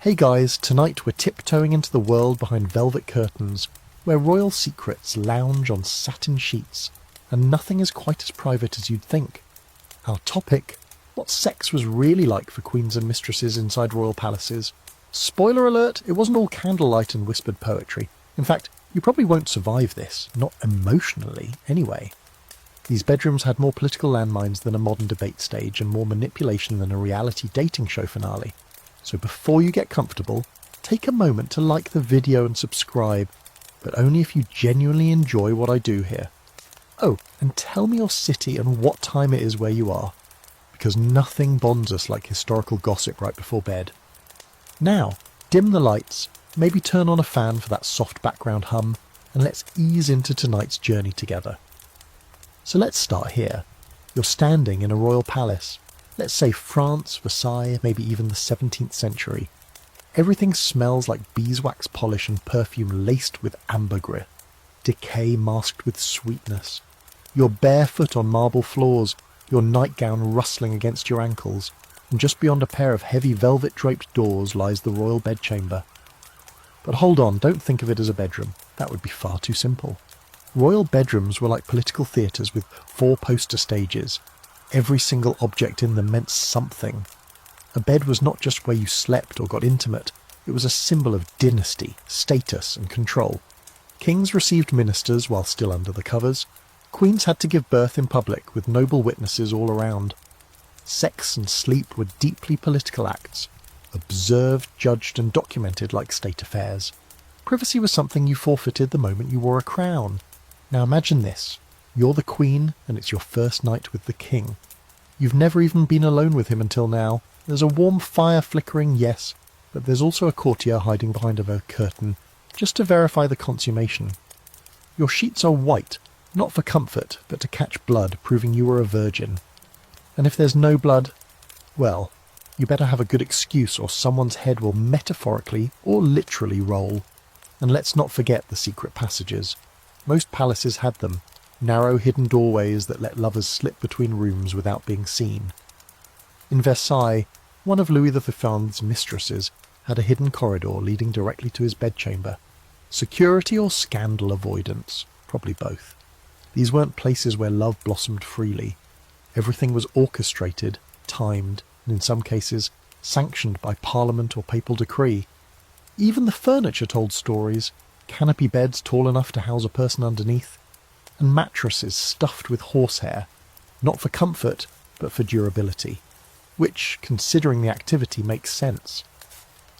Hey guys, tonight we're tiptoeing into the world behind velvet curtains, where royal secrets lounge on satin sheets, and nothing is quite as private as you'd think. Our topic: what sex was really like for queens and mistresses inside royal palaces. Spoiler alert, it wasn't all candlelight and whispered poetry. In fact, you probably won't survive this, not emotionally anyway. These bedrooms had more political landmines than a modern debate stage and more manipulation than a reality dating show finale. So before you get comfortable, take a moment to like the video and subscribe, but only if you genuinely enjoy what I do here. Oh, and tell me your city and what time it is where you are, because nothing bonds us like historical gossip right before bed. Now, dim the lights, maybe turn on a fan for that soft background hum, and let's ease into tonight's journey together. So let's start here. You're standing in a royal palace. Let's say France, Versailles, maybe even the 17th century. Everything smells like beeswax polish and perfume laced with ambergris, decay masked with sweetness. You're barefoot on marble floors, your nightgown rustling against your ankles, and just beyond a pair of heavy velvet-draped doors lies the royal bedchamber. But hold on, don't think of it as a bedroom. That would be far too simple. Royal bedrooms were like political theatres with 4 poster stages. Every single object in them meant something. A bed was not just where you slept or got intimate, it was a symbol of dynasty, status and control. Kings received ministers while still under the covers. Queens had to give birth in public with noble witnesses all around. Sex and sleep were deeply political acts, observed, judged and documented like state affairs. Privacy was something you forfeited the moment you wore a crown. Now imagine this. You're the queen, and it's your first night with the king. You've never even been alone with him until now. There's a warm fire flickering, yes, but there's also a courtier hiding behind a curtain, just to verify the consummation. Your sheets are white, not for comfort, but to catch blood, proving you were a virgin. And if there's no blood, well, you better have a good excuse or someone's head will metaphorically or literally roll. And let's not forget the secret passages. Most palaces had them. Narrow hidden doorways that let lovers slip between rooms without being seen. In Versailles, one of Louis XV's mistresses had a hidden corridor leading directly to his bedchamber. Security or scandal avoidance? Probably both. These weren't places where love blossomed freely. Everything was orchestrated, timed, and in some cases sanctioned by parliament or papal decree. Even the furniture told stories, canopy beds tall enough to house a person underneath, and mattresses stuffed with horsehair, not for comfort, but for durability. Which, considering the activity, makes sense.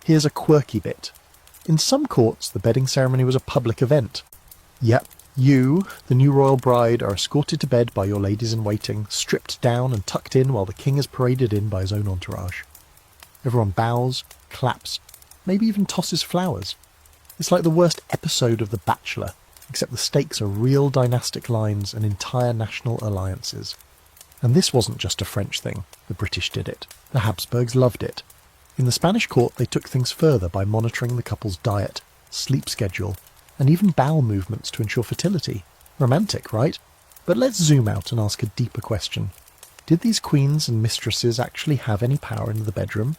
Here's a quirky bit. In some courts, the bedding ceremony was a public event. Yep, you, the new royal bride, are escorted to bed by your ladies-in-waiting, stripped down and tucked in while the king is paraded in by his own entourage. Everyone bows, claps, maybe even tosses flowers. It's like the worst episode of The Bachelor, except the stakes are real dynastic lines and entire national alliances. And this wasn't just a French thing. The British did it. The Habsburgs loved it. In the Spanish court, they took things further by monitoring the couple's diet, sleep schedule, and even bowel movements to ensure fertility. Romantic, right? But let's zoom out and ask a deeper question. Did these queens and mistresses actually have any power in the bedroom?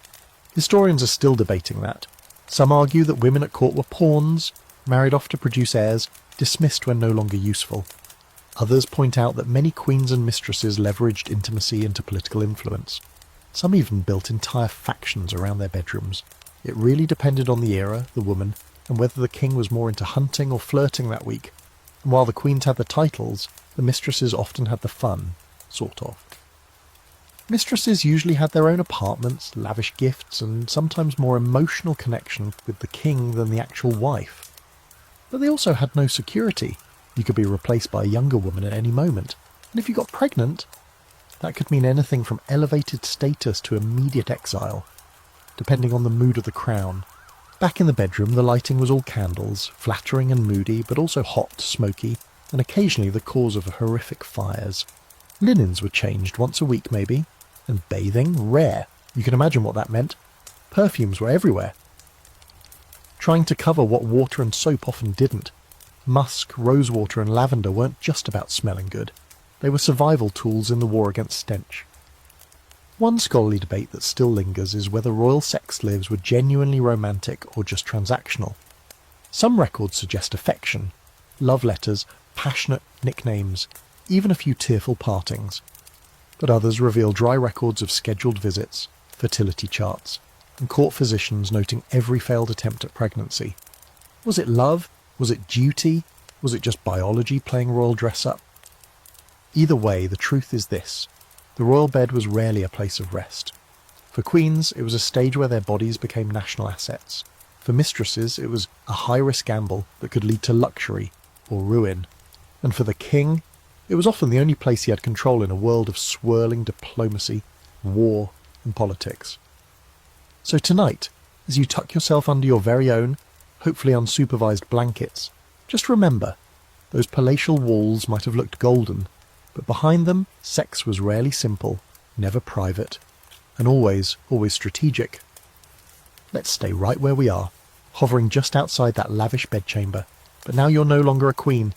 Historians are still debating that. Some argue that women at court were pawns, married off to produce heirs, dismissed when no longer useful. Others point out that many queens and mistresses leveraged intimacy into political influence. Some even built entire factions around their bedrooms. It really depended on the era, the woman, and whether the king was more into hunting or flirting that week. And while the queens had the titles, the mistresses often had the fun, sort of. Mistresses usually had their own apartments, lavish gifts, and sometimes more emotional connection with the king than the actual wife. But they also had no security. You could be replaced by a younger woman at any moment. And if you got pregnant, that could mean anything from elevated status to immediate exile, depending on the mood of the crown. Back in the bedroom, the lighting was all candles, flattering and moody, but also hot, smoky, and occasionally the cause of horrific fires. Linens were changed once a week maybe, and bathing rare. You can imagine what that meant. Perfumes were everywhere, trying to cover what water and soap often didn't. Musk, rosewater and lavender weren't just about smelling good. They were survival tools in the war against stench. One scholarly debate that still lingers is whether royal sex lives were genuinely romantic or just transactional. Some records suggest affection, love letters, passionate nicknames, even a few tearful partings. But others reveal dry records of scheduled visits, fertility charts, and court physicians noting every failed attempt at pregnancy. Was it love? Was it duty? Was it just biology playing royal dress-up? Either way, the truth is this. The royal bed was rarely a place of rest. For queens, it was a stage where their bodies became national assets. For mistresses, it was a high-risk gamble that could lead to luxury or ruin. And for the king, it was often the only place he had control in a world of swirling diplomacy, war, and politics. So tonight, as you tuck yourself under your very own, hopefully unsupervised blankets, just remember, those palatial walls might have looked golden, but behind them, sex was rarely simple, never private, and always strategic. Let's stay right where we are, hovering just outside that lavish bedchamber, but now you're no longer a queen.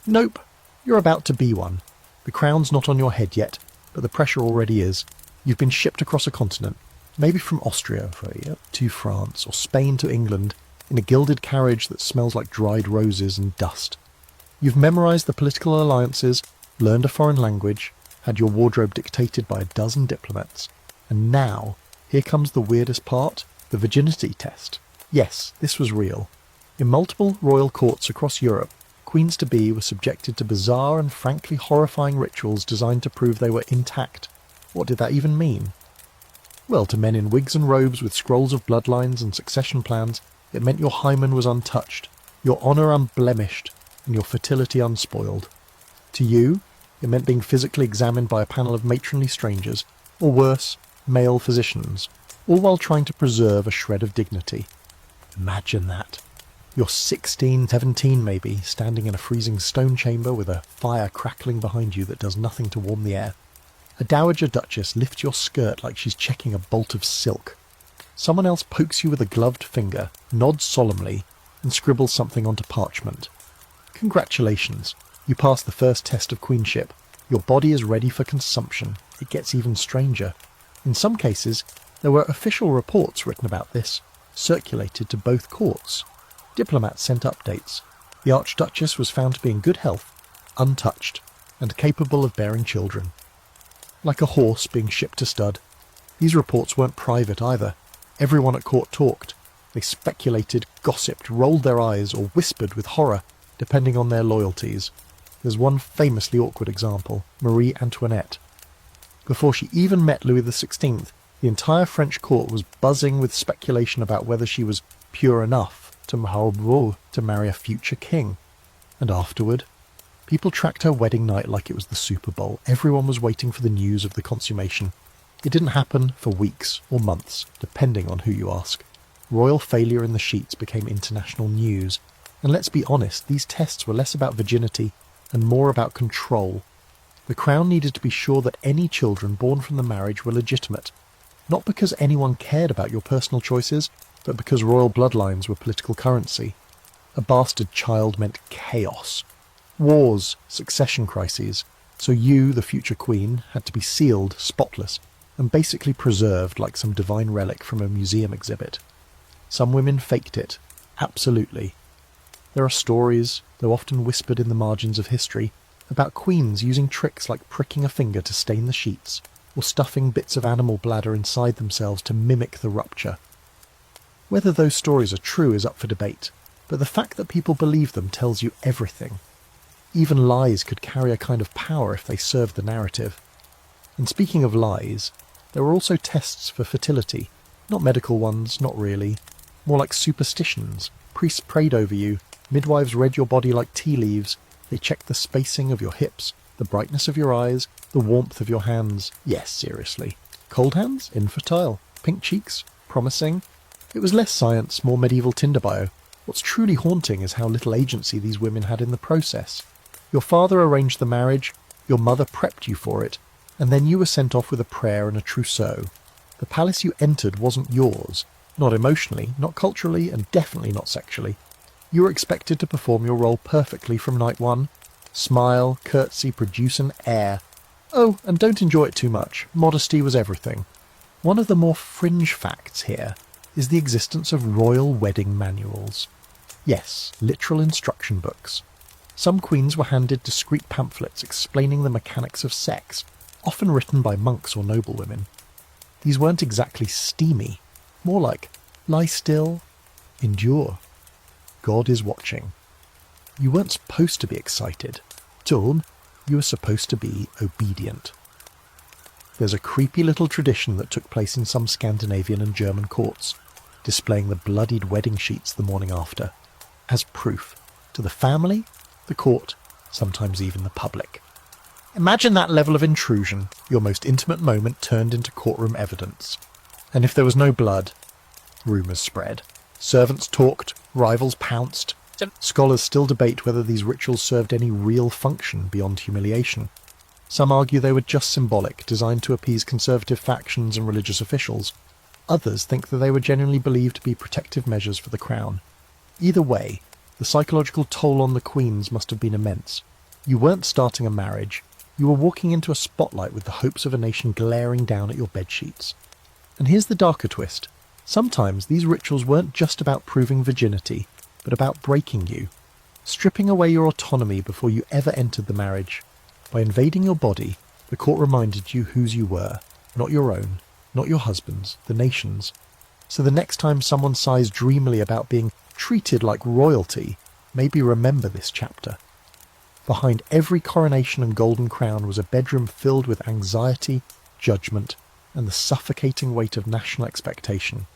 Nope, you're about to be one. The crown's not on your head yet, but the pressure already is. You've been shipped across a continent, maybe from Austria to France, or Spain to England, in a gilded carriage that smells like dried roses and dust. You've memorised the political alliances, learned a foreign language, had your wardrobe dictated by a dozen diplomats, and now, here comes the weirdest part, the virginity test. Yes, this was real. In multiple royal courts across Europe, queens-to-be were subjected to bizarre and frankly horrifying rituals designed to prove they were intact. What did that even mean? Well, to men in wigs and robes with scrolls of bloodlines and succession plans, it meant your hymen was untouched, your honour unblemished, and your fertility unspoiled. To you, it meant being physically examined by a panel of matronly strangers, or worse, male physicians, all while trying to preserve a shred of dignity. Imagine that. You're 16, 17 maybe, standing in a freezing stone chamber with a fire crackling behind you that does nothing to warm the air. A dowager duchess lifts your skirt like she's checking a bolt of silk. Someone else pokes you with a gloved finger, nods solemnly, and scribbles something onto parchment. Congratulations, you passed the first test of queenship. Your body is ready for consumption. It gets even stranger. In some cases, there were official reports written about this, circulated to both courts. Diplomats sent updates. The Archduchess was found to be in good health, untouched, and capable of bearing children. Like a horse being shipped to stud, these reports weren't private either. Everyone at court talked. They speculated, gossiped, rolled their eyes, or whispered with horror, depending on their loyalties. There's one famously awkward example, Marie Antoinette. Before she even met Louis XVI, the entire French court was buzzing with speculation about whether she was pure enough to marry a future king. And afterward, people tracked her wedding night like it was the Super Bowl. Everyone was waiting for the news of the consummation. It didn't happen for weeks or months, depending on who you ask. Royal failure in the sheets became international news. And let's be honest, these tests were less about virginity and more about control. The crown needed to be sure that any children born from the marriage were legitimate, not because anyone cared about your personal choices, but because royal bloodlines were political currency. A bastard child meant chaos. Wars, succession crises. So you, the future queen, had to be sealed, spotless, and basically preserved like some divine relic from a museum exhibit. Some women faked it, absolutely. There are stories, though often whispered in the margins of history, about queens using tricks like pricking a finger to stain the sheets, or stuffing bits of animal bladder inside themselves to mimic the rupture. Whether those stories are true is up for debate, but the fact that people believe them tells you everything. Even lies could carry a kind of power if they served the narrative. And speaking of lies, there were also tests for fertility. Not medical ones, not really. More like superstitions. Priests prayed over you, midwives read your body like tea leaves, they checked the spacing of your hips, the brightness of your eyes, the warmth of your hands. Yes, seriously. Cold hands? Infertile. Pink cheeks? Promising. It was less science, more medieval Tinder bio. What's truly haunting is how little agency these women had in the process. Your father arranged the marriage, your mother prepped you for it, and then you were sent off with a prayer and a trousseau. The palace you entered wasn't yours, not emotionally, not culturally, and definitely not sexually. You were expected to perform your role perfectly from night one. Smile, curtsy, produce an air. Oh, and don't enjoy it too much. Modesty was everything. One of the more fringe facts here is the existence of royal wedding manuals. Yes, literal instruction books. Some queens were handed discreet pamphlets explaining the mechanics of sex, often written by monks or noblewomen. These weren't exactly steamy, more like, lie still, endure. God is watching. You weren't supposed to be excited. Turn, you were supposed to be obedient. There's a creepy little tradition that took place in some Scandinavian and German courts, displaying the bloodied wedding sheets the morning after, as proof to the family, the court, sometimes even the public. Imagine that level of intrusion, your most intimate moment turned into courtroom evidence. And if there was no blood, rumours spread. Servants talked, rivals pounced. Scholars still debate whether these rituals served any real function beyond humiliation. Some argue they were just symbolic, designed to appease conservative factions and religious officials. Others think that they were genuinely believed to be protective measures for the crown. Either way, the psychological toll on the queens must have been immense. You weren't starting a marriage. You were walking into a spotlight with the hopes of a nation glaring down at your bedsheets. And here's the darker twist. Sometimes these rituals weren't just about proving virginity, but about breaking you, stripping away your autonomy before you ever entered the marriage. By invading your body, the court reminded you whose you were, not your own, not your husband's, the nation's. So the next time someone sighs dreamily about being treated like royalty, maybe remember this chapter. Behind every coronation and golden crown was a bedroom filled with anxiety, judgment, and the suffocating weight of national expectation.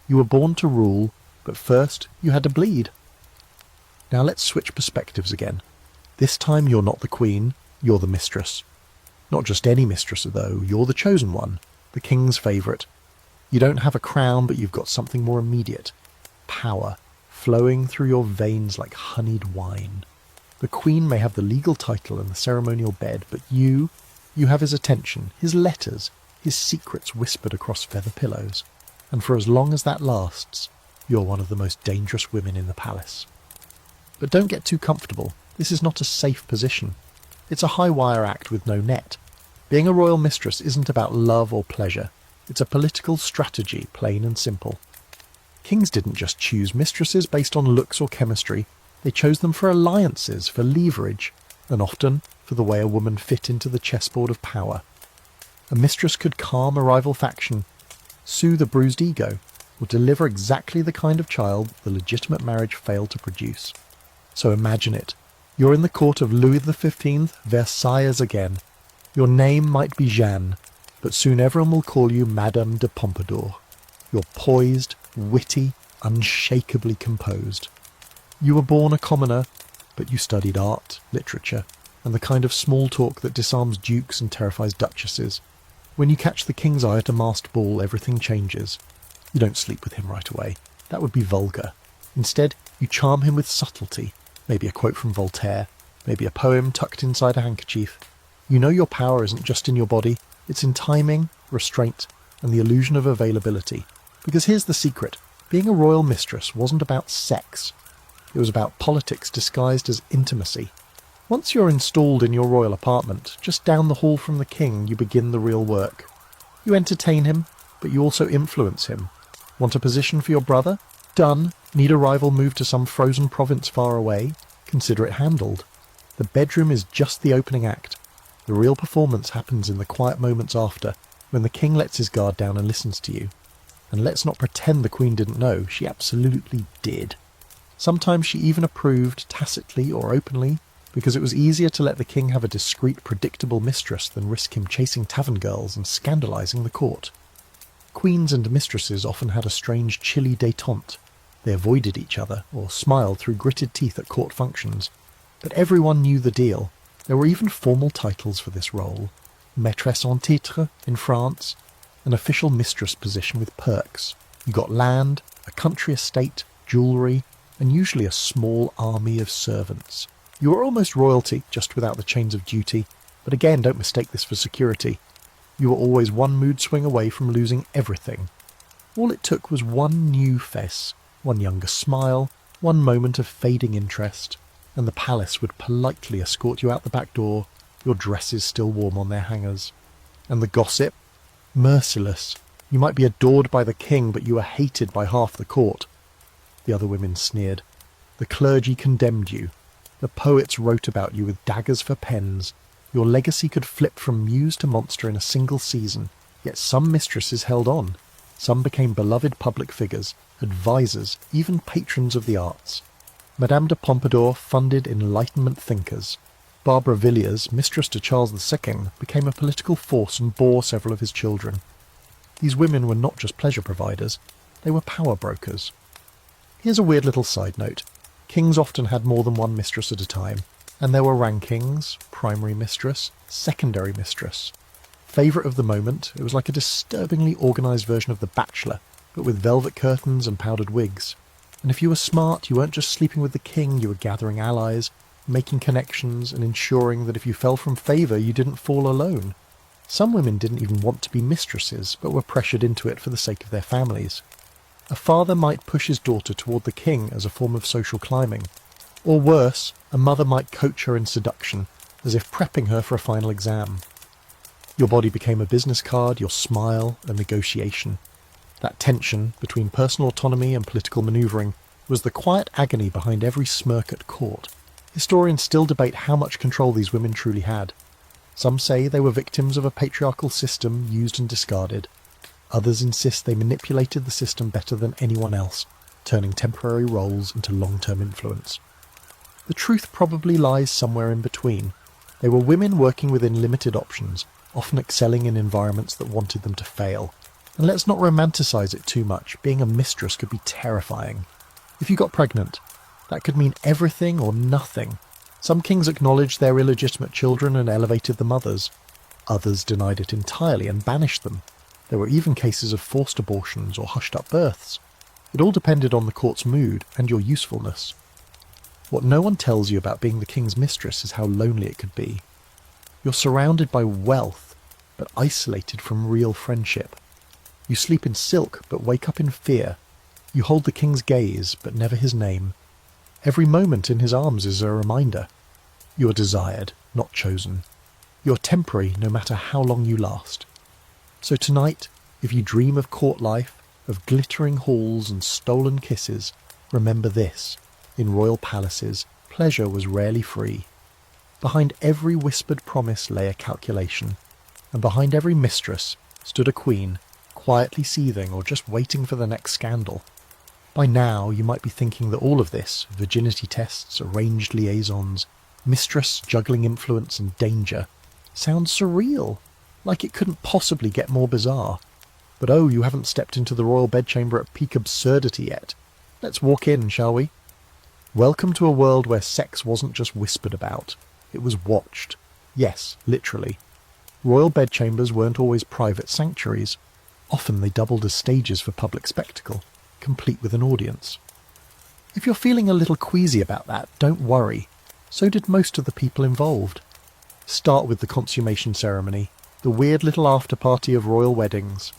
You were born to rule, but first you had to bleed. Now let's switch perspectives again. This time you're not the queen, you're the mistress. Not just any mistress, though, you're the chosen one, the king's favourite. You don't have a crown, but you've got something more immediate. Power, flowing through your veins like honeyed wine. The queen may have the legal title and the ceremonial bed, but you have his attention, his letters, his secrets whispered across feather pillows. And for as long as that lasts, you're one of the most dangerous women in the palace. But don't get too comfortable. This is not a safe position. It's a high-wire act with no net. Being a royal mistress isn't about love or pleasure. It's a political strategy, plain and simple. Kings didn't just choose mistresses based on looks or chemistry. They chose them for alliances, for leverage, and often for the way a woman fit into the chessboard of power. A mistress could calm a rival faction, soothe a bruised ego, or deliver exactly the kind of child the legitimate marriage failed to produce. So imagine it. You're in the court of Louis XV, Versailles again. Your name might be Jeanne, but soon everyone will call you Madame de Pompadour. You're poised, witty, unshakably composed. You were born a commoner, but you studied art, literature, and the kind of small talk that disarms dukes and terrifies duchesses. When you catch the king's eye at a masked ball, everything changes. You don't sleep with him right away. That would be vulgar. Instead, you charm him with subtlety, maybe a quote from Voltaire, maybe a poem tucked inside a handkerchief. You know your power isn't just in your body, it's in timing, restraint, and the illusion of availability. Because here's the secret. Being a royal mistress wasn't about sex. It was about politics disguised as intimacy. Once you're installed in your royal apartment, just down the hall from the king, you begin the real work. You entertain him, but you also influence him. Want a position for your brother? Done. Need a rival move to some frozen province far away? Consider it handled. The bedroom is just the opening act. The real performance happens in the quiet moments after, when the king lets his guard down and listens to you. And let's not pretend the queen didn't know, she absolutely did. Sometimes she even approved, tacitly or openly, because it was easier to let the king have a discreet, predictable mistress than risk him chasing tavern girls and scandalising the court. Queens and mistresses often had a strange chilly détente. They avoided each other, or smiled through gritted teeth at court functions. But everyone knew the deal. There were even formal titles for this role. Maîtresse en titre in France, an official mistress position with perks. You got land, a country estate, jewellery, and usually a small army of servants. You were almost royalty, just without the chains of duty, but again, don't mistake this for security. You were always one mood swing away from losing everything. All it took was one new face, one younger smile, one moment of fading interest, and the palace would politely escort you out the back door your dresses still warm on their hangers. And the gossip? Merciless. You might be adored by the king, but you were hated by half the court. The other women sneered. The clergy condemned you. The poets wrote about you with daggers for pens. Your legacy could flip from muse to monster in a single season, yet some mistresses held on. Some became beloved public figures, advisors, even patrons of the arts. Madame de Pompadour funded Enlightenment thinkers. Barbara Villiers, mistress to Charles II, became a political force and bore several of his children. These women were not just pleasure providers, they were power brokers. Here's a weird little side note. Kings often had more than one mistress at a time, and there were rankings: primary mistress, secondary mistress. Favourite of the moment, it was like a disturbingly organised version of The Bachelor, but with velvet curtains and powdered wigs. And if you were smart, you weren't just sleeping with the king, you were gathering allies, making connections, and ensuring that if you fell from favour, you didn't fall alone. Some women didn't even want to be mistresses, but were pressured into it for the sake of their families. A father might push his daughter toward the king as a form of social climbing. Or worse, a mother might coach her in seduction, as if prepping her for a final exam. Your body became a business card, your smile a negotiation. That tension between personal autonomy and political manoeuvring was the quiet agony behind every smirk at court. Historians still debate how much control these women truly had. Some say they were victims of a patriarchal system used and discarded. Others insist they manipulated the system better than anyone else, turning temporary roles into long-term influence. The truth probably lies somewhere in between. They were women working within limited options, often excelling in environments that wanted them to fail. And let's not romanticize it too much. Being a mistress could be terrifying. If you got pregnant, that could mean everything or nothing. Some kings acknowledged their illegitimate children and elevated the mothers. Others denied it entirely and banished them. There were even cases of forced abortions or hushed-up births. It all depended on the court's mood and your usefulness. What no one tells you about being the king's mistress is how lonely it could be. You're surrounded by wealth, but isolated from real friendship. You sleep in silk, but wake up in fear. You hold the king's gaze, but never his name. Every moment in his arms is a reminder. You are desired, not chosen. You're temporary, no matter how long you last. So tonight, if you dream of court life, of glittering halls and stolen kisses, remember this. In royal palaces, pleasure was rarely free. Behind every whispered promise lay a calculation, and behind every mistress stood a queen, quietly seething or just waiting for the next scandal. By now you might be thinking that all of this, virginity tests, arranged liaisons, mistress juggling influence and danger, sounds surreal, like it couldn't possibly get more bizarre. But oh, you haven't stepped into the royal bedchamber at peak absurdity yet. Let's walk in, shall we? Welcome to a world where sex wasn't just whispered about, it was watched. Yes, literally. Royal bedchambers weren't always private sanctuaries. Often they doubled as stages for public spectacle, complete with an audience. If you're feeling a little queasy about that, don't worry. So did most of the people involved. Start with the consummation ceremony, the weird little after-party of royal weddings.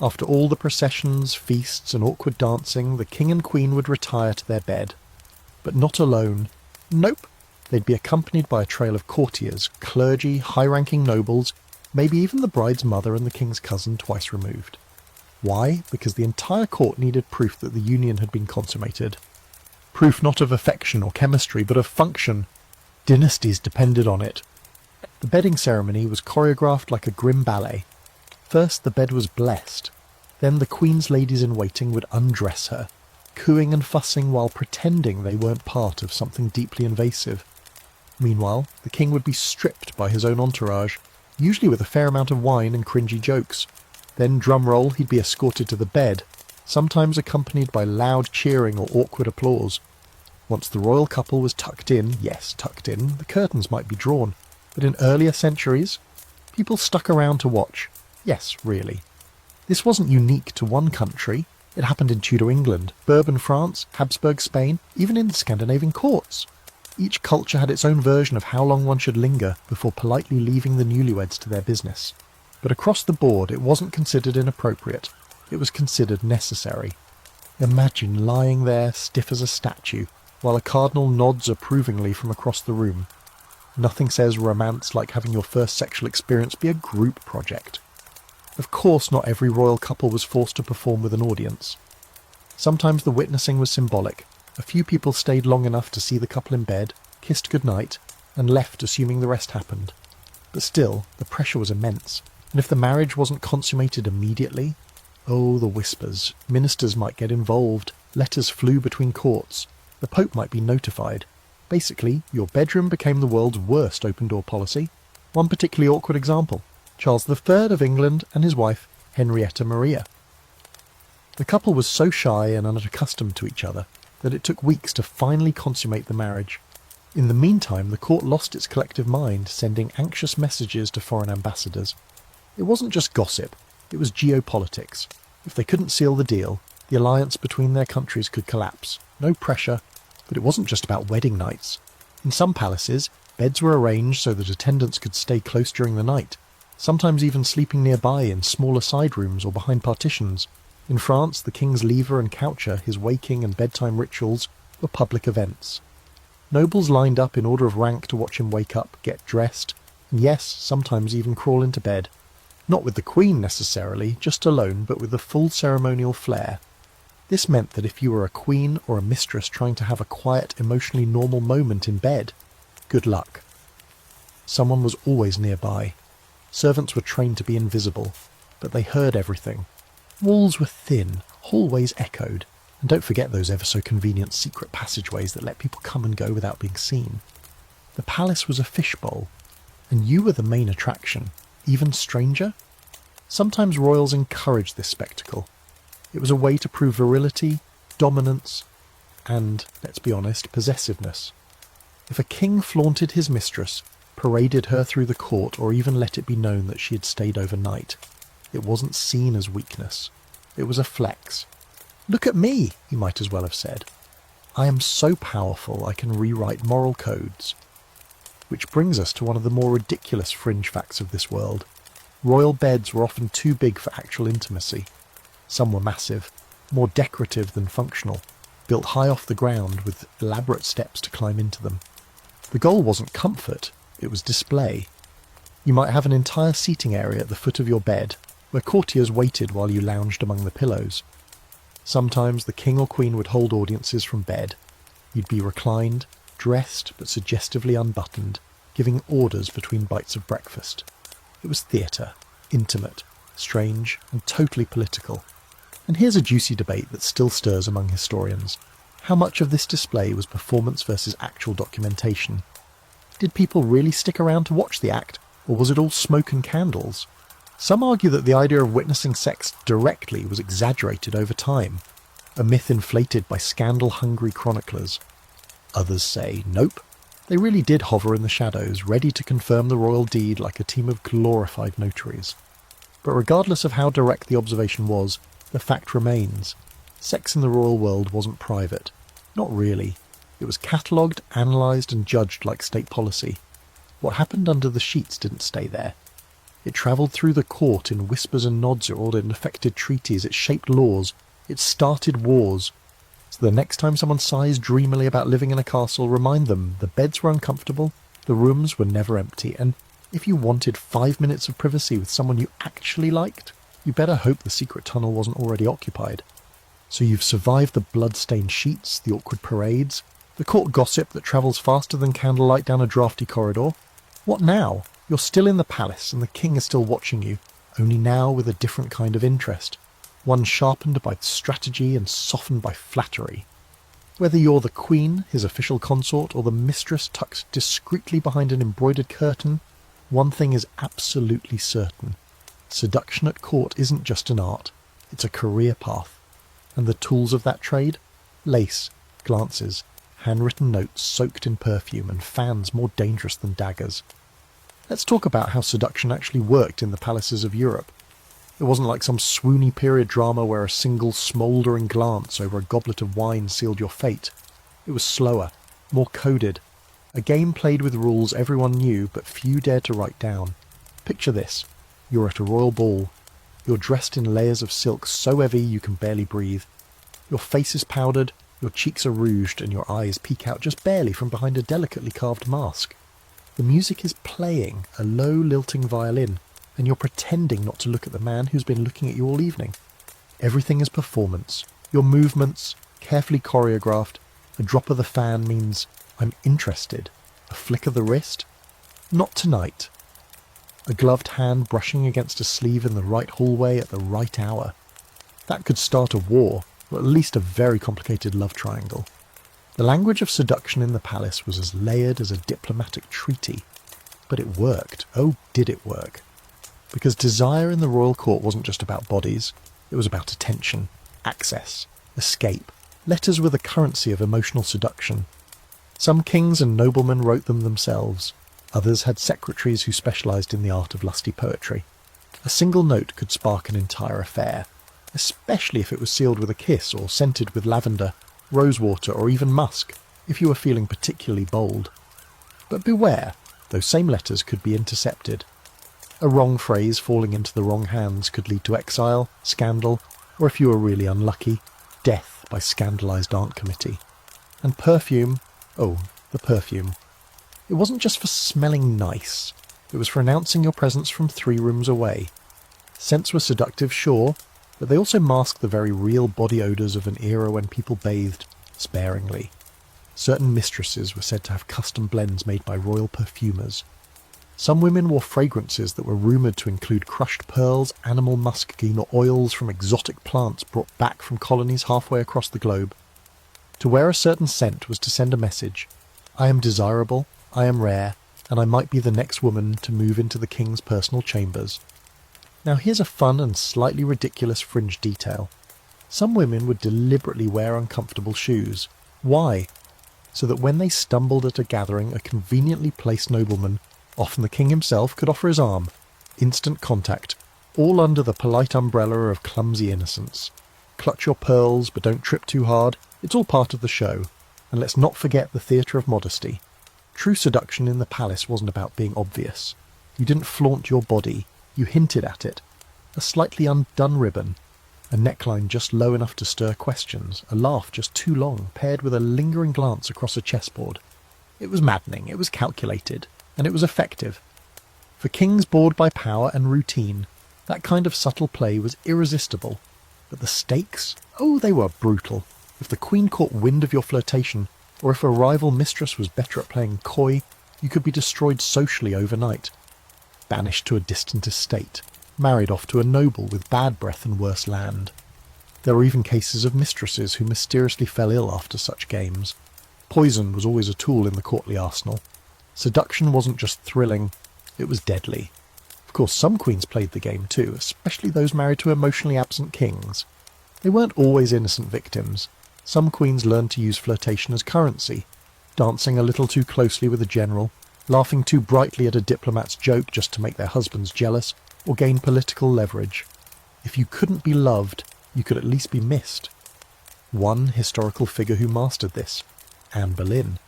After all the processions, feasts, and awkward dancing, the king and queen would retire to their bed. But not alone. Nope. They'd be accompanied by a trail of courtiers, clergy, high-ranking nobles, maybe even the bride's mother and the king's cousin twice removed. Why? Because the entire court needed proof that the union had been consummated. Proof not of affection or chemistry, but of function. Dynasties depended on it. The bedding ceremony was choreographed like a grim ballet. First the bed was blessed. Then the queen's ladies-in-waiting would undress her, cooing and fussing while pretending they weren't part of something deeply invasive. Meanwhile, the king would be stripped by his own entourage, usually with a fair amount of wine and cringy jokes. Then, drumroll, he'd be escorted to the bed, sometimes accompanied by loud cheering or awkward applause. Once the royal couple was tucked in, yes, tucked in, the curtains might be drawn. But in earlier centuries, people stuck around to watch. Yes, really. This wasn't unique to one country. It happened in Tudor England, Bourbon France, Habsburg Spain, even in Scandinavian courts. Each culture had its own version of how long one should linger before politely leaving the newlyweds to their business. But across the board, it wasn't considered inappropriate. It was considered necessary. Imagine lying there, stiff as a statue, while a cardinal nods approvingly from across the room. Nothing says romance like having your first sexual experience be a group project. Of course, not every royal couple was forced to perform with an audience. Sometimes the witnessing was symbolic. A few people stayed long enough to see the couple in bed, kissed goodnight, and left assuming the rest happened. But still, the pressure was immense, and if the marriage wasn't consummated immediately, oh, the whispers. Ministers might get involved, letters flew between courts, the Pope might be notified. Basically, your bedroom became the world's worst open-door policy. One particularly awkward example: Charles III of England and his wife, Henrietta Maria. The couple was so shy and unaccustomed to each other that it took weeks to finally consummate the marriage. In the meantime, the court lost its collective mind, sending anxious messages to foreign ambassadors. It wasn't just gossip, it was geopolitics. If they couldn't seal the deal, the alliance between their countries could collapse. No pressure, but it wasn't just about wedding nights. In some palaces, beds were arranged so that attendants could stay close during the night, sometimes even sleeping nearby in smaller side rooms or behind partitions. In France, the king's lever and coucher, his waking and bedtime rituals, were public events. Nobles lined up in order of rank to watch him wake up, get dressed, and yes, sometimes even crawl into bed. Not with the Queen necessarily, just alone, but with the full ceremonial flair. This meant that if you were a queen or a mistress trying to have a quiet, emotionally normal moment in bed, good luck. Someone was always nearby. Servants were trained to be invisible, but they heard everything. Walls were thin, hallways echoed, and don't forget those ever so convenient secret passageways that let people come and go without being seen. The palace was a fishbowl, and you were the main attraction, even stranger. Sometimes royals encouraged this spectacle. It was a way to prove virility, dominance, and, let's be honest, possessiveness. If a king flaunted his mistress, paraded her through the court, or even let it be known that she had stayed overnight, it wasn't seen as weakness. It was a flex. "Look at me," he might as well have said. "I am so powerful I can rewrite moral codes." Which brings us to one of the more ridiculous fringe facts of this world. Royal beds were often too big for actual intimacy. Some were massive, more decorative than functional, built high off the ground with elaborate steps to climb into them. The goal wasn't comfort, it was display. You might have an entire seating area at the foot of your bed, where courtiers waited while you lounged among the pillows. Sometimes the king or queen would hold audiences from bed. You'd be reclined, dressed but suggestively unbuttoned, giving orders between bites of breakfast. It was theatre, intimate, strange, and totally political. And here's a juicy debate that still stirs among historians. How much of this display was performance versus actual documentation? Did people really stick around to watch the act, or was it all smoke and candles? Some argue that the idea of witnessing sex directly was exaggerated over time, a myth inflated by scandal-hungry chroniclers. Others say, nope, they really did hover in the shadows, ready to confirm the royal deed like a team of glorified notaries. But regardless of how direct the observation was, the fact remains. Sex in the royal world wasn't private. Not really. It was catalogued, analysed and judged like state policy. What happened under the sheets didn't stay there. It travelled through the court in whispers and nods, or it affected treaties, it shaped laws, it started wars. So the next time someone sighs dreamily about living in a castle, remind them the beds were uncomfortable, the rooms were never empty, and if you wanted 5 minutes of privacy with someone you actually liked, you better hope the secret tunnel wasn't already occupied. So you've survived the blood-stained sheets, the awkward parades, the court gossip that travels faster than candlelight down a drafty corridor. What now? You're still in the palace, and the king is still watching you, only now with a different kind of interest, one sharpened by strategy and softened by flattery. Whether you're the queen, his official consort, or the mistress tucked discreetly behind an embroidered curtain, one thing is absolutely certain. Seduction at court isn't just an art, it's a career path. And the tools of that trade? Lace, glances, handwritten notes soaked in perfume, and fans more dangerous than daggers. Let's talk about how seduction actually worked in the palaces of Europe. It wasn't like some swoony period drama where a single smouldering glance over a goblet of wine sealed your fate. It was slower, more coded. A game played with rules everyone knew but few dared to write down. Picture this. You're at a royal ball. You're dressed in layers of silk so heavy you can barely breathe. Your face is powdered, your cheeks are rouged, and your eyes peek out just barely from behind a delicately carved mask. The music is playing a low lilting violin, and you're pretending not to look at the man who's been looking at you all evening. Everything is performance. Your movements, carefully choreographed. A drop of the fan means I'm interested. A flick of the wrist? Not tonight. A gloved hand brushing against a sleeve in the right hallway at the right hour. That could start a war, or at least a very complicated love triangle. The language of seduction in the palace was as layered as a diplomatic treaty. But it worked. Oh, did it work? Because desire in the royal court wasn't just about bodies. It was about attention, access, escape. Letters were the currency of emotional seduction. Some kings and noblemen wrote them themselves. Others had secretaries who specialised in the art of lusty poetry. A single note could spark an entire affair, especially if it was sealed with a kiss or scented with lavender, rosewater or even musk, if you were feeling particularly bold. But beware, those same letters could be intercepted. A wrong phrase falling into the wrong hands could lead to exile, scandal, or if you were really unlucky, death by scandalised aunt committee. And perfume, the perfume. It wasn't just for smelling nice, it was for announcing your presence from 3 rooms away. Scents were seductive, sure, but they also masked the very real body odours of an era when people bathed sparingly. Certain mistresses were said to have custom blends made by royal perfumers. Some women wore fragrances that were rumoured to include crushed pearls, animal muscadine, or oils from exotic plants brought back from colonies halfway across the globe. To wear a certain scent was to send a message. I am desirable, I am rare, and I might be the next woman to move into the king's personal chambers. Now here's a fun and slightly ridiculous fringe detail. Some women would deliberately wear uncomfortable shoes. Why? So that when they stumbled at a gathering, a conveniently placed nobleman, often the king himself, could offer his arm. Instant contact, all under the polite umbrella of clumsy innocence. Clutch your pearls, but don't trip too hard. It's all part of the show. And let's not forget the theatre of modesty. True seduction in the palace wasn't about being obvious. You didn't flaunt your body. You hinted at it. A slightly undone ribbon, a neckline just low enough to stir questions, a laugh just too long, paired with a lingering glance across a chessboard. It was maddening, it was calculated, and it was effective. For kings bored by power and routine, that kind of subtle play was irresistible. But the stakes? Oh, they were brutal. If the queen caught wind of your flirtation, or if a rival mistress was better at playing coy, you could be destroyed socially overnight. Banished to a distant estate, married off to a noble with bad breath and worse land. There were even cases of mistresses who mysteriously fell ill after such games. Poison was always a tool in the courtly arsenal. Seduction wasn't just thrilling, it was deadly. Of course, some queens played the game too, especially those married to emotionally absent kings. They weren't always innocent victims. Some queens learned to use flirtation as currency, dancing a little too closely with a general, laughing too brightly at a diplomat's joke just to make their husbands jealous, or gain political leverage. If you couldn't be loved, you could at least be missed. One historical figure who mastered this, Anne Boleyn.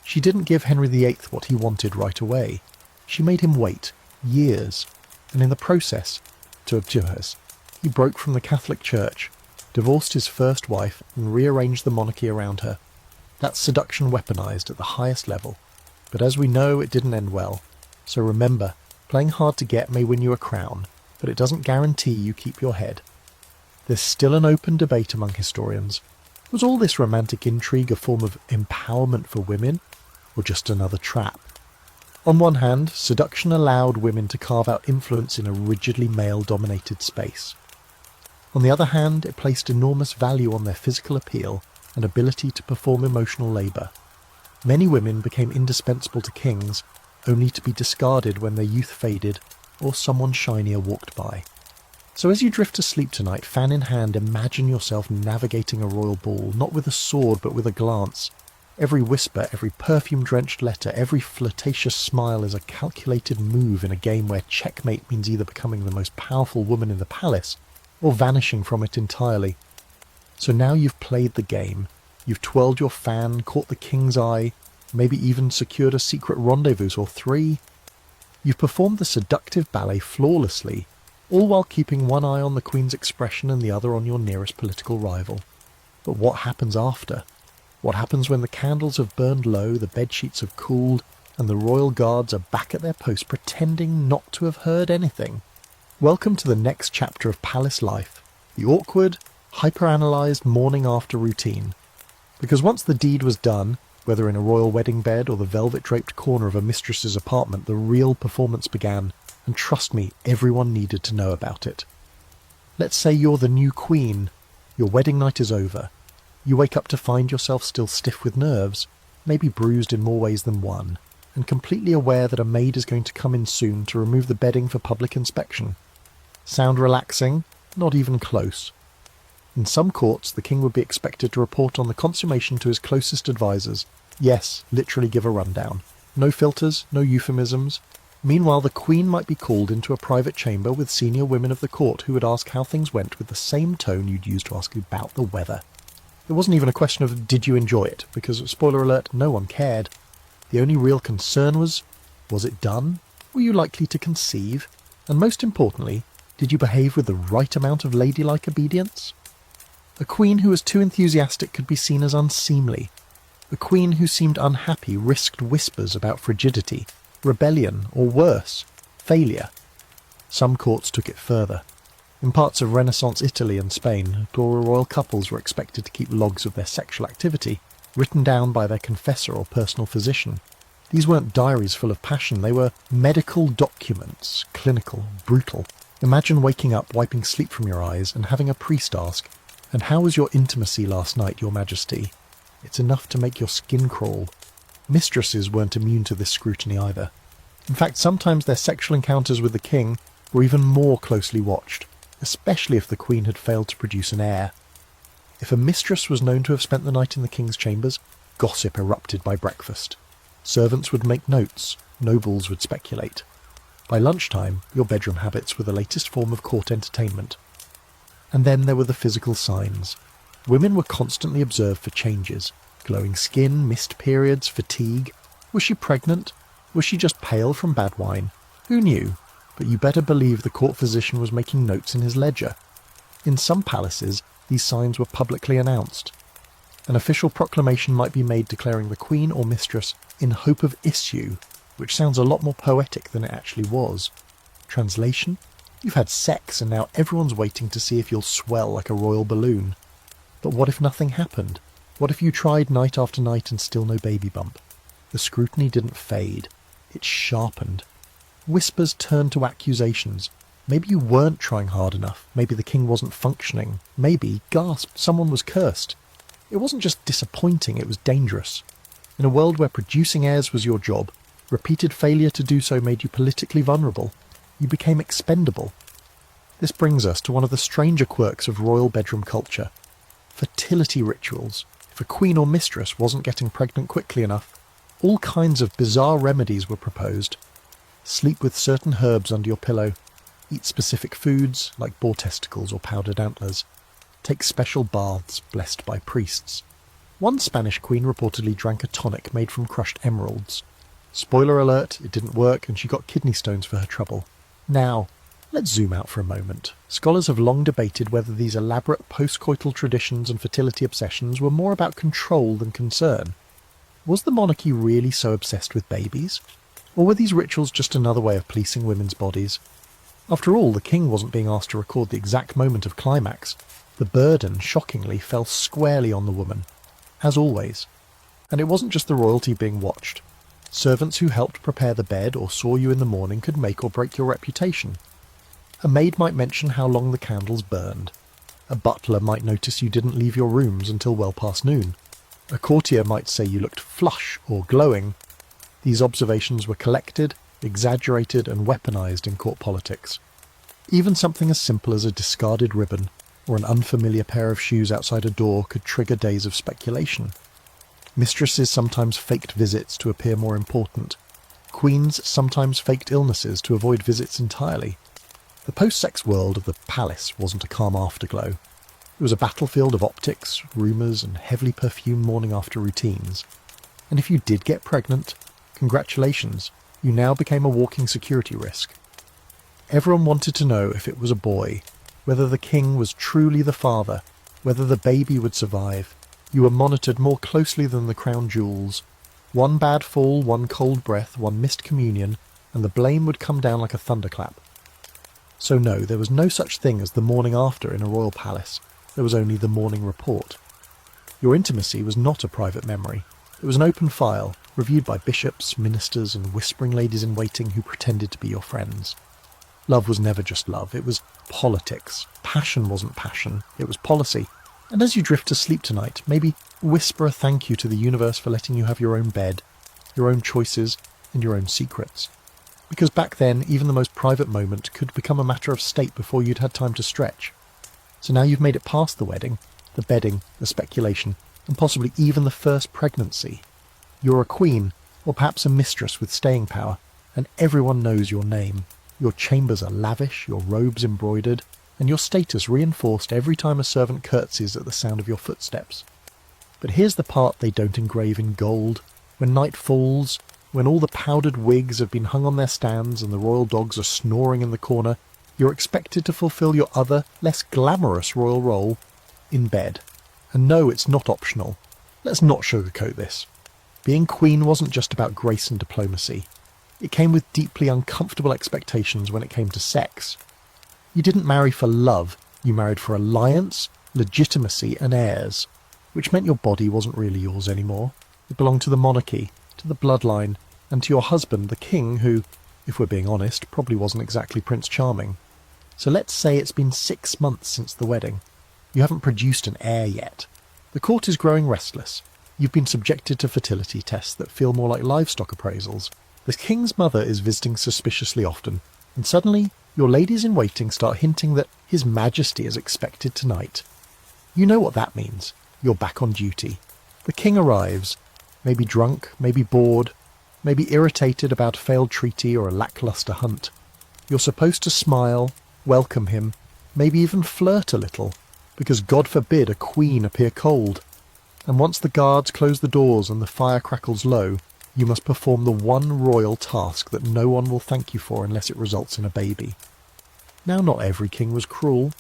She didn't give Henry VIII what he wanted right away. She made him wait years, and in the process, to obtuse, he broke from the Catholic Church, divorced his first wife, and rearranged the monarchy around her. That's seduction weaponized at the highest level. But as we know, it didn't end well. So remember, playing hard to get may win you a crown, but it doesn't guarantee you keep your head. There's still an open debate among historians. Was all this romantic intrigue a form of empowerment for women, or just another trap? On one hand, seduction allowed women to carve out influence in a rigidly male-dominated space. On the other hand, it placed enormous value on their physical appeal and ability to perform emotional labour. Many women became indispensable to kings, only to be discarded when their youth faded or someone shinier walked by. So as you drift to sleep tonight, fan in hand, imagine yourself navigating a royal ball, not with a sword but with a glance. Every whisper, every perfume-drenched letter, every flirtatious smile is a calculated move in a game where checkmate means either becoming the most powerful woman in the palace or vanishing from it entirely. So now you've played the game. You've twirled your fan, caught the king's eye, maybe even secured a secret rendezvous or 3. You've performed the seductive ballet flawlessly, all while keeping one eye on the queen's expression and the other on your nearest political rival. But what happens after? What happens when the candles have burned low, the bedsheets have cooled, and the royal guards are back at their post pretending not to have heard anything. Welcome to the next chapter of palace life, the awkward, hyper-analysed morning after routine. Because once the deed was done, whether in a royal wedding bed or the velvet-draped corner of a mistress's apartment, the real performance began, and trust me, everyone needed to know about it. Let's say you're the new queen. Your wedding night is over. You wake up to find yourself still stiff with nerves, maybe bruised in more ways than one, and completely aware that a maid is going to come in soon to remove the bedding for public inspection. Sound relaxing? Not even close. In some courts, the king would be expected to report on the consummation to his closest advisors. Yes, literally give a rundown. No filters, no euphemisms. Meanwhile, the queen might be called into a private chamber with senior women of the court who would ask how things went with the same tone you'd use to ask about the weather. It wasn't even a question of did you enjoy it, because, spoiler alert, no one cared. The only real concern was it done? Were you likely to conceive? And most importantly, did you behave with the right amount of ladylike obedience? A queen who was too enthusiastic could be seen as unseemly. A queen who seemed unhappy risked whispers about frigidity, rebellion, or worse, failure. Some courts took it further. In parts of Renaissance Italy and Spain, royal couples were expected to keep logs of their sexual activity, written down by their confessor or personal physician. These weren't diaries full of passion, they were medical documents, clinical, brutal. Imagine waking up, wiping sleep from your eyes, and having a priest ask, "And how was your intimacy last night, your majesty?" It's enough to make your skin crawl. Mistresses weren't immune to this scrutiny either. In fact, sometimes their sexual encounters with the king were even more closely watched, especially if the queen had failed to produce an heir. If a mistress was known to have spent the night in the king's chambers, gossip erupted by breakfast. Servants would make notes, nobles would speculate. By lunchtime, your bedroom habits were the latest form of court entertainment. And then there were the physical signs. Women were constantly observed for changes. Glowing skin, missed periods, fatigue. Was she pregnant? Was she just pale from bad wine? Who knew? But you better believe the court physician was making notes in his ledger. In some palaces, these signs were publicly announced. An official proclamation might be made declaring the queen or mistress in hope of issue, which sounds a lot more poetic than it actually was. Translation? You've had sex and now everyone's waiting to see if you'll swell like a royal balloon. But what if nothing happened? What if you tried night after night and still no baby bump? The scrutiny didn't fade. It sharpened. Whispers turned to accusations. Maybe you weren't trying hard enough. Maybe the king wasn't functioning. Maybe, gasp, someone was cursed. It wasn't just disappointing, it was dangerous. In a world where producing heirs was your job, repeated failure to do so made you politically vulnerable. You became expendable. This brings us to one of the stranger quirks of royal bedroom culture. Fertility rituals. If a queen or mistress wasn't getting pregnant quickly enough, all kinds of bizarre remedies were proposed. Sleep with certain herbs under your pillow. Eat specific foods, like boar testicles or powdered antlers. Take special baths blessed by priests. One Spanish queen reportedly drank a tonic made from crushed emeralds. Spoiler alert, it didn't work and she got kidney stones for her trouble. Now, let's zoom out for a moment. Scholars have long debated whether these elaborate post-coital traditions and fertility obsessions were more about control than concern. Was the monarchy really so obsessed with babies? Or were these rituals just another way of policing women's bodies? After all, the king wasn't being asked to record the exact moment of climax. The burden, shockingly, fell squarely on the woman, as always. And it wasn't just the royalty being watched. Servants who helped prepare the bed or saw you in the morning could make or break your reputation. A maid might mention how long the candles burned. A butler might notice you didn't leave your rooms until well past noon. A courtier might say you looked flush or glowing. These observations were collected, exaggerated and weaponized in court politics. Even something as simple as a discarded ribbon or an unfamiliar pair of shoes outside a door could trigger days of speculation. Mistresses sometimes faked visits to appear more important. Queens sometimes faked illnesses to avoid visits entirely. The post-sex world of the palace wasn't a calm afterglow. It was a battlefield of optics, rumours and heavily perfumed morning-after routines. And if you did get pregnant, congratulations, you now became a walking security risk. Everyone wanted to know if it was a boy, whether the king was truly the father, whether the baby would survive. You were monitored more closely than the crown jewels. One bad fall, one cold breath, one missed communion, and the blame would come down like a thunderclap. So no, there was no such thing as the morning after in a royal palace. There was only the morning report. Your intimacy was not a private memory. It was an open file, reviewed by bishops, ministers, and whispering ladies-in-waiting who pretended to be your friends. Love was never just love, it was politics. Passion wasn't passion, it was policy. And as you drift to sleep tonight, maybe whisper a thank you to the universe for letting you have your own bed, your own choices, and your own secrets. Because back then, even the most private moment could become a matter of state before you'd had time to stretch. So now you've made it past the wedding, the bedding, the speculation, and possibly even the first pregnancy. You're a queen, or perhaps a mistress with staying power, and everyone knows your name. Your chambers are lavish, your robes embroidered, and your status reinforced every time a servant curtsies at the sound of your footsteps. But here's the part they don't engrave in gold. When night falls, when all the powdered wigs have been hung on their stands and the royal dogs are snoring in the corner, you're expected to fulfill your other, less glamorous royal role in bed. And no, it's not optional. Let's not sugarcoat this. Being queen wasn't just about grace and diplomacy. It came with deeply uncomfortable expectations when it came to sex. You didn't marry for love, you married for alliance, legitimacy and heirs, which meant your body wasn't really yours anymore. It belonged to the monarchy, to the bloodline, and to your husband, the king, who, if we're being honest, probably wasn't exactly Prince Charming. So let's say it's been 6 months since the wedding. You haven't produced an heir yet. The court is growing restless. You've been subjected to fertility tests that feel more like livestock appraisals. The king's mother is visiting suspiciously often, and suddenly your ladies-in-waiting start hinting that His Majesty is expected tonight. You know what that means. You're back on duty. The king arrives, maybe drunk, maybe bored, maybe irritated about a failed treaty or a lackluster hunt. You're supposed to smile, welcome him, maybe even flirt a little, because God forbid a queen appear cold. And once the guards close the doors and the fire crackles low, you must perform the one royal task that no one will thank you for unless it results in a baby. Now, not every king was cruel.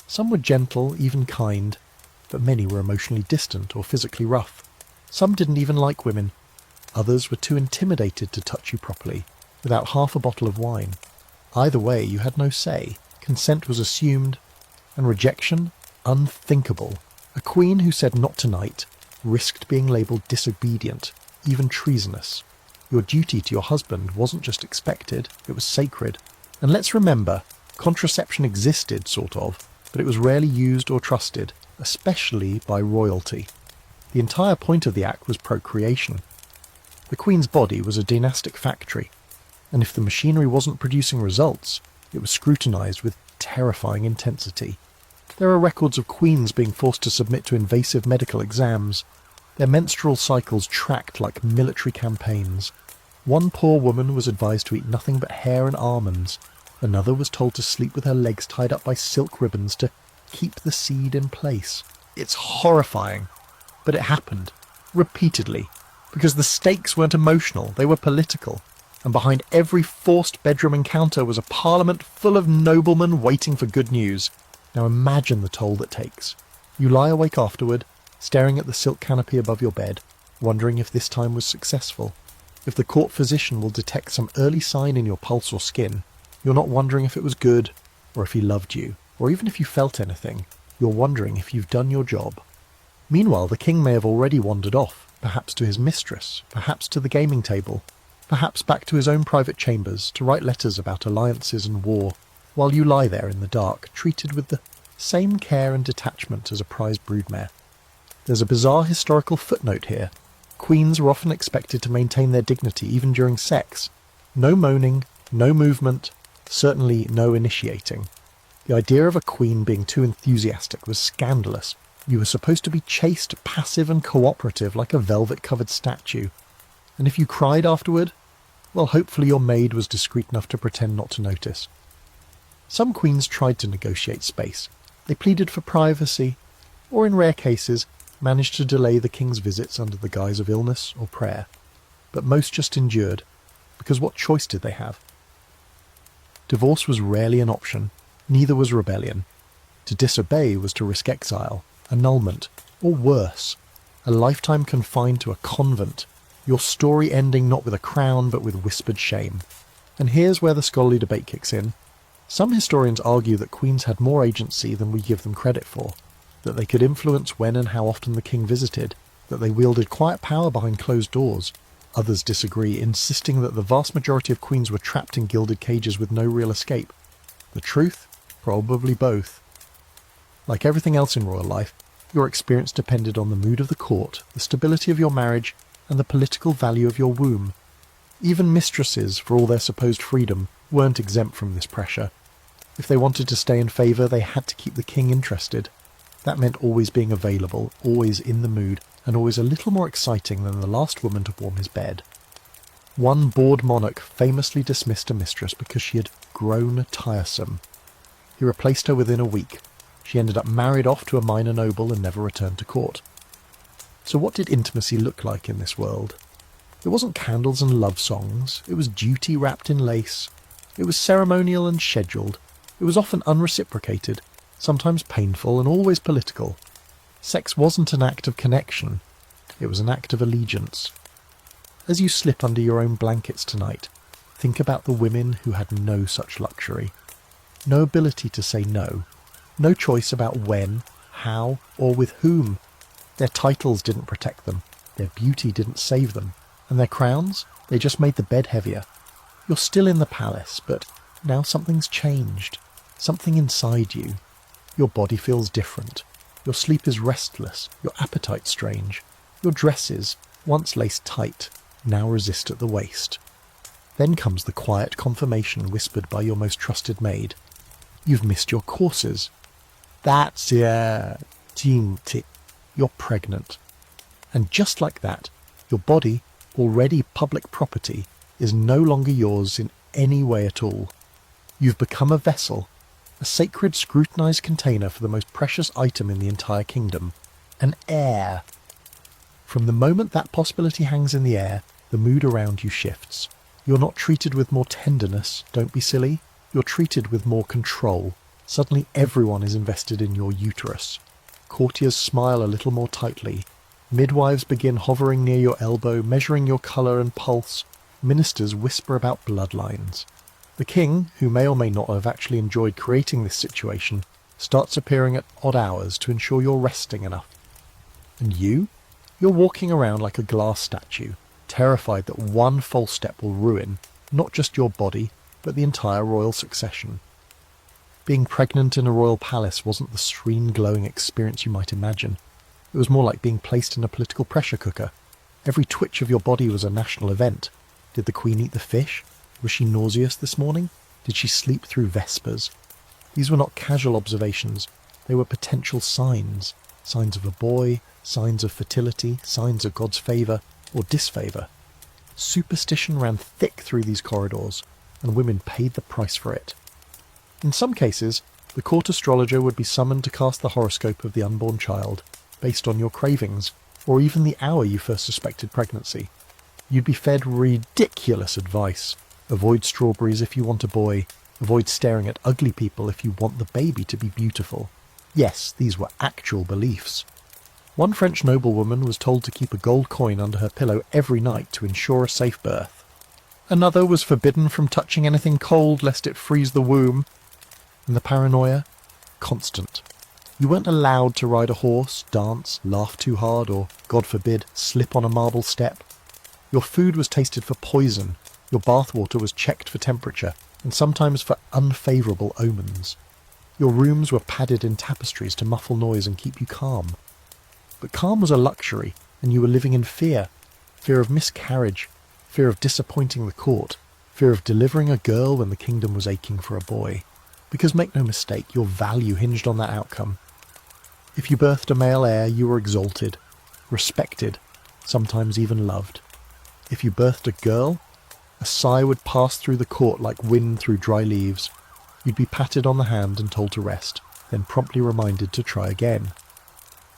Some were gentle, even kind, but many were emotionally distant or physically rough. Some didn't even like women. Others were too intimidated to touch you properly, without half a bottle of wine. Either way, you had no say. Consent was assumed, and rejection unthinkable. A queen who said not tonight risked being labelled disobedient, even treasonous. Your duty to your husband wasn't just expected, it was sacred. And let's remember, contraception existed, sort of, but it was rarely used or trusted, especially by royalty. The entire point of the act was procreation. The queen's body was a dynastic factory, and if the machinery wasn't producing results, it was scrutinised with terrifying intensity. There are records of queens being forced to submit to invasive medical exams, their menstrual cycles tracked like military campaigns. One poor woman was advised to eat nothing but hair and almonds. Another was told to sleep with her legs tied up by silk ribbons to keep the seed in place. It's horrifying, but it happened, repeatedly, because the stakes weren't emotional, they were political, and behind every forced bedroom encounter was a parliament full of noblemen waiting for good news. Now imagine the toll that takes. You lie awake afterward, staring at the silk canopy above your bed, wondering if this time was successful. If the court physician will detect some early sign in your pulse or skin, you're not wondering if it was good, or if he loved you, or even if you felt anything. You're wondering if you've done your job. Meanwhile, the king may have already wandered off, perhaps to his mistress, perhaps to the gaming table, perhaps back to his own private chambers to write letters about alliances and war, while you lie there in the dark, treated with the same care and detachment as a prized broodmare. There's a bizarre historical footnote here. Queens were often expected to maintain their dignity even during sex. No moaning, no movement, certainly no initiating. The idea of a queen being too enthusiastic was scandalous. You were supposed to be chaste, passive and cooperative like a velvet-covered statue. And if you cried afterward, well, hopefully your maid was discreet enough to pretend not to notice. Some queens tried to negotiate space. They pleaded for privacy, or in rare cases, managed to delay the king's visits under the guise of illness or prayer. But most just endured, because what choice did they have? Divorce was rarely an option, neither was rebellion. To disobey was to risk exile, annulment, or worse, a lifetime confined to a convent, Your story ending not with a crown but with whispered shame. And here's where the scholarly debate kicks in. Some historians argue that queens had more agency than we give them credit for, that they could influence when and how often the king visited, that they wielded quiet power behind closed doors. Others disagree, insisting that the vast majority of queens were trapped in gilded cages with no real escape. The truth? Probably both. Like everything else in royal life, your experience depended on the mood of the court, the stability of your marriage, and the political value of your womb. Even mistresses, for all their supposed freedom, weren't exempt from this pressure. If they wanted to stay in favour, they had to keep the king interested. That meant always being available, always in the mood, and always a little more exciting than the last woman to warm his bed. One bored monarch famously dismissed a mistress because she had grown tiresome. He replaced her within a week. She ended up married off to a minor noble and never returned to court. So what did intimacy look like in this world? It wasn't candles and love songs. It was duty wrapped in lace. It was ceremonial and scheduled. It was often unreciprocated, sometimes painful and always political. Sex wasn't an act of connection. It was an act of allegiance. As you slip under your own blankets tonight, think about the women who had no such luxury. No ability to say no. No choice about when, how, or with whom. Their titles didn't protect them. Their beauty didn't save them. And their crowns? They just made the bed heavier. You're still in the palace, but now something's changed. Something inside you. Your body feels different. Your sleep is restless. Your appetite strange. Your dresses, once laced tight, now resist at the waist. Then comes the quiet confirmation whispered by your most trusted maid. You've missed your courses. That's You're pregnant. And just like that, your body, already public property, is no longer yours in any way at all. You've become a vessel, a sacred scrutinized container for the most precious item in the entire kingdom, an heir. From the moment that possibility hangs in the air, the mood around you shifts. You're not treated with more tenderness, don't be silly. You're treated with more control. Suddenly everyone is invested in your uterus. Courtiers smile a little more tightly. Midwives begin hovering near your elbow, measuring your colour and pulse. Ministers whisper about bloodlines. The king, who may or may not have actually enjoyed creating this situation, starts appearing at odd hours to ensure you're resting enough. And you? You're walking around like a glass statue, terrified that one false step will ruin not just your body, but the entire royal succession. Being pregnant in a royal palace wasn't the serene, glowing experience you might imagine. It was more like being placed in a political pressure cooker. Every twitch of your body was a national event. Did the Queen eat the fish? Was she nauseous this morning? Did she sleep through Vespers? These were not casual observations. They were potential signs. Signs of a boy, signs of fertility, signs of God's favour or disfavour. Superstition ran thick through these corridors, and women paid the price for it. In some cases, the court astrologer would be summoned to cast the horoscope of the unborn child, based on your cravings, or even the hour you first suspected pregnancy. You'd be fed ridiculous advice. Avoid strawberries if you want a boy. Avoid staring at ugly people if you want the baby to be beautiful. Yes, these were actual beliefs. One French noblewoman was told to keep a gold coin under her pillow every night to ensure a safe birth. Another was forbidden from touching anything cold lest it freeze the womb. And the paranoia? Constant. You weren't allowed to ride a horse, dance, laugh too hard, or, God forbid, slip on a marble step. Your food was tasted for poison, your bathwater was checked for temperature, and sometimes for unfavourable omens. Your rooms were padded in tapestries to muffle noise and keep you calm. But calm was a luxury, and you were living in fear. Fear of miscarriage, fear of disappointing the court, fear of delivering a girl when the kingdom was aching for a boy. Because make no mistake, your value hinged on that outcome. If you birthed a male heir, you were exalted, respected, sometimes even loved. If you birthed a girl, a sigh would pass through the court like wind through dry leaves. You'd be patted on the hand and told to rest, then promptly reminded to try again.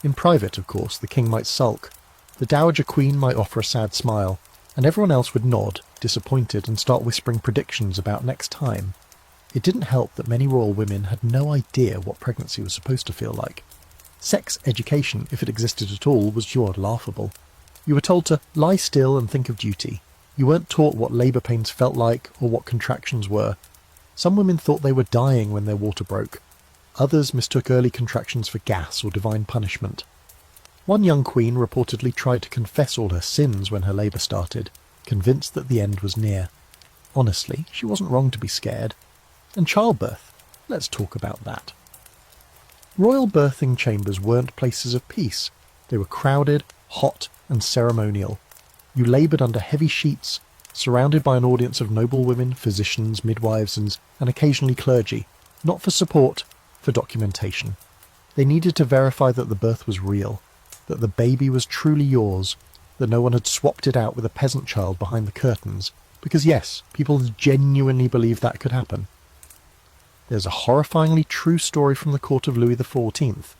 In private, of course, the king might sulk. The dowager queen might offer a sad smile, and everyone else would nod, disappointed, and start whispering predictions about next time. It didn't help that many royal women had no idea what pregnancy was supposed to feel like. Sex education, if it existed at all, was sure laughable. You were told to lie still and think of duty. You weren't taught what labour pains felt like or what contractions were. Some women thought they were dying when their water broke. Others mistook early contractions for gas or divine punishment. One young queen reportedly tried to confess all her sins when her labour started, convinced that the end was near. Honestly, she wasn't wrong to be scared. And childbirth, let's talk about that. Royal birthing chambers weren't places of peace. They were crowded, hot, and ceremonial. You laboured under heavy sheets, surrounded by an audience of noble women, physicians, midwives, and occasionally clergy, not for support, for documentation. They needed to verify that the birth was real, that the baby was truly yours, that no one had swapped it out with a peasant child behind the curtains, because yes, people genuinely believed that could happen. There's a horrifyingly true story from the court of Louis XIV.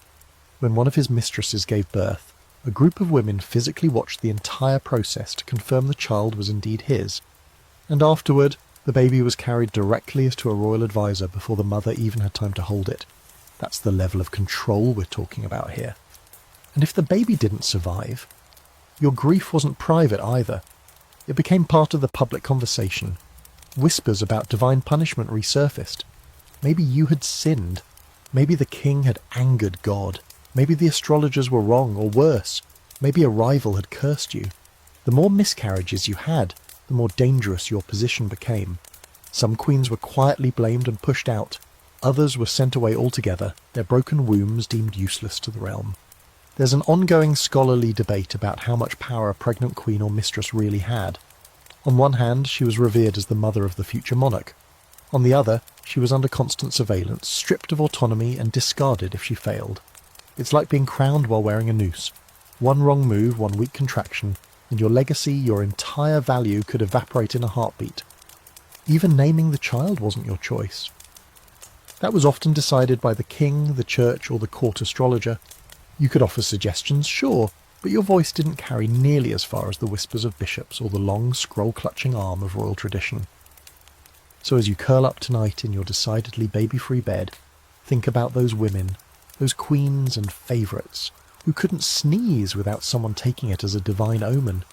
When one of his mistresses gave birth, a group of women physically watched the entire process to confirm the child was indeed his, and afterward the baby was carried directly as to a royal advisor before the mother even had time to hold it. That's the level of control we're talking about here. And if the baby didn't survive, your grief wasn't private either. It became part of the public conversation. Whispers about divine punishment resurfaced. Maybe you had sinned. Maybe the king had angered God. Maybe the astrologers were wrong, or worse, maybe a rival had cursed you. The more miscarriages you had, the more dangerous your position became. Some queens were quietly blamed and pushed out. Others were sent away altogether, their broken wombs deemed useless to the realm. There's an ongoing scholarly debate about how much power a pregnant queen or mistress really had. On one hand, she was revered as the mother of the future monarch. On the other, she was under constant surveillance, stripped of autonomy and discarded if she failed. It's like being crowned while wearing a noose. One wrong move, one weak contraction, and your legacy, your entire value could evaporate in a heartbeat. Even naming the child wasn't your choice. That was often decided by the king, the church, or the court astrologer. You could offer suggestions, sure, but your voice didn't carry nearly as far as the whispers of bishops or the long, scroll-clutching arm of royal tradition. So as you curl up tonight in your decidedly baby-free bed, think about those women, those queens and favourites, who couldn't sneeze without someone taking it as a divine omen,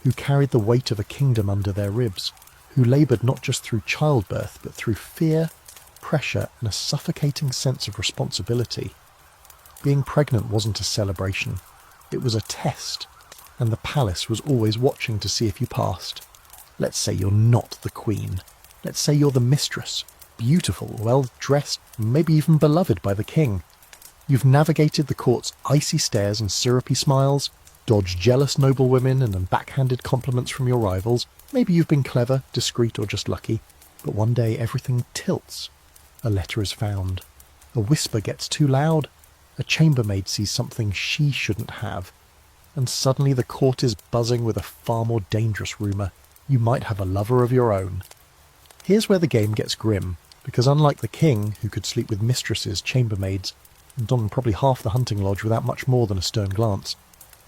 who carried the weight of a kingdom under their ribs, who laboured not just through childbirth, but through fear, pressure, and a suffocating sense of responsibility. Being pregnant wasn't a celebration. It was a test, and the palace was always watching to see if you passed. Let's say you're not the queen. Let's say you're the mistress, beautiful, well-dressed, maybe even beloved by the king. You've navigated the court's icy stares and syrupy smiles, dodged jealous noblewomen and backhanded compliments from your rivals. Maybe you've been clever, discreet, or just lucky. But one day everything tilts. A letter is found. A whisper gets too loud. A chambermaid sees something she shouldn't have. And suddenly the court is buzzing with a far more dangerous rumour. You might have a lover of your own. Here's where the game gets grim, because unlike the king, who could sleep with mistresses, chambermaids, and don probably half the hunting lodge without much more than a stern glance,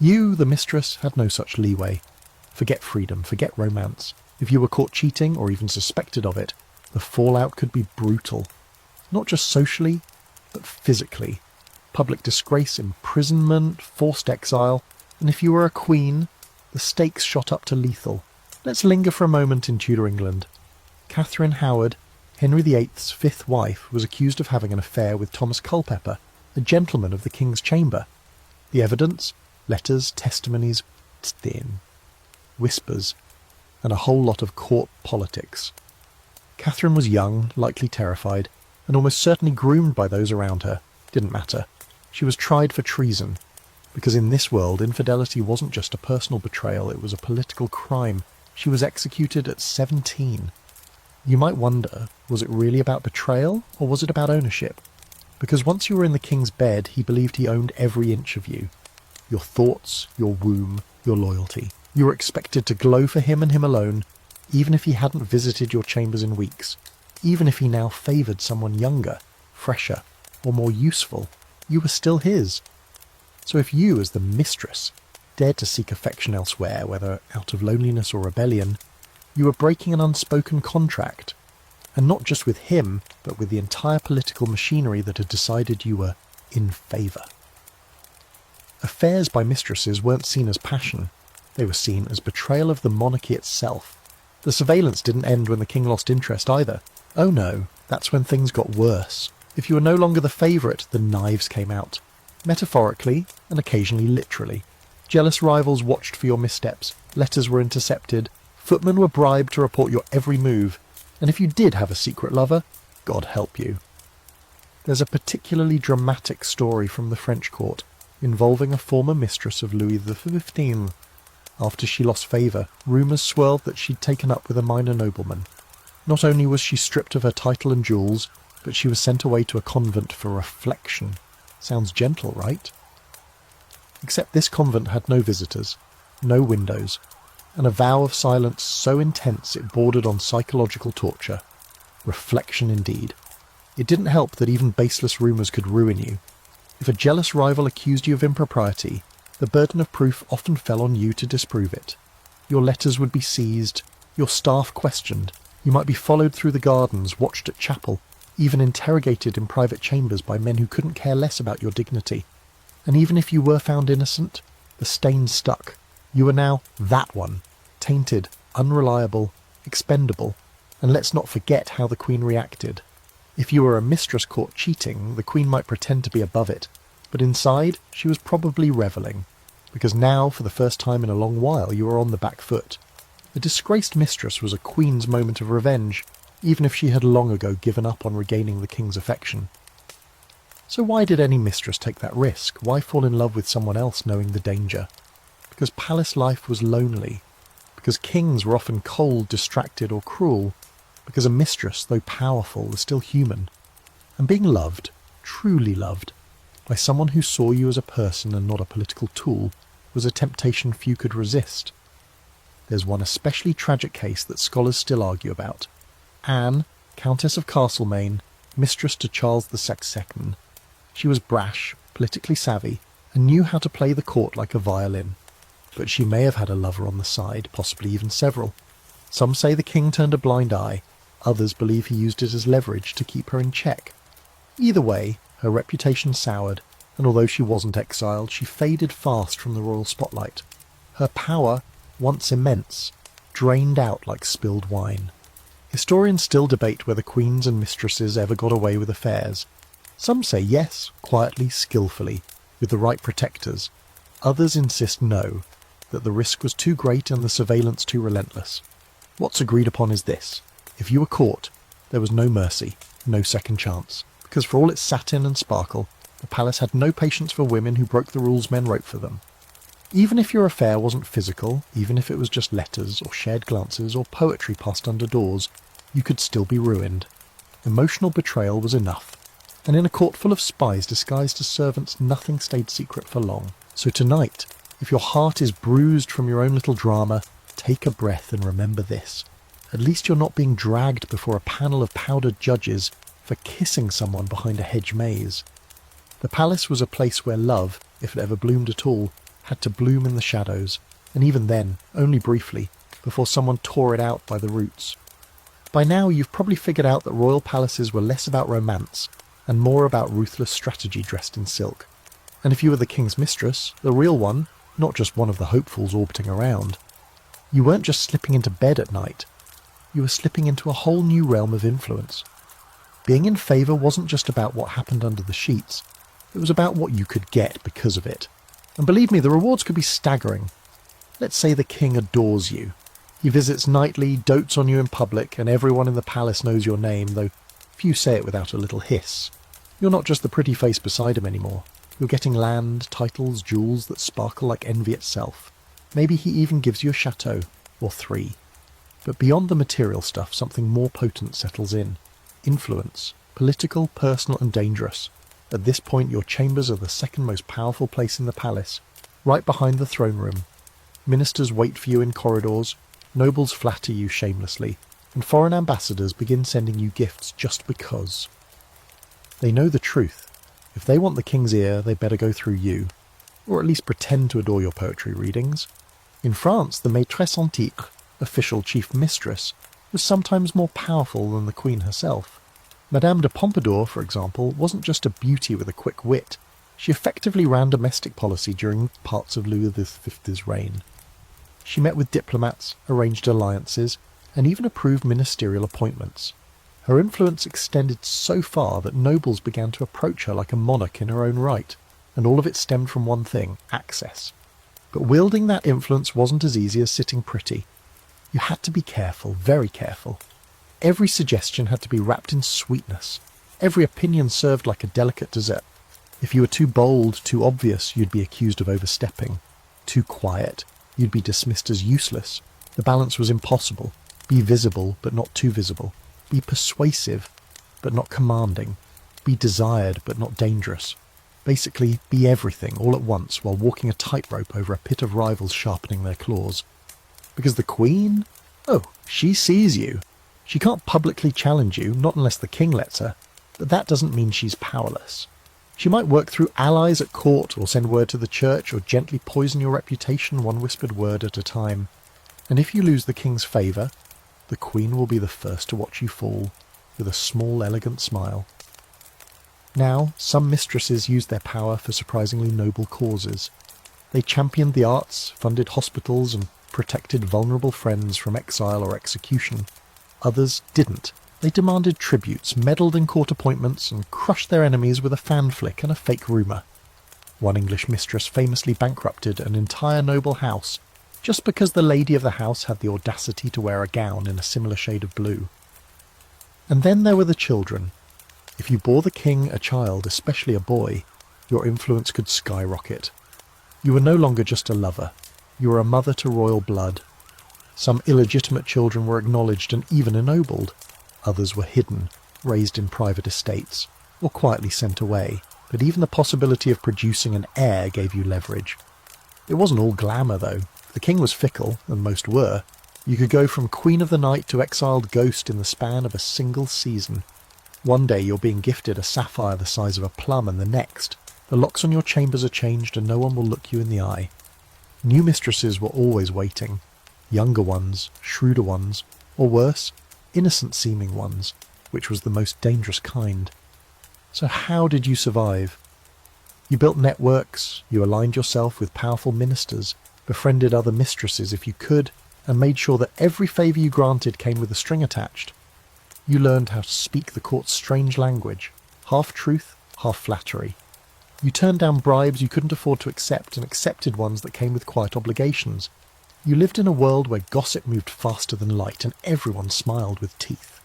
you, the mistress, had no such leeway. Forget freedom, forget romance. If you were caught cheating, or even suspected of it, the fallout could be brutal. Not just socially, but physically. Public disgrace, imprisonment, forced exile, and if you were a queen, the stakes shot up to lethal. Let's linger for a moment in Tudor England. Catherine Howard, Henry VIII's fifth wife, was accused of having an affair with Thomas Culpeper, a gentleman of the King's Chamber. The evidence? Letters, testimonies, thin. Whispers, and a whole lot of court politics. Catherine was young, likely terrified, and almost certainly groomed by those around her. Didn't matter. She was tried for treason, because in this world infidelity wasn't just a personal betrayal, it was a political crime. She was executed at 17. You might wonder, was it really about betrayal, or was it about ownership? Because once you were in the king's bed, he believed he owned every inch of you. Your thoughts, your womb, your loyalty. You were expected to glow for him and him alone, even if he hadn't visited your chambers in weeks. Even if he now favoured someone younger, fresher, or more useful, you were still his. So if you, as the mistress, dared to seek affection elsewhere, whether out of loneliness or rebellion, you were breaking an unspoken contract, and not just with him, but with the entire political machinery that had decided you were in favour. Affairs by mistresses weren't seen as passion. They were seen as betrayal of the monarchy itself. The surveillance didn't end when the king lost interest either. Oh no, that's when things got worse. If you were no longer the favourite, the knives came out. Metaphorically, and occasionally literally. Jealous rivals watched for your missteps, letters were intercepted, footmen were bribed to report your every move, and if you did have a secret lover, God help you. There's a particularly dramatic story from the French court involving a former mistress of Louis XV. After she lost favour, rumours swirled that she'd taken up with a minor nobleman. Not only was she stripped of her title and jewels, but she was sent away to a convent for reflection. Sounds gentle, right? Except this convent had no visitors, no windows, and a vow of silence so intense it bordered on psychological torture. Reflection indeed. It didn't help that even baseless rumours could ruin you. If a jealous rival accused you of impropriety, the burden of proof often fell on you to disprove it. Your letters would be seized, your staff questioned, you might be followed through the gardens, watched at chapel, even interrogated in private chambers by men who couldn't care less about your dignity. And even if you were found innocent, the stain stuck. You were now that one, tainted, unreliable, expendable, and let's not forget how the Queen reacted. If you were a mistress caught cheating, the Queen might pretend to be above it, but inside she was probably revelling, because now, for the first time in a long while, you were on the back foot. A disgraced mistress was a queen's moment of revenge, even if she had long ago given up on regaining the king's affection. So why did any mistress take that risk? Why fall in love with someone else knowing the danger? Because palace life was lonely. Because kings were often cold, distracted, or cruel. Because a mistress, though powerful, was still human. And being loved, truly loved, by someone who saw you as a person and not a political tool, was a temptation few could resist. There's one especially tragic case that scholars still argue about. Anne, Countess of Castlemaine, mistress to Charles II. She was brash, politically savvy, and knew how to play the court like a violin. But she may have had a lover on the side, possibly even several. Some say the king turned a blind eye, others believe he used it as leverage to keep her in check. Either way, her reputation soured, and although she wasn't exiled, she faded fast from the royal spotlight. Her power, once immense, drained out like spilled wine. Historians still debate whether queens and mistresses ever got away with affairs. Some say yes, quietly, skillfully, with the right protectors. Others insist no, that the risk was too great and the surveillance too relentless. What's agreed upon is this. If you were caught, there was no mercy, no second chance, because for all its satin and sparkle, the palace had no patience for women who broke the rules men wrote for them. Even if your affair wasn't physical, even if it was just letters or shared glances or poetry passed under doors, you could still be ruined. Emotional betrayal was enough. And in a court full of spies disguised as servants, nothing stayed secret for long. So tonight, if your heart is bruised from your own little drama, take a breath and remember this. At least you're not being dragged before a panel of powdered judges for kissing someone behind a hedge maze. The palace was a place where love, if it ever bloomed at all, had to bloom in the shadows, and even then, only briefly, before someone tore it out by the roots. By now you've probably figured out that royal palaces were less about romance, and more about ruthless strategy dressed in silk. And if you were the king's mistress, the real one, not just one of the hopefuls orbiting around, you weren't just slipping into bed at night, you were slipping into a whole new realm of influence. Being in favour wasn't just about what happened under the sheets, it was about what you could get because of it. And believe me, the rewards could be staggering. Let's say the king adores you. He visits nightly, dotes on you in public, and everyone in the palace knows your name, though few say it without a little hiss. You're not just the pretty face beside him anymore. You're getting land, titles, jewels that sparkle like envy itself. Maybe he even gives you a chateau, or 3. But beyond the material stuff, something more potent settles in. Influence. Political, personal, and dangerous. At this point, your chambers are the second most powerful place in the palace, right behind the throne room. Ministers wait for you in corridors, nobles flatter you shamelessly, and foreign ambassadors begin sending you gifts just because. They know the truth. If they want the king's ear, they better go through you, or at least pretend to adore your poetry readings. In France, the maîtresse en titre, official chief mistress, was sometimes more powerful than the queen herself. Madame de Pompadour, for example, wasn't just a beauty with a quick wit. She effectively ran domestic policy during parts of Louis XV's reign. She met with diplomats, arranged alliances, and even approved ministerial appointments. Her influence extended so far that nobles began to approach her like a monarch in her own right, and all of it stemmed from one thing: access. But wielding that influence wasn't as easy as sitting pretty. You had to be careful, very careful. Every suggestion had to be wrapped in sweetness, every opinion served like a delicate dessert. If you were too bold, too obvious, you'd be accused of overstepping. Too quiet, you'd be dismissed as useless. The balance was impossible. Be visible, but not too visible. Be persuasive, but not commanding. Be desired, but not dangerous. Basically, be everything all at once while walking a tightrope over a pit of rivals sharpening their claws. Because the Queen? Oh, she sees you. She can't publicly challenge you, not unless the king lets her, but that doesn't mean she's powerless. She might work through allies at court, or send word to the church, or gently poison your reputation one whispered word at a time. And if you lose the king's favour, the Queen will be the first to watch you fall, with a small, elegant smile. Now, some mistresses used their power for surprisingly noble causes. They championed the arts, funded hospitals, and protected vulnerable friends from exile or execution. Others didn't. They demanded tributes, meddled in court appointments, and crushed their enemies with a fan flick and a fake rumour. One English mistress famously bankrupted an entire noble house just because the lady of the house had the audacity to wear a gown in a similar shade of blue. And then there were the children. If you bore the king a child, especially a boy, your influence could skyrocket. You were no longer just a lover. You were a mother to royal blood. Some illegitimate children were acknowledged and even ennobled. Others were hidden, raised in private estates, or quietly sent away, but even the possibility of producing an heir gave you leverage. It wasn't all glamour, though. The king was fickle, and most were. You could go from Queen of the Night to exiled ghost in the span of a single season. One day you're being gifted a sapphire the size of a plum, and the next, the locks on your chambers are changed and no one will look you in the eye. New mistresses were always waiting. Younger ones, shrewder ones, or worse, innocent-seeming ones, which was the most dangerous kind. So how did you survive? You built networks, you aligned yourself with powerful ministers, befriended other mistresses if you could, and made sure that every favour you granted came with a string attached. You learned how to speak the court's strange language, half truth, half flattery. You turned down bribes you couldn't afford to accept and accepted ones that came with quiet obligations. You lived in a world where gossip moved faster than light and everyone smiled with teeth.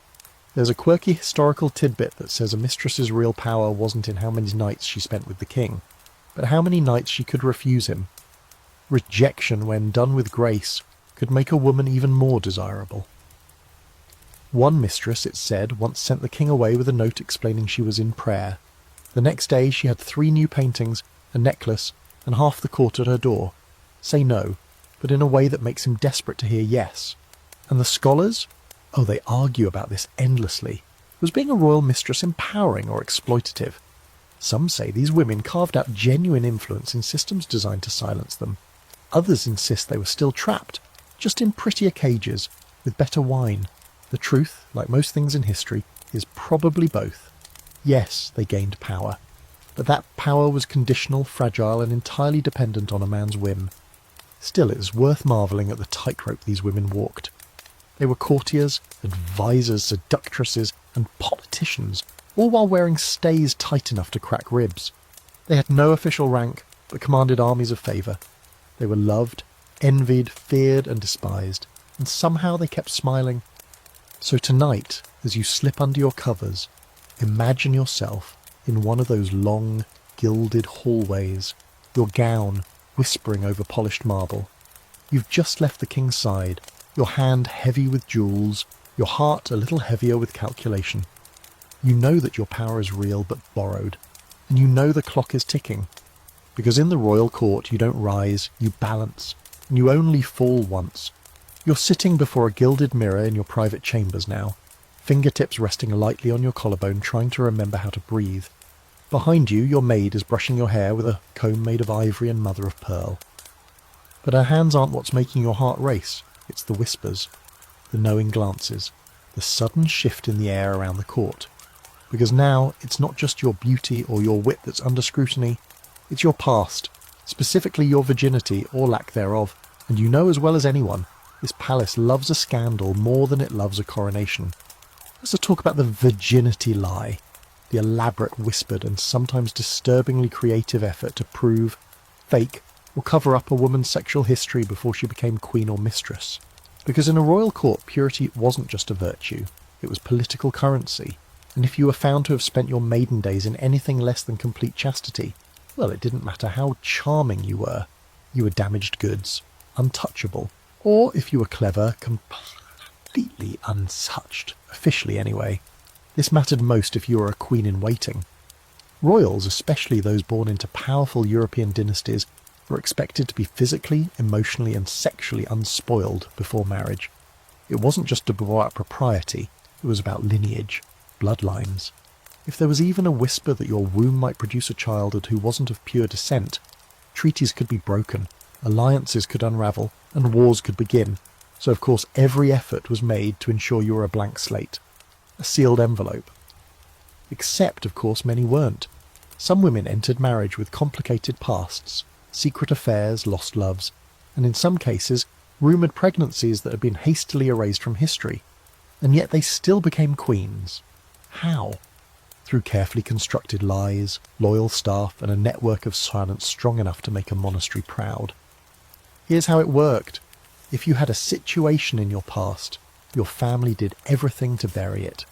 There's a quirky historical tidbit that says a mistress's real power wasn't in how many nights she spent with the king, but how many nights she could refuse him. Rejection, when done with grace, could make a woman even more desirable. One mistress, it's said, once sent the king away with a note explaining she was in prayer. The next day she had 3 new paintings, a necklace, and half the court at her door. Say no, but in a way that makes him desperate to hear yes. And the scholars? Oh, they argue about this endlessly. Was being a royal mistress empowering or exploitative? Some say these women carved out genuine influence in systems designed to silence them. Others insist they were still trapped, just in prettier cages, with better wine. The truth, like most things in history, is probably both. Yes, they gained power, but that power was conditional, fragile, and entirely dependent on a man's whim. Still, it is worth marvelling at the tightrope these women walked. They were courtiers, advisors, seductresses, and politicians, all while wearing stays tight enough to crack ribs. They had no official rank, but commanded armies of favour. They were loved, envied, feared, and despised, and somehow they kept smiling. So tonight, as you slip under your covers, imagine yourself in one of those long, gilded hallways, your gown whispering over polished marble. You've just left the king's side, your hand heavy with jewels, your heart a little heavier with calculation. You know that your power is real but borrowed, and you know the clock is ticking, because in the royal court you don't rise, you balance, and you only fall once. You're sitting before a gilded mirror in your private chambers now, fingertips resting lightly on your collarbone, trying to remember how to breathe. Behind you, your maid is brushing your hair with a comb made of ivory and mother of pearl. But her hands aren't what's making your heart race. It's the whispers, the knowing glances, the sudden shift in the air around the court. Because now, it's not just your beauty or your wit that's under scrutiny, it's your past, specifically your virginity or lack thereof, And you know as well as anyone, this palace loves a scandal more than it loves a coronation. Let's talk about the virginity lie, the elaborate, whispered and sometimes disturbingly creative effort to prove, fake, or cover up a woman's sexual history before she became queen or mistress. Because in a royal court, purity wasn't just a virtue, it was political currency, and if you were found to have spent your maiden days in anything less than complete chastity, well, it didn't matter how charming you were damaged goods, untouchable, or if you were clever, completely untouched, officially anyway. This mattered most if you were a queen in waiting. Royals, especially those born into powerful European dynasties, were expected to be physically, emotionally and sexually unspoiled before marriage. It wasn't just about propriety, it was about lineage, bloodlines. If there was even a whisper that your womb might produce a child who wasn't of pure descent, treaties could be broken, alliances could unravel, and wars could begin. So of course every effort was made to ensure you were a blank slate, a sealed envelope. Except, of course, many weren't. Some women entered marriage with complicated pasts, secret affairs, lost loves, and in some cases rumoured pregnancies that had been hastily erased from history. And yet they still became queens. How? Through carefully constructed lies, loyal staff, and a network of silence strong enough to make a monastery proud. Here's how it worked. If you had a situation in your past, your family did everything to bury it.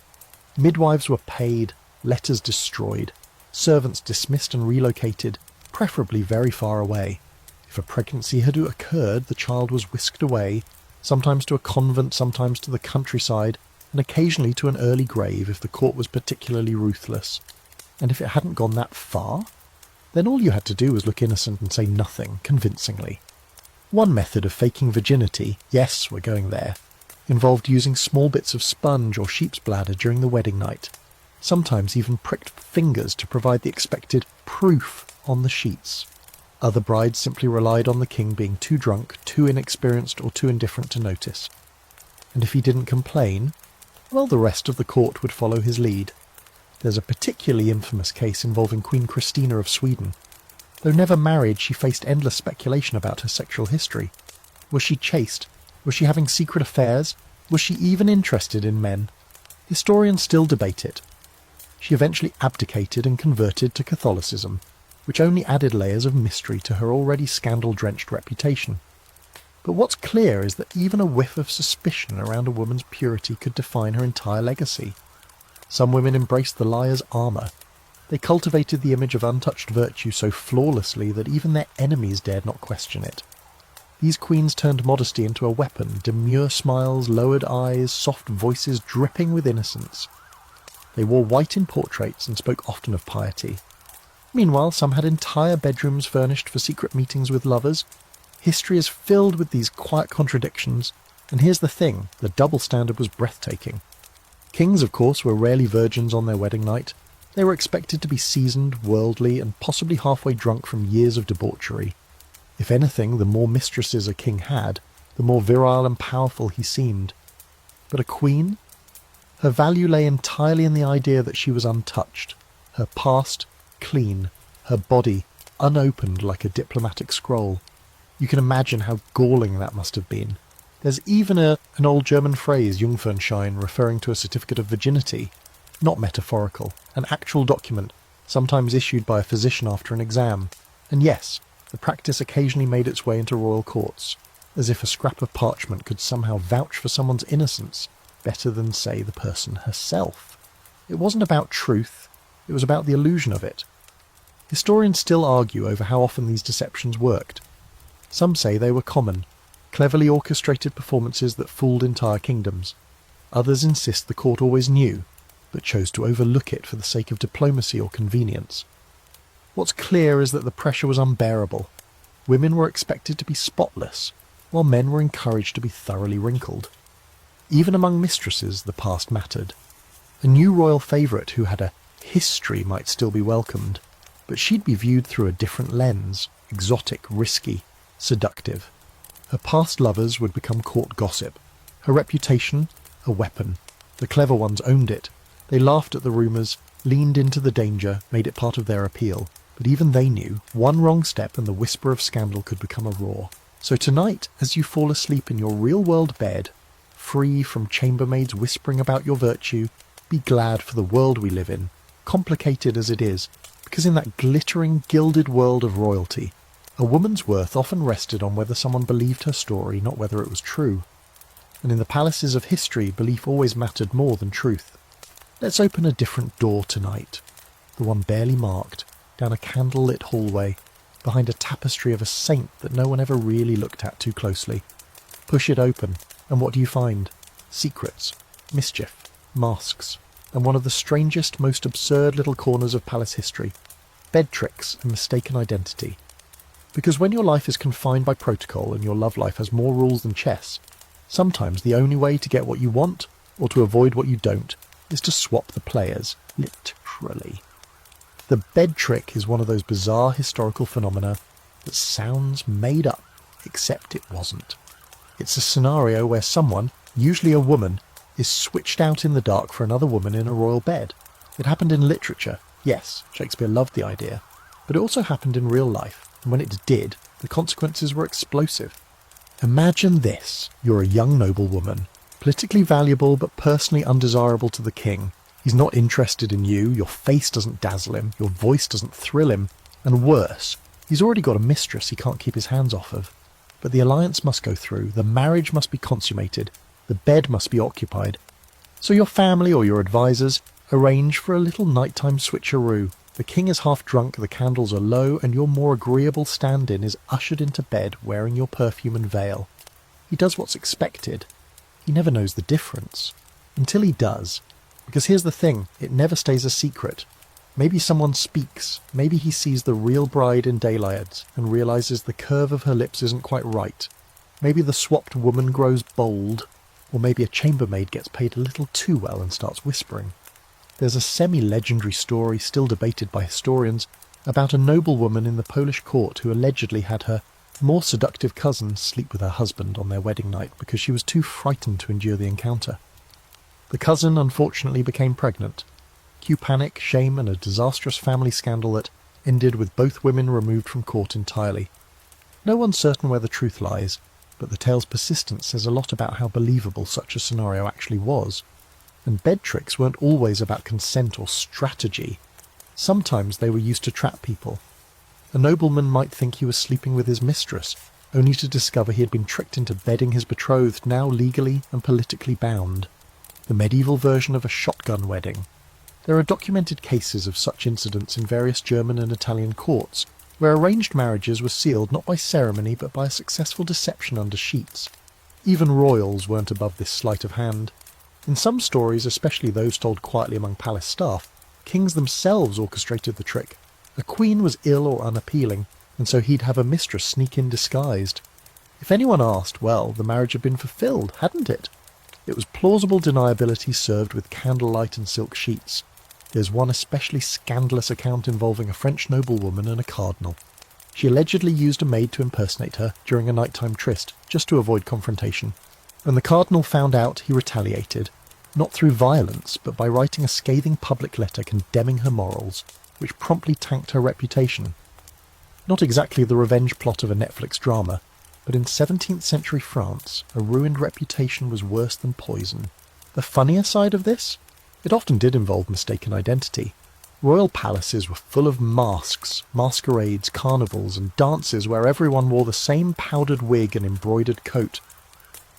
Midwives were paid, letters destroyed, servants dismissed and relocated, preferably very far away. If a pregnancy had occurred, the child was whisked away, sometimes to a convent, sometimes to the countryside, and occasionally to an early grave if the court was particularly ruthless. And if it hadn't gone that far, then all you had to do was look innocent and say nothing convincingly. One method of faking virginity, yes, we're going there, involved using small bits of sponge or sheep's bladder during the wedding night, sometimes even pricked fingers to provide the expected proof on the sheets. Other brides simply relied on the king being too drunk, too inexperienced or too indifferent to notice. And if he didn't complain, well, the rest of the court would follow his lead. There's a particularly infamous case involving Queen Christina of Sweden. Though never married, she faced endless speculation about her sexual history. Was she chaste? Was she having secret affairs? Was she even interested in men? Historians still debate it. She eventually abdicated and converted to Catholicism, which only added layers of mystery to her already scandal-drenched reputation. But what's clear is that even a whiff of suspicion around a woman's purity could define her entire legacy. Some women embraced the liar's armour. They cultivated the image of untouched virtue so flawlessly that even their enemies dared not question it. These queens turned modesty into a weapon, demure smiles, lowered eyes, soft voices dripping with innocence. They wore white in portraits and spoke often of piety. Meanwhile, some had entire bedrooms furnished for secret meetings with lovers. History is filled with these quiet contradictions, and here's the thing, the double standard was breathtaking. Kings, of course, were rarely virgins on their wedding night. They were expected to be seasoned, worldly, and possibly halfway drunk from years of debauchery. If anything, the more mistresses a king had, the more virile and powerful he seemed. But a queen? Her value lay entirely in the idea that she was untouched, her past clean, her body unopened like a diplomatic scroll. You can imagine how galling that must have been. There's even an old German phrase, Jungfernschein, referring to a certificate of virginity, not metaphorical, an actual document, sometimes issued by a physician after an exam. And yes, the practice occasionally made its way into royal courts, as if a scrap of parchment could somehow vouch for someone's innocence better than, say, the person herself. It wasn't about truth, it was about the illusion of it. Historians still argue over how often these deceptions worked. Some say they were common, cleverly orchestrated performances that fooled entire kingdoms. Others insist the court always knew, but chose to overlook it for the sake of diplomacy or convenience. What's clear is that the pressure was unbearable. Women were expected to be spotless, while men were encouraged to be thoroughly wrinkled. Even among mistresses, the past mattered. A new royal favourite who had a history might still be welcomed, but she'd be viewed through a different lens, exotic, risky, seductive. Her past lovers would become court gossip. Her reputation, a weapon. The clever ones owned it. They laughed at the rumours, leaned into the danger, made it part of their appeal. But even they knew, one wrong step and the whisper of scandal could become a roar. So tonight, as you fall asleep in your real-world bed, free from chambermaids whispering about your virtue, be glad for the world we live in, complicated as it is, because in that glittering, gilded world of royalty, a woman's worth often rested on whether someone believed her story, not whether it was true. And in the palaces of history, belief always mattered more than truth. Let's open a different door tonight, the one barely marked, down a candle-lit hallway, behind a tapestry of a saint that no one ever really looked at too closely. Push it open, and what do you find? Secrets, mischief, masks, and one of the strangest, most absurd little corners of palace history, bed tricks and mistaken identity. Because when your life is confined by protocol and your love life has more rules than chess, sometimes the only way to get what you want, or to avoid what you don't, is to swap the players, literally. The bed trick is one of those bizarre historical phenomena that sounds made up, except it wasn't. It's a scenario where someone, usually a woman, is switched out in the dark for another woman in a royal bed. It happened in literature. Yes, Shakespeare loved the idea. But it also happened in real life, and when it did, the consequences were explosive. Imagine this. You're a young noblewoman, politically valuable but personally undesirable to the king. He's not interested in you, your face doesn't dazzle him, your voice doesn't thrill him, and worse, he's already got a mistress he can't keep his hands off of. But the alliance must go through, the marriage must be consummated, the bed must be occupied. So your family or your advisors arrange for a little nighttime switcheroo. The king is half drunk, the candles are low, and your more agreeable stand-in is ushered into bed wearing your perfume and veil. He does what's expected. He never knows the difference. Until he does. Because here's the thing, it never stays a secret. Maybe someone speaks, maybe he sees the real bride in daylight and realises the curve of her lips isn't quite right. Maybe the swapped woman grows bold, or maybe a chambermaid gets paid a little too well and starts whispering. There's a semi-legendary story, still debated by historians, about a noblewoman in the Polish court who allegedly had her more seductive cousin sleep with her husband on their wedding night because she was too frightened to endure the encounter. The cousin unfortunately became pregnant. Cue panic, shame, and a disastrous family scandal that ended with both women removed from court entirely. No one's certain where the truth lies, but the tale's persistence says a lot about how believable such a scenario actually was. And bed tricks weren't always about consent or strategy. Sometimes they were used to trap people. A nobleman might think he was sleeping with his mistress, only to discover he had been tricked into bedding his betrothed, now legally and politically bound. The medieval version of a shotgun wedding. There are documented cases of such incidents in various German and Italian courts, where arranged marriages were sealed not by ceremony but by a successful deception under sheets. Even royals weren't above this sleight of hand. In some stories, especially those told quietly among palace staff, kings themselves orchestrated the trick. A queen was ill or unappealing, and so he'd have a mistress sneak in disguised. If anyone asked, well, the marriage had been fulfilled, hadn't it? It was plausible deniability served with candlelight and silk sheets. There's one especially scandalous account involving a French noblewoman and a cardinal. She allegedly used a maid to impersonate her during a nighttime tryst, just to avoid confrontation. When the cardinal found out, he retaliated, not through violence, but by writing a scathing public letter condemning her morals, which promptly tanked her reputation. Not exactly the revenge plot of a Netflix drama, but in 17th century France, a ruined reputation was worse than poison. The funnier side of this? It often did involve mistaken identity. Royal palaces were full of masks, masquerades, carnivals, and dances where everyone wore the same powdered wig and embroidered coat.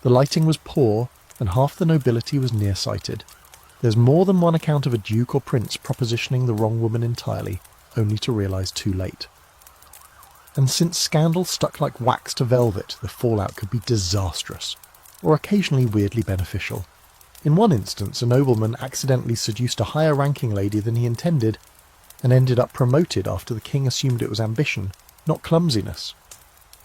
The lighting was poor, and half the nobility was nearsighted. There's more than one account of a duke or prince propositioning the wrong woman entirely, only to realise too late. And since scandal stuck like wax to velvet, the fallout could be disastrous, or occasionally weirdly beneficial. In one instance, a nobleman accidentally seduced a higher-ranking lady than he intended, and ended up promoted after the king assumed it was ambition, not clumsiness.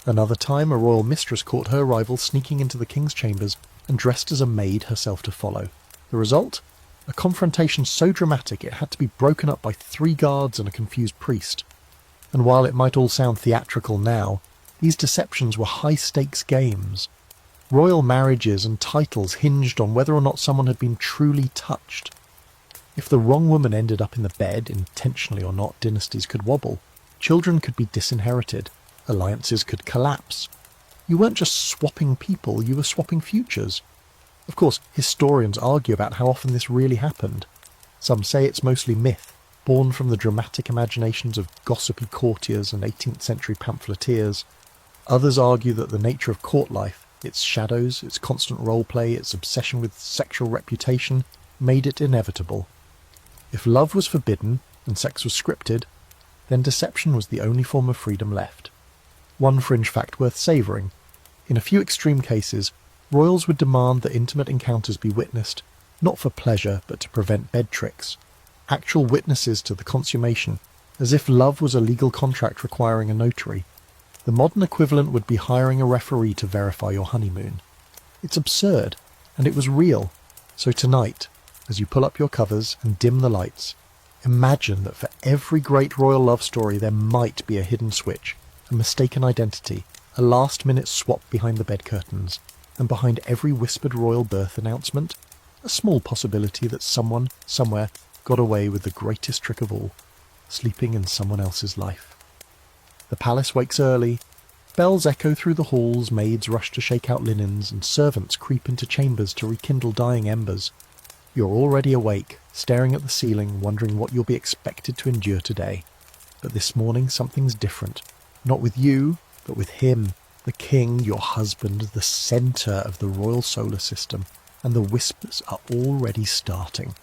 Another time, a royal mistress caught her rival sneaking into the king's chambers and dressed as a maid herself to follow. The result? A confrontation so dramatic it had to be broken up by 3 guards and a confused priest. And while it might all sound theatrical now, these deceptions were high-stakes games. Royal marriages and titles hinged on whether or not someone had been truly touched. If the wrong woman ended up in the bed, intentionally or not, dynasties could wobble. Children could be disinherited. Alliances could collapse. You weren't just swapping people, you were swapping futures. Of course, historians argue about how often this really happened. Some say it's mostly myth, born from the dramatic imaginations of gossipy courtiers and 18th century pamphleteers. Others argue that the nature of court life, its shadows, its constant role-play, its obsession with sexual reputation, made it inevitable. If love was forbidden and sex was scripted, then deception was the only form of freedom left. One fringe fact worth savouring. In a few extreme cases, royals would demand that intimate encounters be witnessed, not for pleasure but to prevent bed tricks. Actual witnesses to the consummation, as if love was a legal contract requiring a notary. The modern equivalent would be hiring a referee to verify your honeymoon. It's absurd, and it was real. So tonight, as you pull up your covers and dim the lights, imagine that for every great royal love story there might be a hidden switch, a mistaken identity, a last-minute swap behind the bed curtains, and behind every whispered royal birth announcement, a small possibility that someone, somewhere, got away with the greatest trick of all, sleeping in someone else's life. The palace wakes early, bells echo through the halls, maids rush to shake out linens, and servants creep into chambers to rekindle dying embers. You're already awake, staring at the ceiling, wondering what you'll be expected to endure today. But this morning something's different. Not with you, but with him, the king, your husband, the centre of the royal solar system, and the whispers are already starting.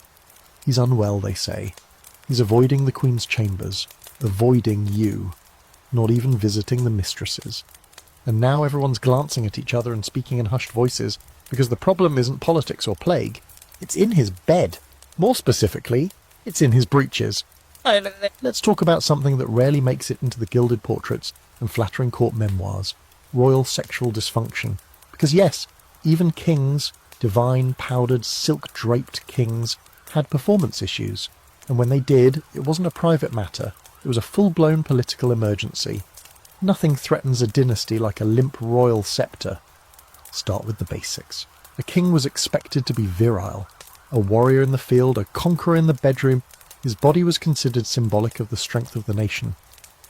He's unwell, they say. He's avoiding the Queen's chambers, avoiding you, not even visiting the mistresses. And now everyone's glancing at each other and speaking in hushed voices, because the problem isn't politics or plague. It's in his bed. More specifically, it's in his breeches. Let's talk about something that rarely makes it into the gilded portraits and flattering court memoirs, royal sexual dysfunction. Because yes, even kings, divine, powdered, silk-draped kings, had performance issues, and when they did, it wasn't a private matter, it was a full-blown political emergency. Nothing threatens a dynasty like a limp royal sceptre. Start with the basics. A king was expected to be virile, a warrior in the field, a conqueror in the bedroom. His body was considered symbolic of the strength of the nation.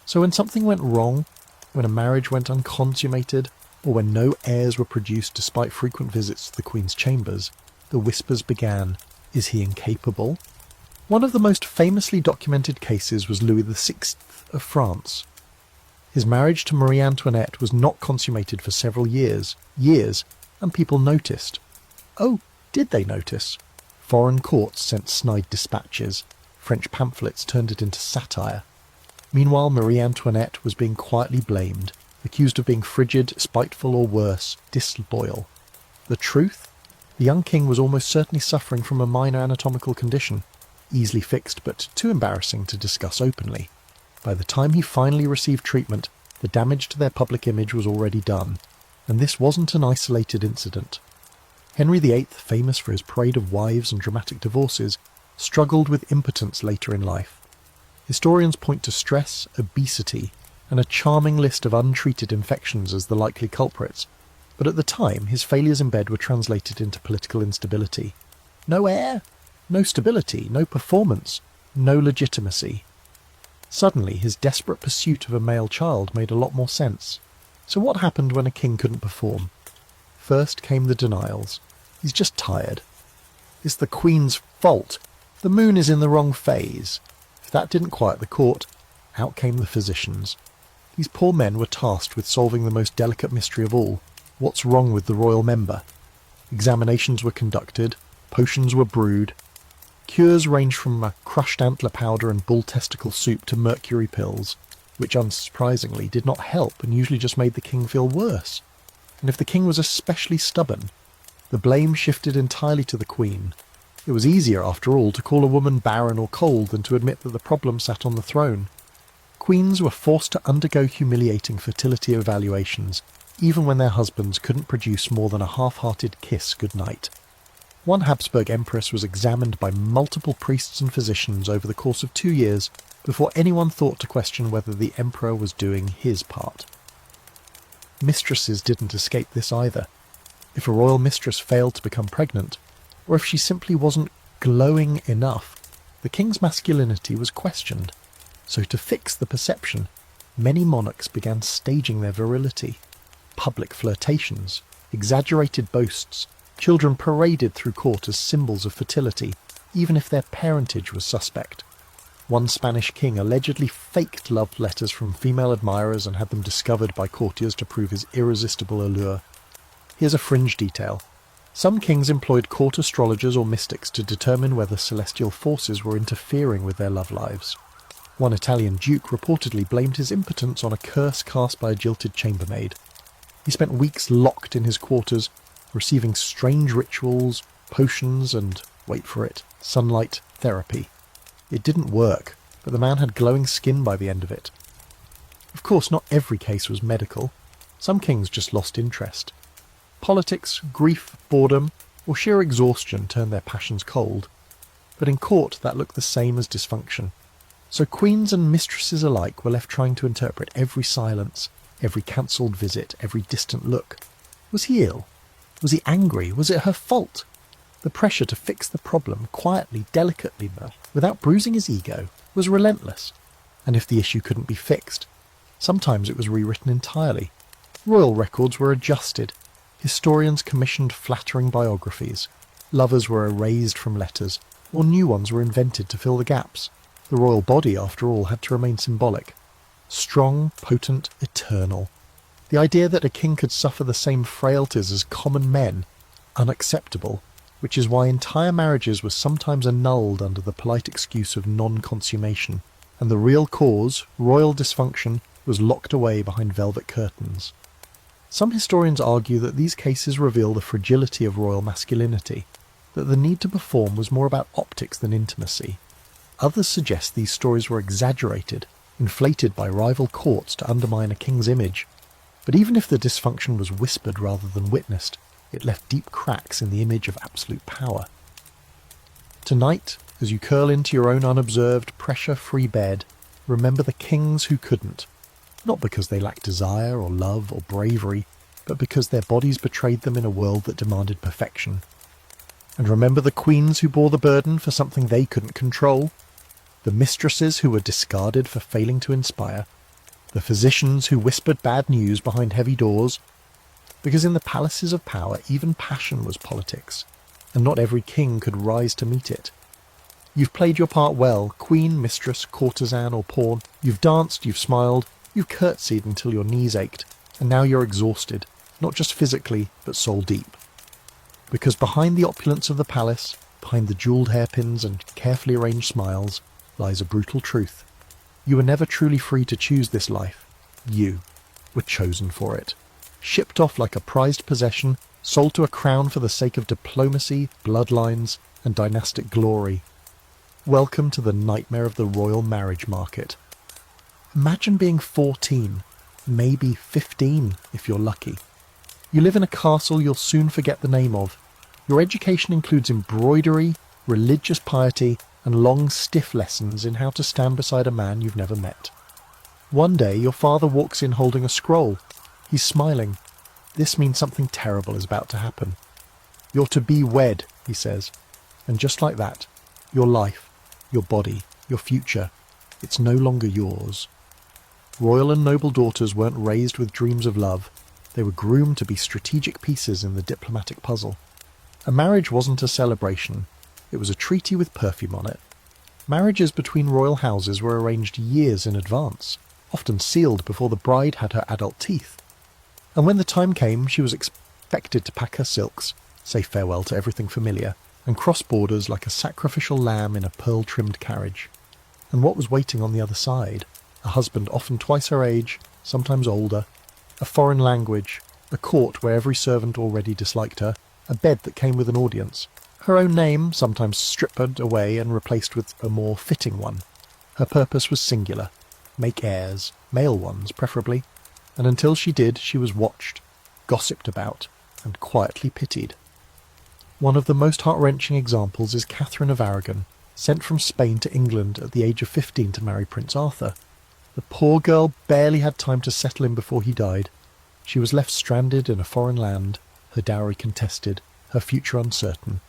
So when something went wrong, when a marriage went unconsummated, or when no heirs were produced despite frequent visits to the Queen's chambers, the whispers began. Is he incapable? One of the most famously documented cases was Louis VI of France. His marriage to Marie Antoinette was not consummated for several years, and people noticed. Oh, did they notice? Foreign courts sent snide dispatches. French pamphlets turned it into satire. Meanwhile, Marie Antoinette was being quietly blamed, accused of being frigid, spiteful, or worse, disloyal. The truth? The young king was almost certainly suffering from a minor anatomical condition, easily fixed but too embarrassing to discuss openly. By the time he finally received treatment, the damage to their public image was already done, and this wasn't an isolated incident. Henry VIII, famous for his parade of wives and dramatic divorces, struggled with impotence later in life. Historians point to stress, obesity, and a charming list of untreated infections as the likely culprits, but at the time his failures in bed were translated into political instability. No heir, no stability, no performance, no legitimacy. Suddenly his desperate pursuit of a male child made a lot more sense. So what happened when a king couldn't perform? First came the denials. He's just tired. It's the Queen's fault. The moon is in the wrong phase. If that didn't quiet the court, out came the physicians. These poor men were tasked with solving the most delicate mystery of all. What's wrong with the royal member? Examinations were conducted, potions were brewed. Cures ranged from a crushed antler powder and bull testicle soup to mercury pills, which unsurprisingly did not help and usually just made the king feel worse. And if the king was especially stubborn, the blame shifted entirely to the Queen. It was easier, after all, to call a woman barren or cold than to admit that the problem sat on the throne. Queens were forced to undergo humiliating fertility evaluations, even when their husbands couldn't produce more than a half-hearted kiss goodnight. One Habsburg empress was examined by multiple priests and physicians over the course of 2 years before anyone thought to question whether the emperor was doing his part. Mistresses didn't escape this either. If a royal mistress failed to become pregnant, or if she simply wasn't glowing enough, the king's masculinity was questioned. So to fix the perception, many monarchs began staging their virility. public flirtations, exaggerated boasts, children paraded through court as symbols of fertility, even if their parentage was suspect. One Spanish king allegedly faked love letters from female admirers and had them discovered by courtiers to prove his irresistible allure. Here's a fringe detail. Some kings employed court astrologers or mystics to determine whether celestial forces were interfering with their love lives. One Italian duke reportedly blamed his impotence on a curse cast by a jilted chambermaid. He spent weeks locked in his quarters, receiving strange rituals, potions and, wait for it, sunlight therapy. It didn't work, but the man had glowing skin by the end of it. Of course, not every case was medical. Some kings just lost interest. Politics, grief, boredom, or sheer exhaustion turned their passions cold. But in court that looked the same as dysfunction. So queens and mistresses alike were left trying to interpret every silence, every cancelled visit, every distant look. Was he ill? Was he angry? Was it her fault? The pressure to fix the problem quietly, delicately, without bruising his ego, was relentless. And if the issue couldn't be fixed, sometimes it was rewritten entirely. Royal records were adjusted. Historians commissioned flattering biographies. Lovers were erased from letters, or new ones were invented to fill the gaps. The royal body, after all, had to remain symbolic. Strong, potent, eternal. The idea that a king could suffer the same frailties as common men, unacceptable, which is why entire marriages were sometimes annulled under the polite excuse of non-consummation, and the real cause, royal dysfunction, was locked away behind velvet curtains. Some historians argue that these cases reveal the fragility of royal masculinity, that the need to perform was more about optics than intimacy. Others suggest these stories were exaggerated, inflated by rival courts to undermine a king's image. But even if the dysfunction was whispered rather than witnessed, it left deep cracks in the image of absolute power. Tonight, as you curl into your own unobserved, pressure-free bed, remember the kings who couldn't, not because they lacked desire or love or bravery, but because their bodies betrayed them in a world that demanded perfection. And remember the queens who bore the burden for something they couldn't control, the mistresses who were discarded for failing to inspire, the physicians who whispered bad news behind heavy doors, because in the palaces of power even passion was politics, and not every king could rise to meet it. You've played your part well, queen, mistress, courtesan or pawn. You've danced, you've smiled, you've curtsied until your knees ached, and now you're exhausted, not just physically, but soul deep. Because behind the opulence of the palace, behind the jewelled hairpins and carefully arranged smiles, lies a brutal truth. You were never truly free to choose this life. You were chosen for it. Shipped off like a prized possession, sold to a crown for the sake of diplomacy, bloodlines, and dynastic glory. Welcome to the nightmare of the royal marriage market. Imagine being 14, maybe 15 if you're lucky. You live in a castle you'll soon forget the name of. Your education includes embroidery, religious piety, and long, stiff lessons in how to stand beside a man you've never met. One day your father walks in holding a scroll. He's smiling. This means something terrible is about to happen. You're to be wed, he says. And just like that, your life, your body, your future, it's no longer yours. Royal and noble daughters weren't raised with dreams of love. They were groomed to be strategic pieces in the diplomatic puzzle. A marriage wasn't a celebration. It was a treaty with perfume on it. Marriages between royal houses were arranged years in advance, often sealed before the bride had her adult teeth. And when the time came, she was expected to pack her silks, say farewell to everything familiar, and cross borders like a sacrificial lamb in a pearl-trimmed carriage. And what was waiting on the other side? A husband often twice her age, sometimes older, a foreign language, a court where every servant already disliked her, a bed that came with an audience, her own name sometimes stripped away and replaced with a more fitting one. Her purpose was singular: make heirs, male ones preferably, and until she did, she was watched, gossiped about, and quietly pitied. One of the most heart-wrenching examples is Catherine of Aragon, sent from Spain to England at the age of 15 to marry Prince Arthur. The poor girl barely had time to settle him before he died. She was left stranded in a foreign land, her dowry contested, her future uncertain.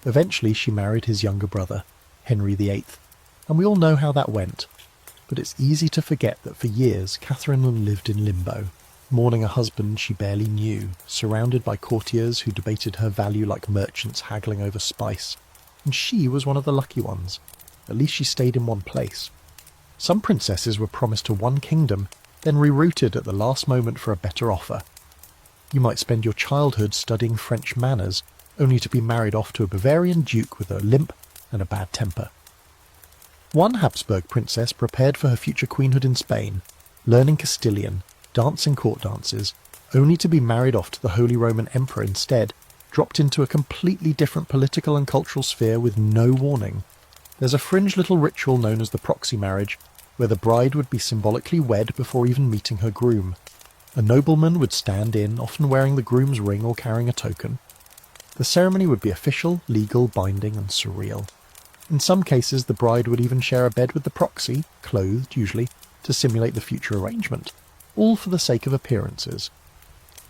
Eventually she married his younger brother, Henry VIII, and we all know how that went. But it's easy to forget that for years Catherine lived in limbo. mourning a husband she barely knew, surrounded by courtiers who debated her value like merchants haggling over spice. And she was one of the lucky ones. At least she stayed in one place. Some princesses were promised to one kingdom, then rerouted at the last moment for a better offer. You might spend your childhood studying French manners, only to be married off to a Bavarian duke with a limp and a bad temper. One Habsburg princess prepared for her future queenhood in Spain, learning Castilian, dancing court dances, only to be married off to the Holy Roman Emperor instead, dropped into a completely different political and cultural sphere with no warning. There's a fringe little ritual known as the proxy marriage, where the bride would be symbolically wed before even meeting her groom. A nobleman would stand in, often wearing the groom's ring or carrying a token. The ceremony would be official, legal, binding, and surreal. In some cases, the bride would even share a bed with the proxy, clothed usually, to simulate the future arrangement, all for the sake of appearances.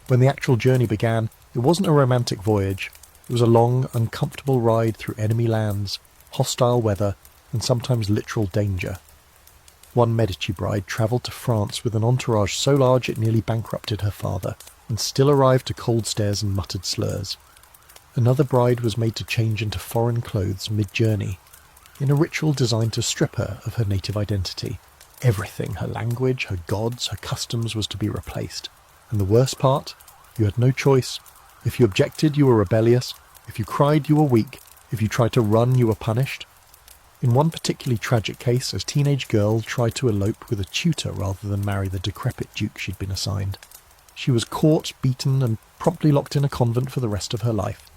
When the actual journey began, it wasn't a romantic voyage. It was a long, uncomfortable ride through enemy lands, hostile weather, and sometimes literal danger. One Medici bride travelled to France with an entourage so large it nearly bankrupted her father, and still arrived to cold stares and muttered slurs. Another bride was made to change into foreign clothes mid-journey, in a ritual designed to strip her of her native identity. Everything, her language, her gods, her customs, was to be replaced. And the worst part? You had no choice. If you objected, you were rebellious. If you cried, you were weak. If you tried to run, you were punished. In one particularly tragic case, a teenage girl tried to elope with a tutor rather than marry the decrepit duke she'd been assigned. She was caught, beaten, and promptly locked in a convent for the rest of her life.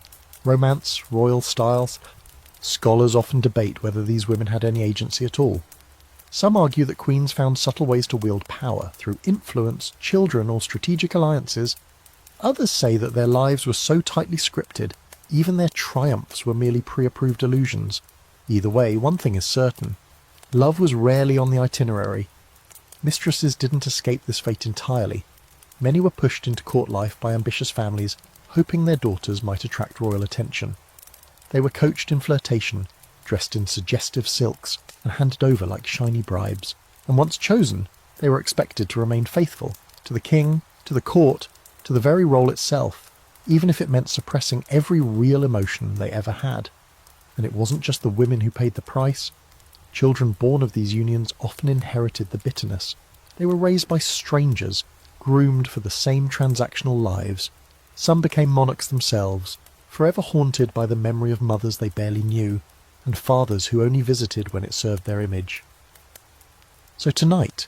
Romance, royal styles. Scholars often debate whether these women had any agency at all. Some argue that queens found subtle ways to wield power through influence, children, or strategic alliances. Others say that their lives were so tightly scripted, even their triumphs were merely pre-approved illusions. Either way, one thing is certain. Love was rarely on the itinerary. Mistresses didn't escape this fate entirely. Many were pushed into court life by ambitious families, hoping their daughters might attract royal attention. They were coached in flirtation, dressed in suggestive silks, and handed over like shiny bribes. And once chosen, they were expected to remain faithful to the king, to the court, to the very role itself, even if it meant suppressing every real emotion they ever had. And it wasn't just the women who paid the price. Children born of these unions often inherited the bitterness. They were raised by strangers, groomed for the same transactional lives. Some became monarchs themselves, forever haunted by the memory of mothers they barely knew, and fathers who only visited when it served their image. So tonight,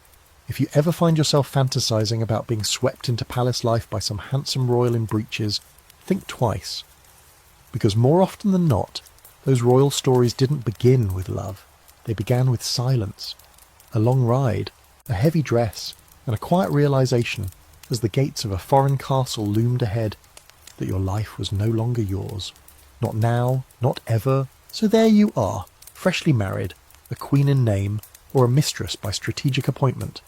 if you ever find yourself fantasizing about being swept into palace life by some handsome royal in breeches, think twice. Because more often than not, those royal stories didn't begin with love. They began with silence, a long ride, a heavy dress, and a quiet realization as the gates of a foreign castle loomed ahead that your life was no longer yours. Not now, not ever. So there you are, freshly married, a queen in name, or a mistress by strategic appointment.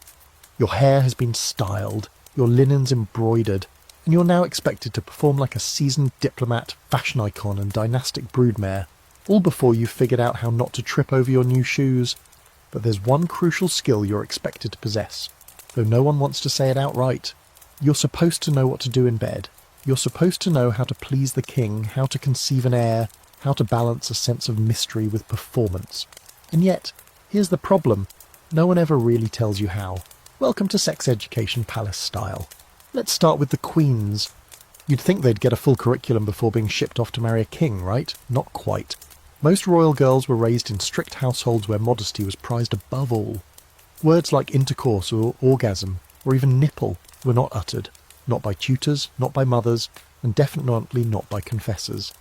Your hair has been styled, your linens embroidered, and you're now expected to perform like a seasoned diplomat, fashion icon, and dynastic broodmare, all before you've figured out how not to trip over your new shoes. But there's one crucial skill you're expected to possess, though no one wants to say it outright. You're supposed to know what to do in bed. You're supposed to know how to please the king, how to conceive an heir, how to balance a sense of mystery with performance. And yet, here's the problem. No one ever really tells you how. Welcome to Sex Education Palace Style. Let's start with the queens. You'd think they'd get a full curriculum before being shipped off to marry a king, right? Not quite. Most royal girls were raised in strict households where modesty was prized above all. Words like intercourse or orgasm, or even nipple, were not uttered. Not by tutors, not by mothers, and definitely not by confessors.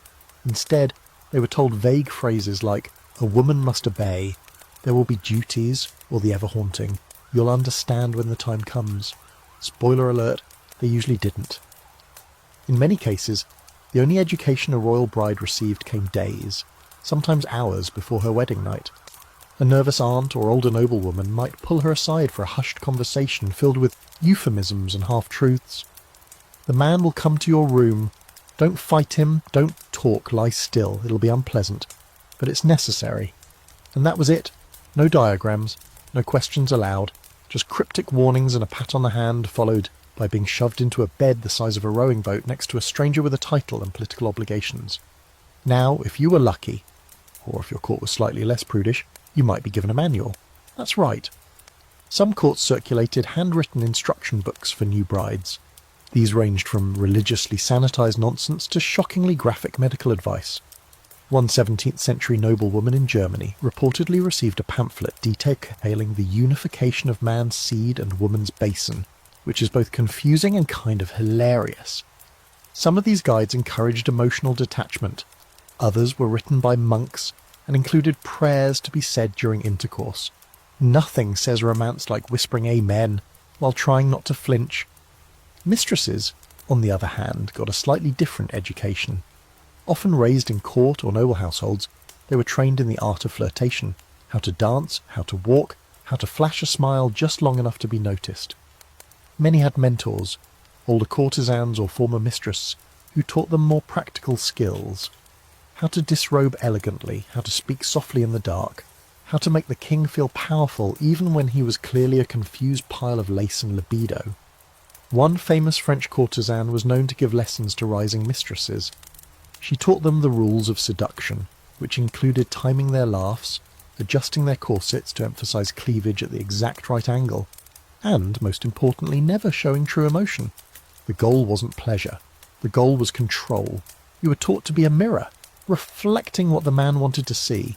Instead, they were told vague phrases like, "A woman must obey," "There will be duties," or the ever-haunting, "You'll understand when the time comes." Spoiler alert, they usually didn't. In many cases, the only education a royal bride received came days, sometimes hours before her wedding night. A nervous aunt or older noblewoman might pull her aside for a hushed conversation filled with euphemisms and half-truths. The man will come to your room. Don't fight him, don't talk, lie still, it'll be unpleasant. But it's necessary. And that was it. No diagrams, no questions allowed, just cryptic warnings and a pat on the hand followed by by being shoved into a bed the size of a rowing boat next to a stranger with a title and political obligations. Now, if you were lucky, or if your court was slightly less prudish, you might be given a manual. That's right. Some courts circulated handwritten instruction books for new brides. These ranged from religiously sanitised nonsense to shockingly graphic medical advice. One 17th century noblewoman in Germany reportedly received a pamphlet detailing the unification of man's seed and woman's basin, which is both confusing and kind of hilarious. Some of these guides encouraged emotional detachment. Others were written by monks and included prayers to be said during intercourse. Nothing says romance like whispering amen while trying not to flinch. Mistresses, on the other hand, got a slightly different education. Often raised in court or noble households, they were trained in the art of flirtation, how to dance, how to walk, how to flash a smile just long enough to be noticed. Many had mentors, older courtesans or former mistresses, who taught them more practical skills. How to disrobe elegantly, how to speak softly in the dark, how to make the king feel powerful even when he was clearly a confused pile of lace and libido. One famous French courtesan was known to give lessons to rising mistresses. She taught them the rules of seduction, which included timing their laughs, adjusting their corsets to emphasize cleavage at the exact right angle, and, most importantly, never showing true emotion. The goal wasn't pleasure. The goal was control. You were taught to be a mirror, reflecting what the man wanted to see.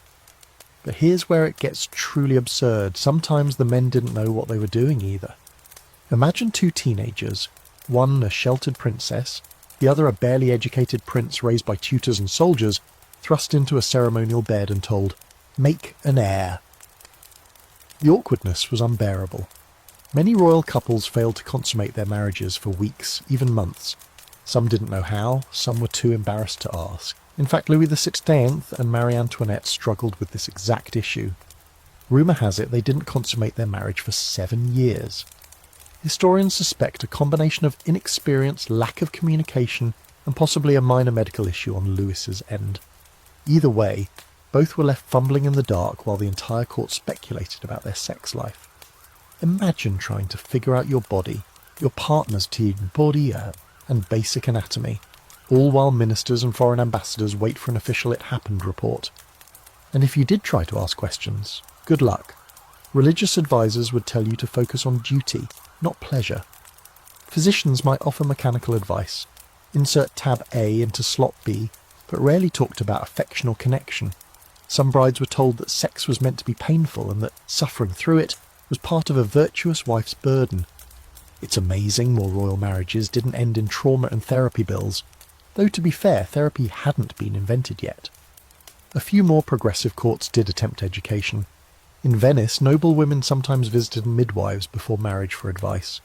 But here's where it gets truly absurd. Sometimes the men didn't know what they were doing either. Imagine two teenagers, one a sheltered princess, the other a barely educated prince raised by tutors and soldiers, thrust into a ceremonial bed and told, "Make an heir." The awkwardness was unbearable. Many royal couples failed to consummate their marriages for weeks, even months. Some didn't know how, some were too embarrassed to ask. In fact, Louis XVI and Marie Antoinette struggled with this exact issue. Rumour has it they didn't consummate their marriage for 7 years. Historians suspect a combination of inexperience, lack of communication, and possibly a minor medical issue on Louis's end. Either way, both were left fumbling in the dark while the entire court speculated about their sex life. Imagine trying to figure out your body, your partner's body, and basic anatomy, all while ministers and foreign ambassadors wait for an official "it happened" report. And if you did try to ask questions, good luck. Religious advisors would tell you to focus on duty, not pleasure. Physicians might offer mechanical advice, insert tab A into slot B, but rarely talked about affection or connection. Some brides were told that sex was meant to be painful and that suffering through it was part of a virtuous wife's burden. It's amazing more royal marriages didn't end in trauma and therapy bills, though to be fair, therapy hadn't been invented yet. A few more progressive courts did attempt education. In Venice, noble women sometimes visited midwives before marriage for advice.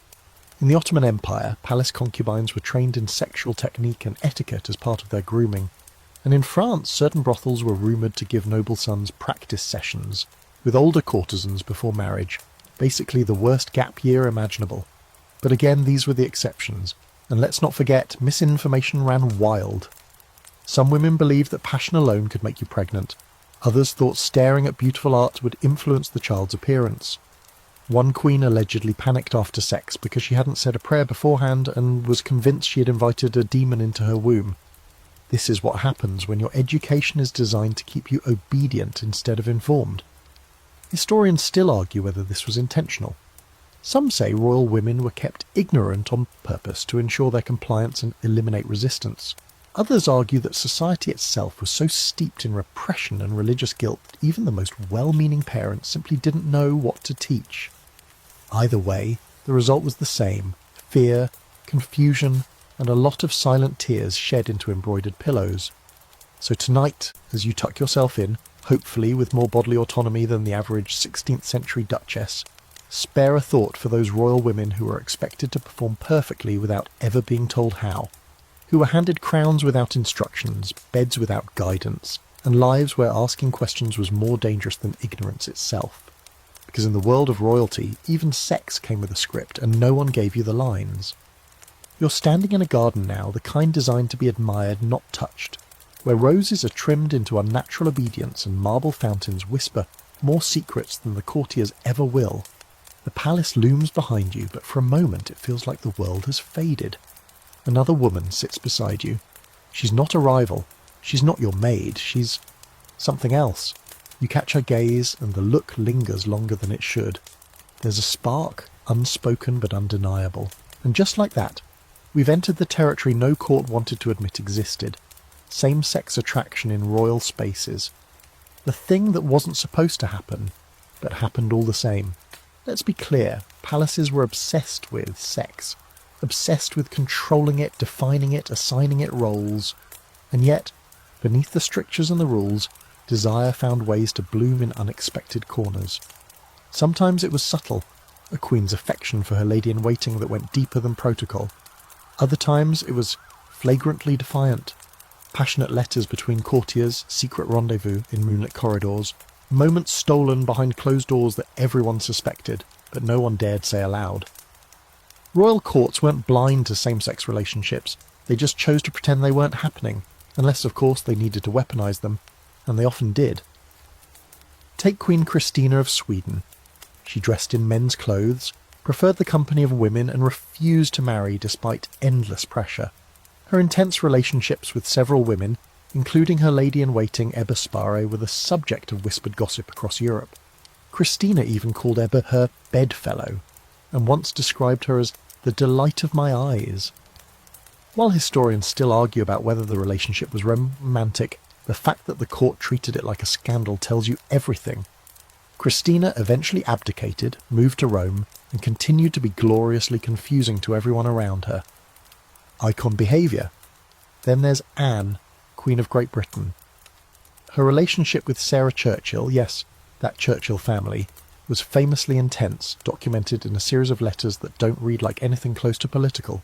In the Ottoman Empire, palace concubines were trained in sexual technique and etiquette as part of their grooming. And in France, certain brothels were rumoured to give noble sons practice sessions with older courtesans before marriage, basically the worst gap year imaginable. But again, these were the exceptions, and let's not forget, misinformation ran wild. Some women believed that passion alone could make you pregnant. Others thought staring at beautiful art would influence the child's appearance. One queen allegedly panicked after sex because she hadn't said a prayer beforehand and was convinced she had invited a demon into her womb. This is what happens when your education is designed to keep you obedient instead of informed. Historians still argue whether this was intentional. Some say royal women were kept ignorant on purpose to ensure their compliance and eliminate resistance. Others argue that society itself was so steeped in repression and religious guilt that even the most well-meaning parents simply didn't know what to teach. Either way, the result was the same: fear, confusion, and a lot of silent tears shed into embroidered pillows. So tonight, as you tuck yourself in, hopefully with more bodily autonomy than the average 16th century duchess, spare a thought for those royal women who were expected to perform perfectly without ever being told how, who were handed crowns without instructions, beds without guidance, and lives where asking questions was more dangerous than ignorance itself. Because in the world of royalty, even sex came with a script, and no one gave you the lines. You're standing in a garden now, the kind designed to be admired, not touched, where roses are trimmed into unnatural obedience and marble fountains whisper more secrets than the courtiers ever will. The palace looms behind you, but for a moment it feels like the world has faded. Another woman sits beside you. She's not a rival. She's not your maid. She's something else. You catch her gaze, and the look lingers longer than it should. There's a spark, unspoken but undeniable. And just like that, we've entered the territory no court wanted to admit existed. Same-sex attraction in royal spaces. The thing that wasn't supposed to happen, but happened all the same. Let's be clear, palaces were obsessed with sex. Obsessed with controlling it, defining it, assigning it roles. And yet, beneath the strictures and the rules, desire found ways to bloom in unexpected corners. Sometimes it was subtle, a queen's affection for her lady-in-waiting that went deeper than protocol. Other times it was flagrantly defiant. Passionate letters between courtiers, secret rendezvous in moonlit corridors, moments stolen behind closed doors that everyone suspected, but no one dared say aloud. Royal courts weren't blind to same-sex relationships, they just chose to pretend they weren't happening, unless of course they needed to weaponize them, and they often did. Take Queen Christina of Sweden. She dressed in men's clothes, preferred the company of women, and refused to marry despite endless pressure. Her intense relationships with several women, including her lady-in-waiting Ebba Sparre, were the subject of whispered gossip across Europe. Christina even called Ebba her bedfellow, and once described her as the delight of my eyes. While historians still argue about whether the relationship was romantic, the fact that the court treated it like a scandal tells you everything. Christina eventually abdicated, moved to Rome, and continued to be gloriously confusing to everyone around her. Icon behaviour. Then there's Anne, Queen of Great Britain. Her relationship with Sarah Churchill, yes, that Churchill family, was famously intense, documented in a series of letters that don't read like anything close to political.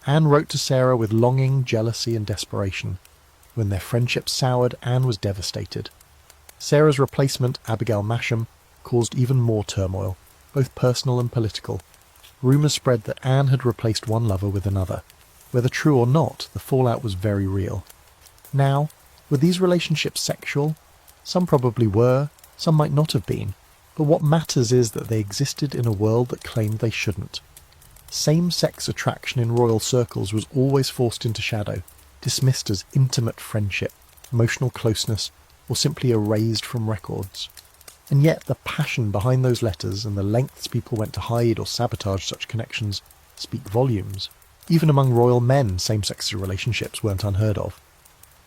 Anne wrote to Sarah with longing, jealousy and desperation. When their friendship soured, Anne was devastated. Sarah's replacement, Abigail Masham, caused even more turmoil, both personal and political. Rumours spread that Anne had replaced one lover with another. Whether true or not, the fallout was very real. Now, were these relationships sexual? Some probably were, some might not have been, but what matters is that they existed in a world that claimed they shouldn't. Same-sex attraction in royal circles was always forced into shadow, dismissed as intimate friendship, emotional closeness, or simply erased from records. And yet the passion behind those letters and the lengths people went to hide or sabotage such connections speak volumes. Even among royal men, same-sex relationships weren't unheard of.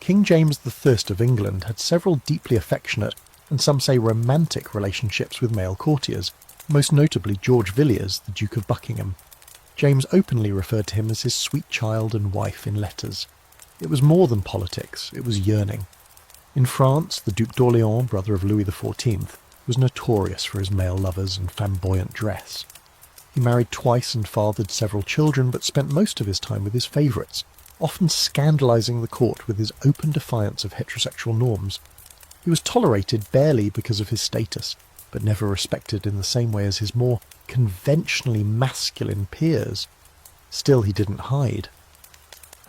King James I of England had several deeply affectionate, and some say romantic, relationships with male courtiers, most notably George Villiers, the Duke of Buckingham. James openly referred to him as his sweet child and wife in letters. It was more than politics, it was yearning. In France, the Duc d'Orléans, brother of Louis XIV, was notorious for his male lovers and flamboyant dress. He married twice and fathered several children, but spent most of his time with his favourites, often scandalising the court with his open defiance of heterosexual norms. He was tolerated barely because of his status, but never respected in the same way as his more conventionally masculine peers. Still, he didn't hide.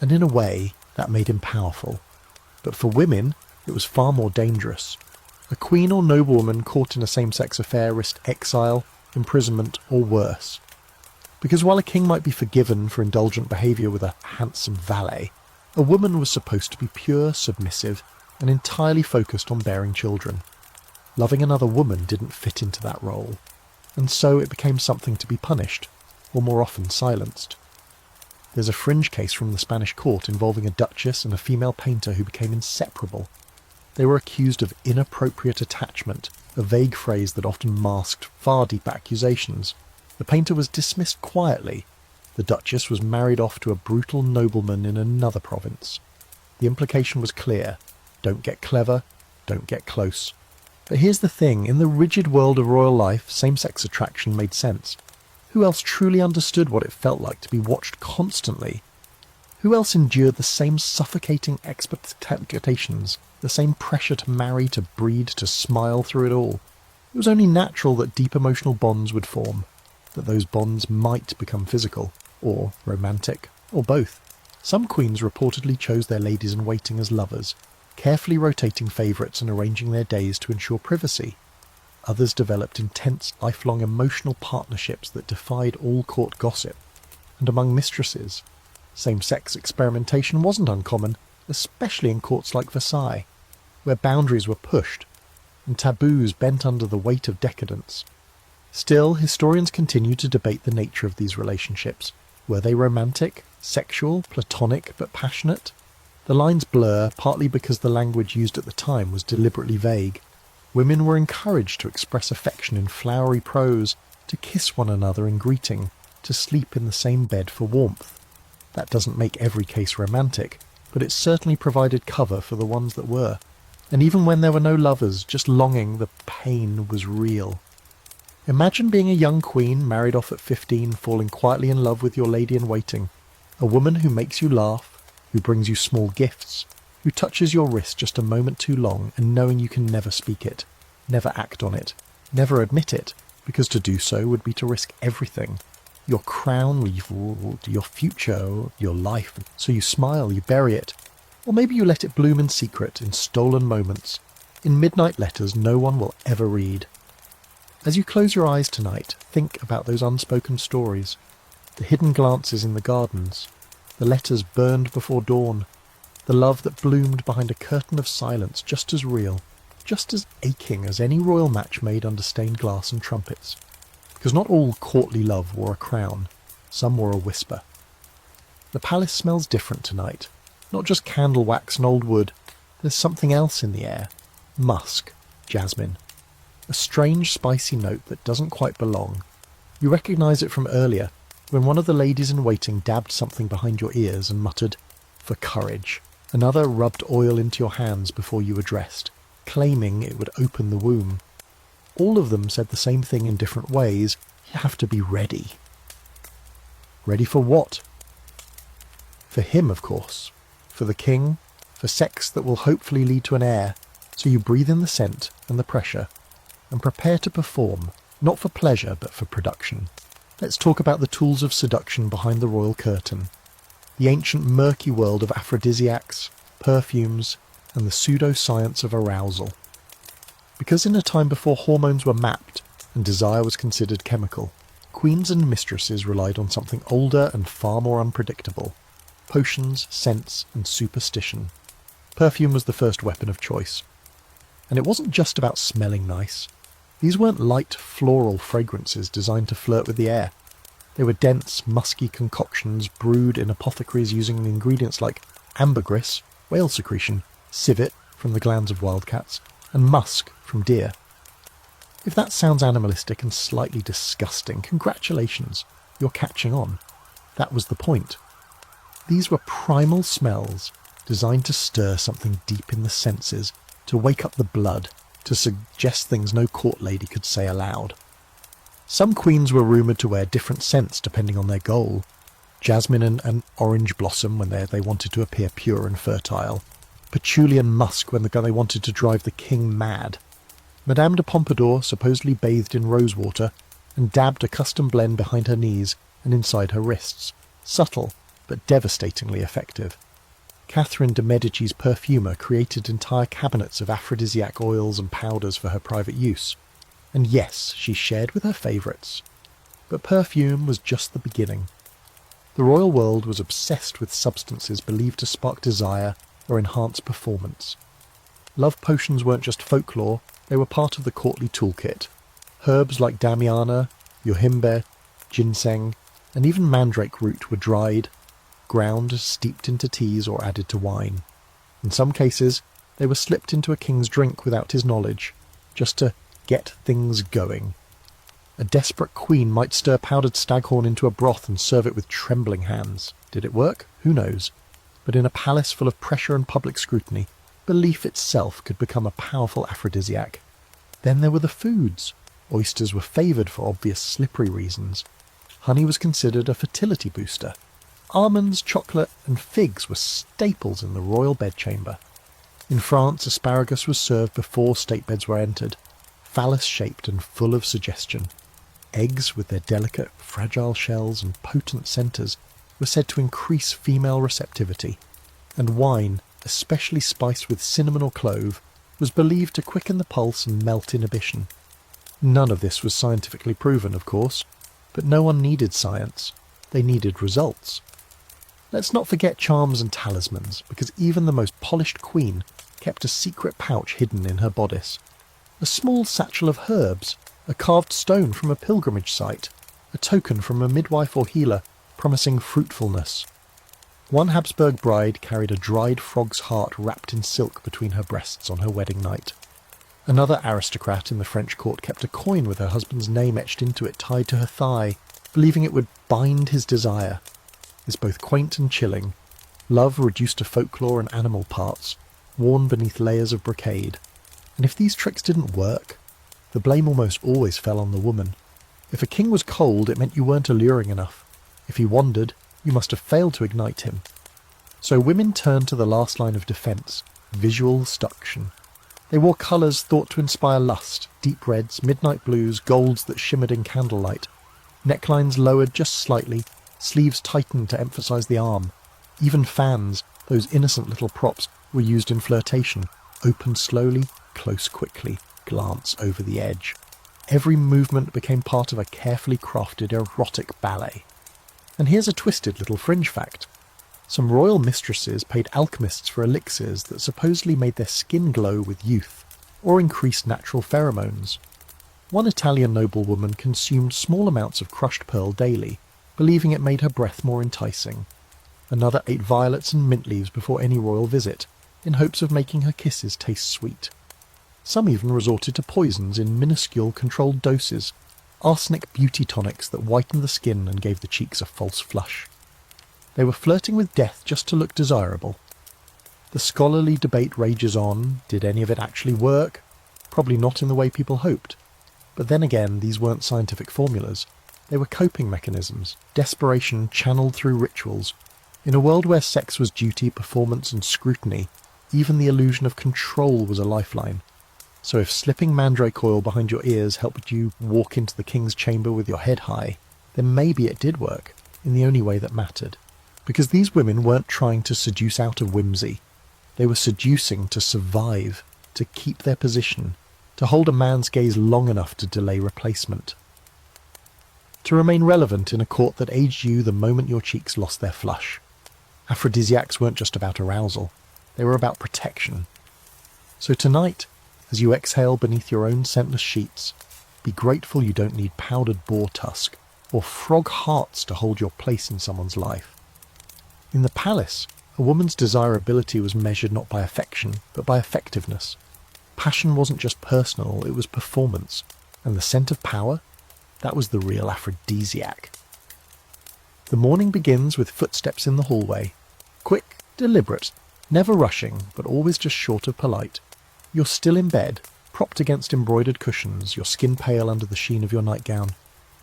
And in a way, that made him powerful. But for women, it was far more dangerous. A queen or noblewoman caught in a same-sex affair risked exile, imprisonment, or worse. Because while a king might be forgiven for indulgent behaviour with a handsome valet, a woman was supposed to be pure, submissive, and entirely focused on bearing children. Loving another woman didn't fit into that role, and so it became something to be punished, or more often silenced. There's a fringe case from the Spanish court involving a duchess and a female painter who became inseparable. They were accused of inappropriate attachment, a vague phrase that often masked far deeper accusations. The painter was dismissed quietly. The duchess was married off to a brutal nobleman in another province. The implication was clear. Don't get clever, don't get close. But here's the thing, in the rigid world of royal life, same-sex attraction made sense. Who else truly understood what it felt like to be watched constantly? Who else endured the same suffocating expectations, the same pressure to marry, to breed, to smile through it all? It was only natural that deep emotional bonds would form, that those bonds might become physical, or romantic, or both. Some queens reportedly chose their ladies-in-waiting as lovers, carefully rotating favourites and arranging their days to ensure privacy. Others developed intense, lifelong emotional partnerships that defied all court gossip. And among mistresses, same-sex experimentation wasn't uncommon, especially in courts like Versailles, where boundaries were pushed and taboos bent under the weight of decadence. Still, historians continue to debate the nature of these relationships. Were they romantic, sexual, platonic, but passionate? The lines blur, partly because the language used at the time was deliberately vague. Women were encouraged to express affection in flowery prose, to kiss one another in greeting, to sleep in the same bed for warmth. That doesn't make every case romantic, but it certainly provided cover for the ones that were. And even when there were no lovers, just longing, the pain was real. Imagine being a young queen, married off at 15, falling quietly in love with your lady-in-waiting, a woman who makes you laugh, who brings you small gifts, who touches your wrist just a moment too long, and knowing you can never speak it, never act on it, never admit it, because to do so would be to risk everything. Your crown, your future, your life. So you smile, you bury it. Or maybe you let it bloom in secret, in stolen moments, in midnight letters no one will ever read. As you close your eyes tonight, think about those unspoken stories, the hidden glances in the gardens, the letters burned before dawn, the love that bloomed behind a curtain of silence, just as real, just as aching as any royal match made under stained glass and trumpets. Because not all courtly love wore a crown, some wore a whisper. The palace smells different tonight, not just candle wax and old wood. There's something else in the air. Musk, jasmine. A strange spicy note that doesn't quite belong. You recognise it from earlier, when one of the ladies-in-waiting dabbed something behind your ears and muttered, "For courage." Another rubbed oil into your hands before you were dressed, claiming it would open the womb. All of them said the same thing in different ways. You have to be ready. Ready for what? For him, of course. For the king. For sex that will hopefully lead to an heir. So you breathe in the scent and the pressure, and prepare to perform, not for pleasure but for production. Let's talk about the tools of seduction behind the royal curtain. The ancient murky world of aphrodisiacs, perfumes, and the pseudo-science of arousal. Because in a time before hormones were mapped and desire was considered chemical, queens and mistresses relied on something older and far more unpredictable: potions, scents, and superstition. Perfume was the first weapon of choice. And it wasn't just about smelling nice. These weren't light, floral fragrances designed to flirt with the air. They were dense, musky concoctions brewed in apothecaries using ingredients like ambergris, whale secretion, civet from the glands of wildcats, and musk from deer. If that sounds animalistic and slightly disgusting, congratulations, you're catching on. That was the point. These were primal smells designed to stir something deep in the senses, to wake up the blood, to suggest things no court lady could say aloud. Some queens were rumoured to wear different scents depending on their goal. Jasmine and orange blossom when they wanted to appear pure and fertile. Patchouli and musk when they wanted to drive the king mad. Madame de Pompadour supposedly bathed in rosewater and dabbed a custom blend behind her knees and inside her wrists. Subtle, but devastatingly effective. Catherine de Medici's perfumer created entire cabinets of aphrodisiac oils and powders for her private use. And yes, she shared with her favourites. But perfume was just the beginning. The royal world was obsessed with substances believed to spark desire or enhance performance. Love potions weren't just folklore, they were part of the courtly toolkit. Herbs like damiana, yohimbe, ginseng, and even mandrake root were dried, ground, steeped into teas or added to wine. In some cases, they were slipped into a king's drink without his knowledge, just to get things going. A desperate queen might stir powdered staghorn into a broth and serve it with trembling hands. Did it work? Who knows? But in a palace full of pressure and public scrutiny, belief itself could become a powerful aphrodisiac. Then there were the foods. Oysters were favoured for obvious slippery reasons. Honey was considered a fertility booster. Almonds, chocolate, and figs were staples in the royal bedchamber. In France, asparagus was served before state beds were entered, phallus-shaped and full of suggestion. Eggs, with their delicate, fragile shells and potent centres, were said to increase female receptivity, and wine, especially spiced with cinnamon or clove, was believed to quicken the pulse and melt inhibition. None of this was scientifically proven, of course, but no one needed science. They needed results. Let's not forget charms and talismans, because even the most polished queen kept a secret pouch hidden in her bodice. A small satchel of herbs, a carved stone from a pilgrimage site, a token from a midwife or healer promising fruitfulness. One Habsburg bride carried a dried frog's heart wrapped in silk between her breasts on her wedding night. Another aristocrat in the French court kept a coin with her husband's name etched into it tied to her thigh, believing it would bind his desire. It's both quaint and chilling. Love reduced to folklore and animal parts, worn beneath layers of brocade. And if these tricks didn't work, the blame almost always fell on the woman. If a king was cold, it meant you weren't alluring enough. If he wandered, you must have failed to ignite him. So women turned to the last line of defence, visual seduction. They wore colours thought to inspire lust, deep reds, midnight blues, golds that shimmered in candlelight. Necklines lowered just slightly, sleeves tightened to emphasise the arm. Even fans, those innocent little props, were used in flirtation, opened slowly, close quickly, glance over the edge. Every movement became part of a carefully crafted erotic ballet. And here's a twisted little fringe fact. Some royal mistresses paid alchemists for elixirs that supposedly made their skin glow with youth, or increased natural pheromones. One Italian noblewoman consumed small amounts of crushed pearl daily, believing it made her breath more enticing. Another ate violets and mint leaves before any royal visit, in hopes of making her kisses taste sweet. Some even resorted to poisons in minuscule controlled doses, arsenic beauty tonics that whitened the skin and gave the cheeks a false flush. They were flirting with death just to look desirable. The scholarly debate rages on. Did any of it actually work? Probably not in the way people hoped. But then again, these weren't scientific formulas. They were coping mechanisms, desperation channeled through rituals. In a world where sex was duty, performance and scrutiny, even the illusion of control was a lifeline. So if slipping mandrake oil behind your ears helped you walk into the king's chamber with your head high, then maybe it did work, in the only way that mattered. Because these women weren't trying to seduce out of whimsy. They were seducing to survive, to keep their position, to hold a man's gaze long enough to delay replacement. To remain relevant in a court that aged you the moment your cheeks lost their flush. Aphrodisiacs weren't just about arousal, they were about protection. So tonight, as you exhale beneath your own scentless sheets, be grateful you don't need powdered boar tusk or frog hearts to hold your place in someone's life. In the palace, a woman's desirability was measured not by affection, but by effectiveness. Passion wasn't just personal, it was performance. And the scent of power? That was the real aphrodisiac. The morning begins with footsteps in the hallway. Quick, deliberate, never rushing, but always just short of polite. You're still in bed, propped against embroidered cushions, your skin pale under the sheen of your nightgown.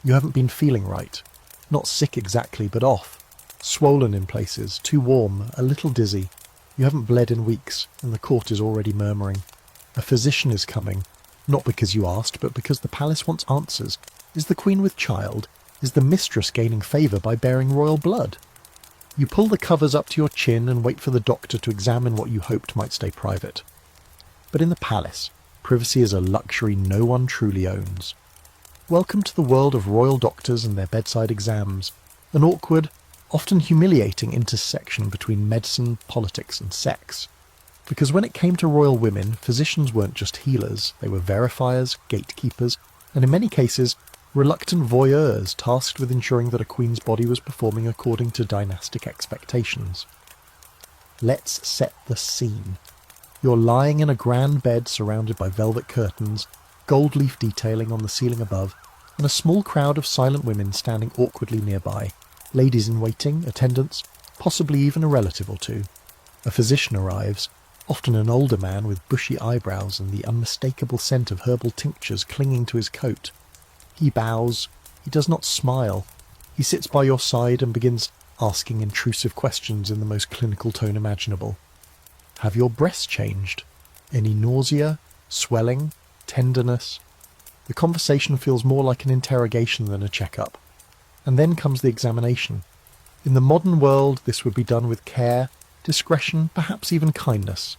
You haven't been feeling right. Not sick exactly, but off. Swollen in places, too warm, a little dizzy. You haven't bled in weeks, and the court is already murmuring. A physician is coming, not because you asked, but because the palace wants answers. Is the queen with child? Is the mistress gaining favour by bearing royal blood? You pull the covers up to your chin and wait for the doctor to examine what you hoped might stay private. But in the palace, privacy is a luxury no one truly owns. Welcome to the world of royal doctors and their bedside exams, an awkward, often humiliating intersection between medicine, politics and sex. Because when it came to royal women, physicians weren't just healers, they were verifiers, gatekeepers, and in many cases, reluctant voyeurs tasked with ensuring that a queen's body was performing according to dynastic expectations. Let's set the scene. You're lying in a grand bed surrounded by velvet curtains, gold leaf detailing on the ceiling above, and a small crowd of silent women standing awkwardly nearby. Ladies in waiting, attendants, possibly even a relative or two. A physician arrives, often an older man with bushy eyebrows and the unmistakable scent of herbal tinctures clinging to his coat. He bows. He does not smile. He sits by your side and begins asking intrusive questions in the most clinical tone imaginable. Have your breasts changed? Any nausea? Swelling? Tenderness? The conversation feels more like an interrogation than a checkup. And then comes the examination. In the modern world, this would be done with care, discretion, perhaps even kindness.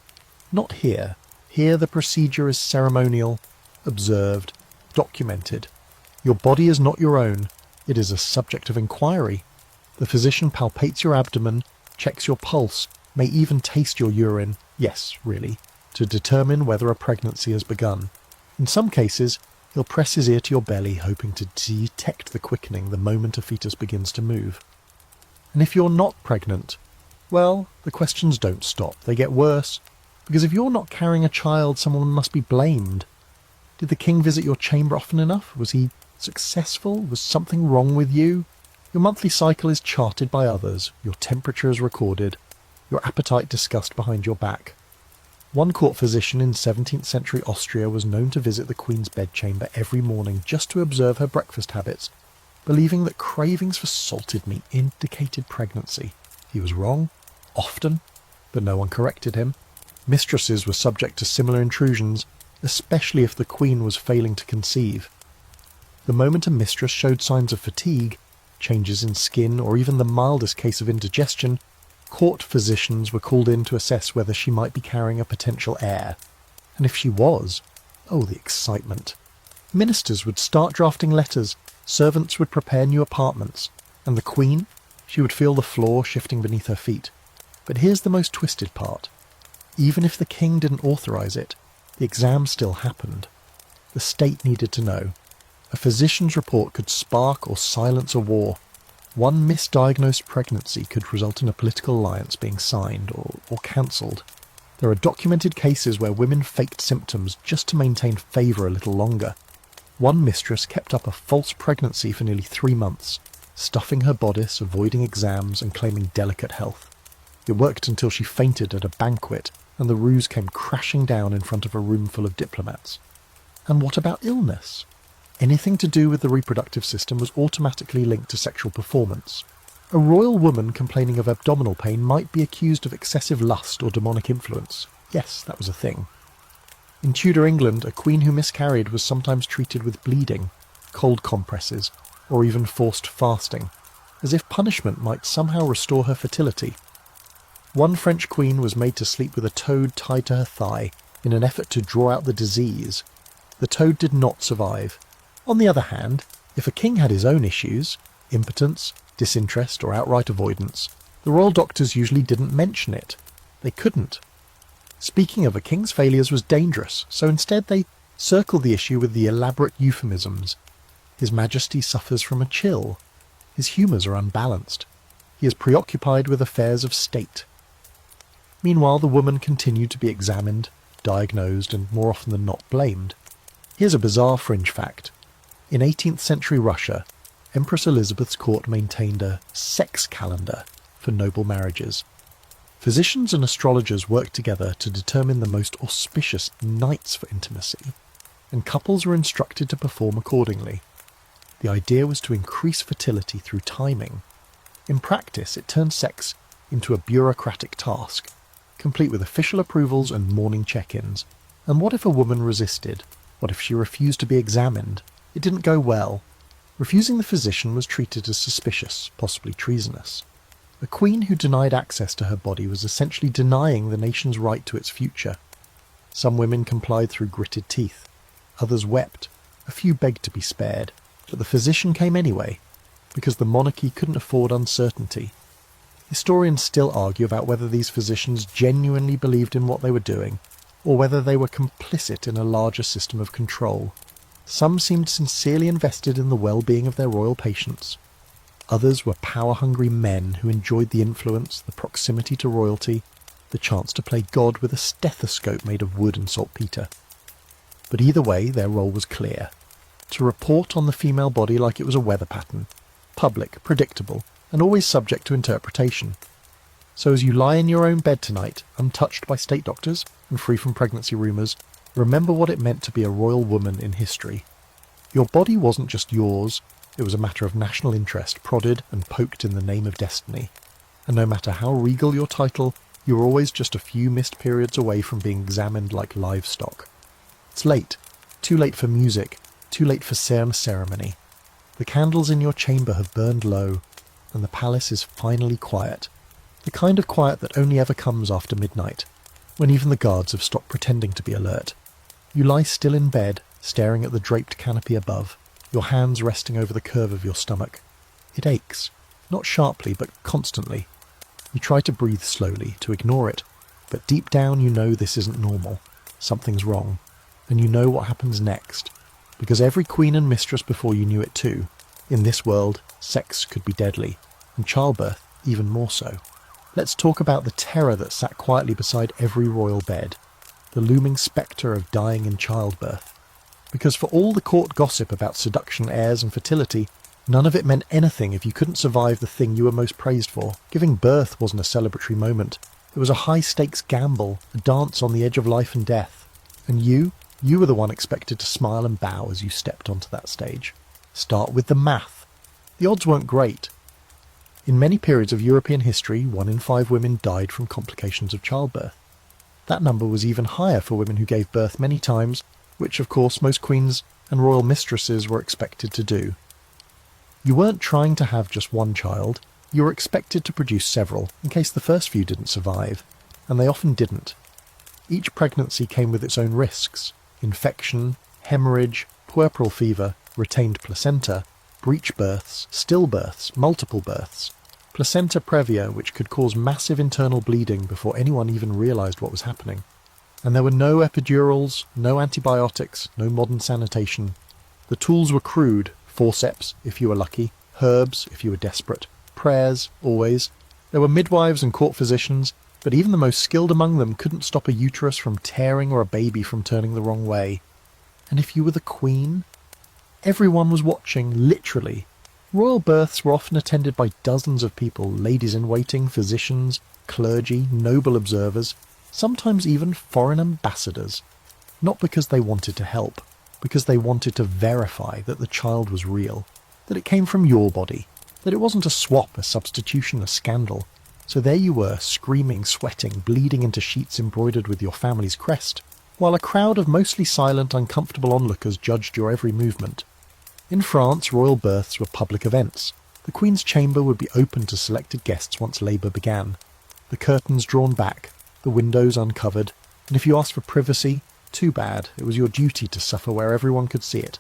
Not here. Here the procedure is ceremonial, observed, documented. Your body is not your own. It is a subject of inquiry. The physician palpates your abdomen, checks your pulse, may even taste your urine, yes, really, to determine whether a pregnancy has begun. In some cases, he'll press his ear to your belly, hoping to detect the quickening the moment a fetus begins to move. And if you're not pregnant, well, the questions don't stop. They get worse. Because if you're not carrying a child, someone must be blamed. Did the king visit your chamber often enough? Was he successful? Was something wrong with you? Your monthly cycle is charted by others. Your temperature is recorded. Your appetite discussed behind your back. One court physician in 17th century Austria was known to visit the Queen's bedchamber every morning just to observe her breakfast habits, believing that cravings for salted meat indicated pregnancy. He was wrong, often, but no one corrected him. Mistresses were subject to similar intrusions, especially if the Queen was failing to conceive. The moment a mistress showed signs of fatigue, changes in skin, or even the mildest case of indigestion, court physicians were called in to assess whether she might be carrying a potential heir. And if she was, oh, the excitement. Ministers would start drafting letters, servants would prepare new apartments, and the Queen, she would feel the floor shifting beneath her feet. But here's the most twisted part. Even if the king didn't authorise it, the exam still happened. The state needed to know. A physician's report could spark or silence a war. One misdiagnosed pregnancy could result in a political alliance being signed or cancelled. There are documented cases where women faked symptoms just to maintain favour a little longer. One mistress kept up a false pregnancy for nearly 3 months, stuffing her bodice, avoiding exams, and claiming delicate health. It worked until she fainted at a banquet, and the ruse came crashing down in front of a room full of diplomats. And what about illness? Anything to do with the reproductive system was automatically linked to sexual performance. A royal woman complaining of abdominal pain might be accused of excessive lust or demonic influence. Yes, that was a thing. In Tudor England, a queen who miscarried was sometimes treated with bleeding, cold compresses, or even forced fasting, as if punishment might somehow restore her fertility. One French queen was made to sleep with a toad tied to her thigh in an effort to draw out the disease. The toad did not survive. On the other hand, if a king had his own issues, impotence, disinterest, or outright avoidance, the royal doctors usually didn't mention it. They couldn't. Speaking of a king's failures was dangerous, so instead they circled the issue with the elaborate euphemisms. His Majesty suffers from a chill. His humours are unbalanced. He is preoccupied with affairs of state. Meanwhile, the woman continued to be examined, diagnosed, and more often than not blamed. Here's a bizarre fringe fact. In 18th century Russia, Empress Elizabeth's court maintained a sex calendar for noble marriages. Physicians and astrologers worked together to determine the most auspicious nights for intimacy, and couples were instructed to perform accordingly. The idea was to increase fertility through timing. In practice, it turned sex into a bureaucratic task, complete with official approvals and morning check-ins. And what if a woman resisted? What if she refused to be examined? It didn't go well. Refusing the physician was treated as suspicious, possibly treasonous. A queen who denied access to her body was essentially denying the nation's right to its future. Some women complied through gritted teeth. Others wept. A few begged to be spared. But the physician came anyway, because the monarchy couldn't afford uncertainty. Historians still argue about whether these physicians genuinely believed in what they were doing, or whether they were complicit in a larger system of control. Some seemed sincerely invested in the well-being of their royal patients. Others were power-hungry men who enjoyed the influence, the proximity to royalty, the chance to play God with a stethoscope made of wood and saltpetre. But either way, their role was clear. To report on the female body like it was a weather pattern, public, predictable, and always subject to interpretation. So as you lie in your own bed tonight, untouched by state doctors and free from pregnancy rumours, remember what it meant to be a royal woman in history. Your body wasn't just yours, it was a matter of national interest, prodded and poked in the name of destiny. And no matter how regal your title, you were always just a few missed periods away from being examined like livestock. It's late. Too late for music. Too late for ceremony. The candles in your chamber have burned low, and the palace is finally quiet. The kind of quiet that only ever comes after midnight, when even the guards have stopped pretending to be alert. You lie still in bed, staring at the draped canopy above, your hands resting over the curve of your stomach. It aches, not sharply, but constantly. You try to breathe slowly, to ignore it, but deep down you know this isn't normal. Something's wrong, and you know what happens next, because every queen and mistress before you knew it too. In this world, sex could be deadly, and childbirth even more so. Let's talk about the terror that sat quietly beside every royal bed, the looming spectre of dying in childbirth. Because for all the court gossip about seduction, heirs and fertility, none of it meant anything if you couldn't survive the thing you were most praised for. Giving birth wasn't a celebratory moment. It was a high-stakes gamble, a dance on the edge of life and death. And you were the one expected to smile and bow as you stepped onto that stage. Start with the math. The odds weren't great. In many periods of European history, 1 in 5 women died from complications of childbirth. That number was even higher for women who gave birth many times, which of course most queens and royal mistresses were expected to do. You weren't trying to have just one child, you were expected to produce several, in case the first few didn't survive, and they often didn't. Each pregnancy came with its own risks: infection, hemorrhage, puerperal fever, retained placenta, breech births, stillbirths, multiple births, placenta previa, which could cause massive internal bleeding before anyone even realised what was happening. And there were no epidurals, no antibiotics, no modern sanitation. The tools were crude: forceps, if you were lucky, herbs, if you were desperate, prayers, always. There were midwives and court physicians, but even the most skilled among them couldn't stop a uterus from tearing or a baby from turning the wrong way. And if you were the queen, everyone was watching, literally. Royal births were often attended by dozens of people: ladies-in-waiting, physicians, clergy, noble observers, sometimes even foreign ambassadors. Not because they wanted to help, because they wanted to verify that the child was real, that it came from your body, that it wasn't a swap, a substitution, a scandal. So there you were, screaming, sweating, bleeding into sheets embroidered with your family's crest, while a crowd of mostly silent, uncomfortable onlookers judged your every movement. In France, royal births were public events. The Queen's chamber would be open to selected guests once labour began. The curtains drawn back, the windows uncovered, and if you asked for privacy, too bad, it was your duty to suffer where everyone could see it.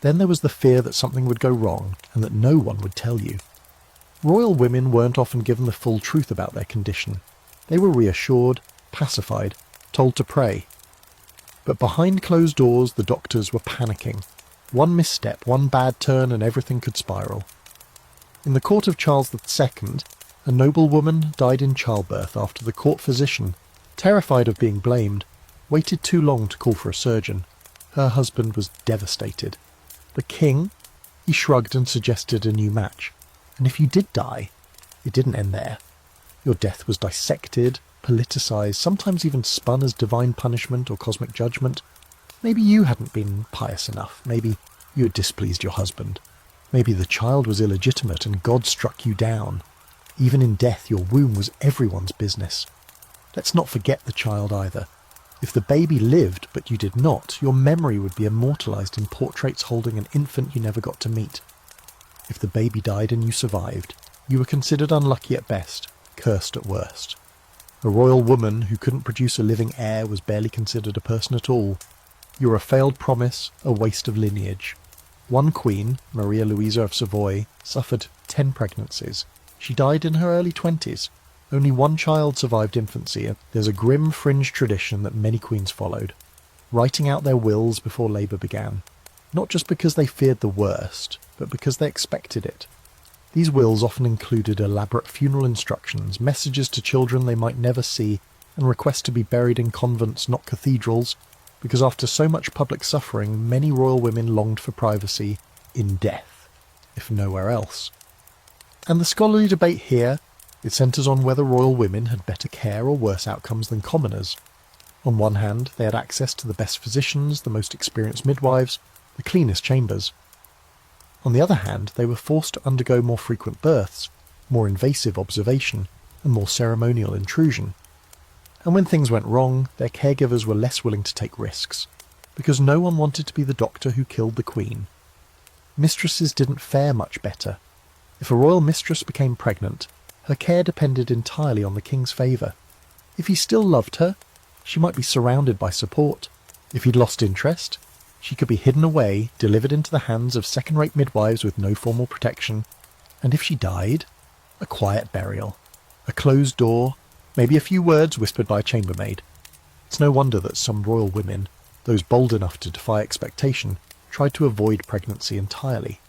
Then there was the fear that something would go wrong, and that no one would tell you. Royal women weren't often given the full truth about their condition. They were reassured, pacified, told to pray. But behind closed doors the doctors were panicking. One misstep, one bad turn, and everything could spiral. In the court of Charles II, a noblewoman died in childbirth after the court physician, terrified of being blamed, waited too long to call for a surgeon. Her husband was devastated. The king, he shrugged and suggested a new match. And if you did die, it didn't end there. Your death was dissected, politicised, sometimes even spun as divine punishment or cosmic judgment. Maybe you hadn't been pious enough. Maybe you had displeased your husband. Maybe the child was illegitimate and God struck you down. Even in death, your womb was everyone's business. Let's not forget the child either. If the baby lived, but you did not, your memory would be immortalised in portraits holding an infant you never got to meet. If the baby died and you survived, you were considered unlucky at best, cursed at worst. A royal woman who couldn't produce a living heir was barely considered a person at all. You were a failed promise, a waste of lineage. One queen, Maria Louisa of Savoy, suffered 10 pregnancies. She died in her early 20s. Only one child survived infancy, and there's a grim fringe tradition that many queens followed, writing out their wills before labour began, not just because they feared the worst, but because they expected it. These wills often included elaborate funeral instructions, messages to children they might never see, and requests to be buried in convents, not cathedrals, because after so much public suffering, many royal women longed for privacy in death, if nowhere else. And the scholarly debate here, it centres on whether royal women had better care or worse outcomes than commoners. On one hand, they had access to the best physicians, the most experienced midwives, the cleanest chambers. On the other hand, they were forced to undergo more frequent births, more invasive observation, and more ceremonial intrusion. And when things went wrong, their caregivers were less willing to take risks, because no one wanted to be the doctor who killed the queen. Mistresses didn't fare much better. If a royal mistress became pregnant, her care depended entirely on the king's favour. If he still loved her, she might be surrounded by support. If he'd lost interest, She could be hidden away, delivered into the hands of second-rate midwives with no formal protection, and if she died, a quiet burial, a closed door, maybe a few words whispered by a chambermaid. It's no wonder that some royal women, those bold enough to defy expectation, tried to avoid pregnancy entirely.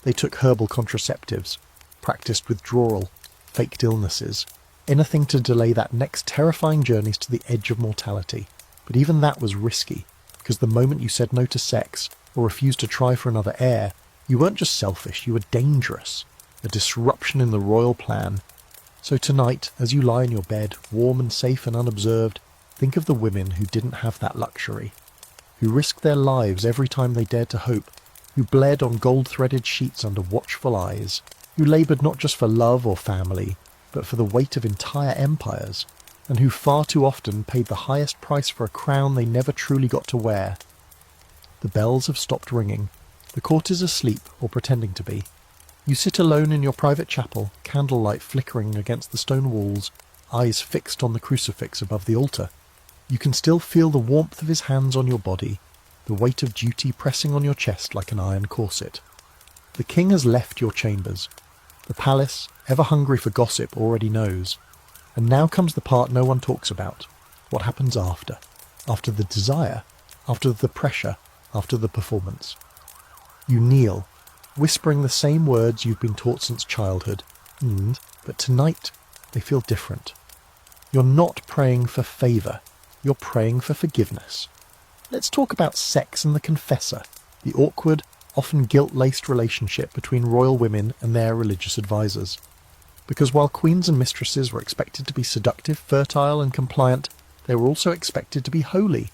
They took herbal contraceptives, practiced withdrawal, faked illnesses, anything to delay that next terrifying journey to the edge of mortality. But even that was risky, because the moment you said no to sex, or refused to try for another heir, you weren't just selfish, you were dangerous, a disruption in the royal plan. So tonight, as you lie in your bed, warm and safe and unobserved, think of the women who didn't have that luxury, who risked their lives every time they dared to hope, who bled on gold-threaded sheets under watchful eyes, who laboured not just for love or family, but for the weight of entire empires, and who far too often paid the highest price for a crown they never truly got to wear. The bells have stopped ringing. The court is asleep, or pretending to be. You sit alone in your private chapel, candlelight flickering against the stone walls, eyes fixed on the crucifix above the altar. You can still feel the warmth of his hands on your body, the weight of duty pressing on your chest like an iron corset. The king has left your chambers. The palace, ever hungry for gossip, already knows. And now comes the part no one talks about. What happens after? After the desire, after the pressure, after the performance. You kneel, whispering the same words you've been taught since childhood, but tonight they feel different. You're not praying for favour, you're praying for forgiveness. Let's talk about sex and the confessor, the awkward, often guilt-laced relationship between royal women and their religious advisors. Because while queens and mistresses were expected to be seductive, fertile and compliant, they were also expected to be holy.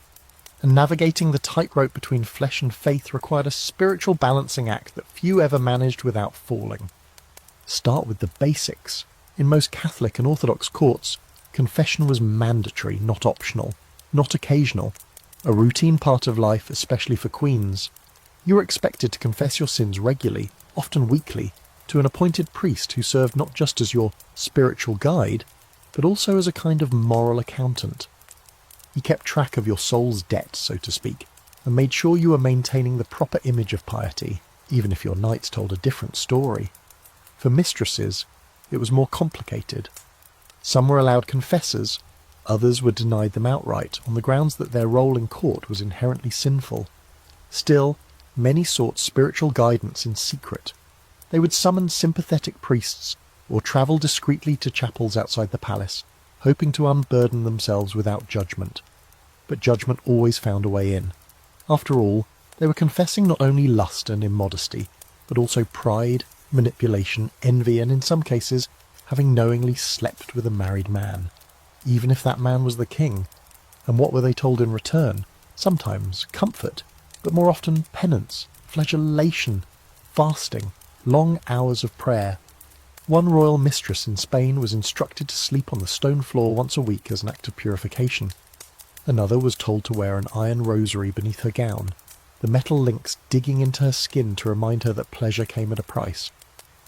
And navigating the tightrope between flesh and faith required a spiritual balancing act that few ever managed without falling. Start with the basics. In most Catholic and Orthodox courts, confession was mandatory, not optional, not occasional, a routine part of life, especially for queens. You were expected to confess your sins regularly, often weekly, to an appointed priest who served not just as your spiritual guide, but also as a kind of moral accountant. He kept track of your soul's debt, so to speak, and made sure you were maintaining the proper image of piety, even if your nights told a different story. For mistresses, it was more complicated. Some were allowed confessors, others were denied them outright on the grounds that their role in court was inherently sinful. Still, many sought spiritual guidance in secret. They would summon sympathetic priests or travel discreetly to chapels outside the palace, hoping to unburden themselves without judgment. But judgment always found a way in. After all, they were confessing not only lust and immodesty, but also pride, manipulation, envy, and in some cases, having knowingly slept with a married man, even if that man was the king. And what were they told in return? Sometimes comfort, but more often penance, flagellation, fasting, long hours of prayer. One royal mistress in Spain was instructed to sleep on the stone floor once a week as an act of purification. Another was told to wear an iron rosary beneath her gown, the metal links digging into her skin to remind her that pleasure came at a price.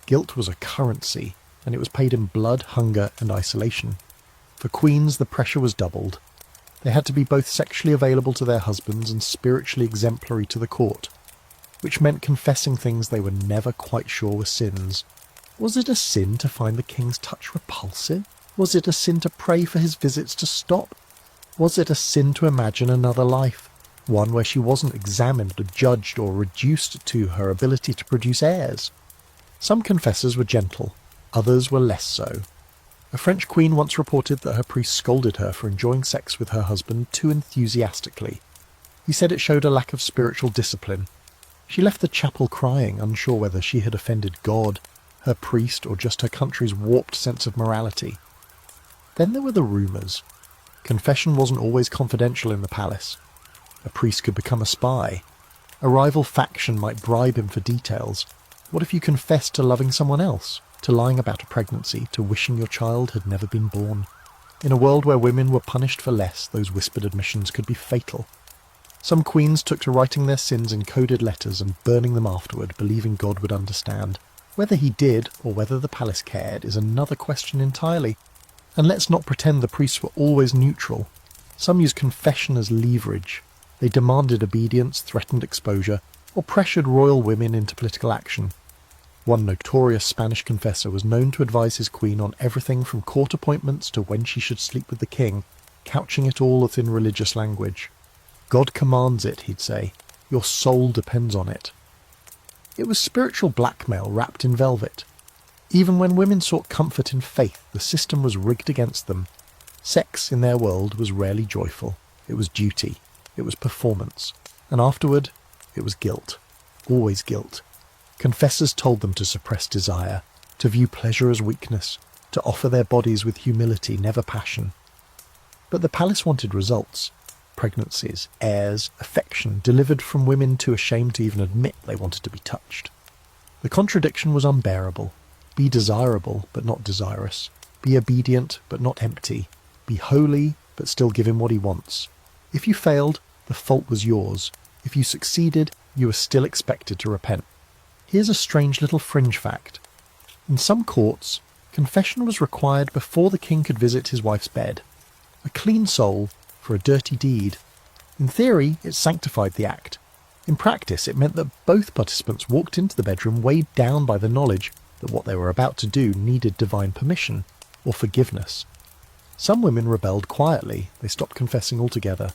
Guilt was a currency, and it was paid in blood, hunger, and isolation. For queens, the pressure was doubled. They had to be both sexually available to their husbands and spiritually exemplary to the court, which meant confessing things they were never quite sure were sins. Was it a sin to find the king's touch repulsive? Was it a sin to pray for his visits to stop? Was it a sin to imagine another life, one where she wasn't examined or judged or reduced to her ability to produce heirs? Some confessors were gentle, others were less so. A French queen once reported that her priest scolded her for enjoying sex with her husband too enthusiastically. He said it showed a lack of spiritual discipline. She left the chapel crying, unsure whether she had offended God, her priest, or just her country's warped sense of morality. Then there were the rumours. Confession wasn't always confidential in the palace. A priest could become a spy. A rival faction might bribe him for details. What if you confessed to loving someone else, to lying about a pregnancy, to wishing your child had never been born? In a world where women were punished for less, those whispered admissions could be fatal. Some queens took to writing their sins in coded letters and burning them afterward, believing God would understand. Whether he did, or whether the palace cared, is another question entirely. And let's not pretend the priests were always neutral. Some used confession as leverage. They demanded obedience, threatened exposure, or pressured royal women into political action. One notorious Spanish confessor was known to advise his queen on everything from court appointments to when she should sleep with the king, couching it all within religious language. God commands it, he'd say. Your soul depends on it. It was spiritual blackmail wrapped in velvet. Even when women sought comfort in faith, the system was rigged against them. Sex, in their world, was rarely joyful. It was duty. It was performance. And afterward, it was guilt. Always guilt. Confessors told them to suppress desire, to view pleasure as weakness, to offer their bodies with humility, never passion. But the palace wanted results. Pregnancies, heirs, affection, delivered from women too ashamed to even admit they wanted to be touched. The contradiction was unbearable. Be desirable, but not desirous. Be obedient, but not empty. Be holy, but still give him what he wants. If you failed, the fault was yours. If you succeeded, you were still expected to repent. Here's a strange little fringe fact. In some courts, confession was required before the king could visit his wife's bed. A clean soul for a dirty deed. In theory, it sanctified the act. In practice, it meant that both participants walked into the bedroom weighed down by the knowledge that what they were about to do needed divine permission, or forgiveness. Some women rebelled quietly, they stopped confessing altogether,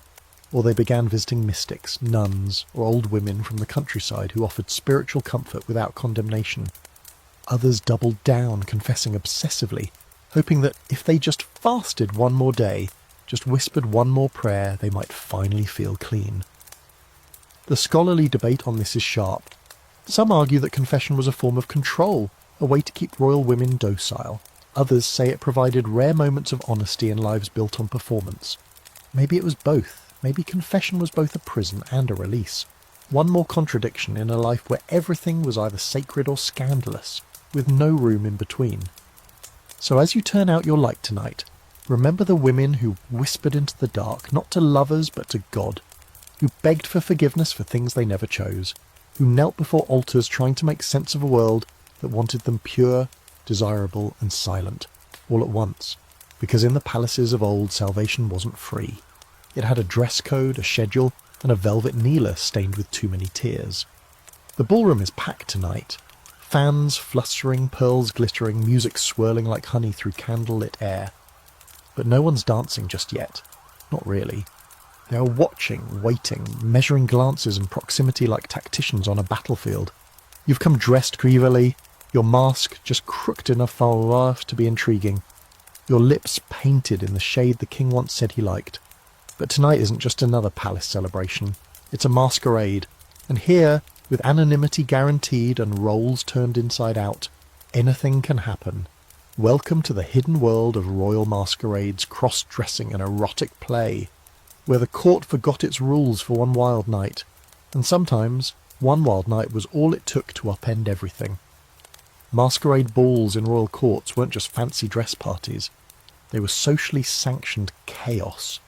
or they began visiting mystics, nuns, or old women from the countryside who offered spiritual comfort without condemnation. Others doubled down, confessing obsessively, hoping that if they just fasted one more day, just whispered one more prayer, they might finally feel clean. The scholarly debate on this is sharp. Some argue that confession was a form of control, a way to keep royal women docile. Others say it provided rare moments of honesty in lives built on performance. Maybe it was both. Maybe confession was both a prison and a release. One more contradiction in a life where everything was either sacred or scandalous, with no room in between. So as you turn out your light tonight, remember the women who whispered into the dark, not to lovers but to God, who begged for forgiveness for things they never chose, who knelt before altars trying to make sense of a world that wanted them pure, desirable and silent, all at once, because in the palaces of old salvation wasn't free. It had a dress code, a schedule, and a velvet kneeler stained with too many tears. The ballroom is packed tonight. Fans flustering, pearls glittering, music swirling like honey through candle-lit air. But no one's dancing just yet. Not really. They are watching, waiting, measuring glances and proximity like tacticians on a battlefield. You've come dressed grievily, your mask just crooked enough for to be intriguing, your lips painted in the shade the king once said he liked. But tonight isn't just another palace celebration. It's a masquerade, and here, with anonymity guaranteed and roles turned inside out, anything can happen. Welcome to the hidden world of royal masquerades, cross-dressing and erotic play, where the court forgot its rules for one wild night, and sometimes one wild night was all it took to upend everything. Masquerade balls in royal courts weren't just fancy dress parties. They were socially sanctioned chaos.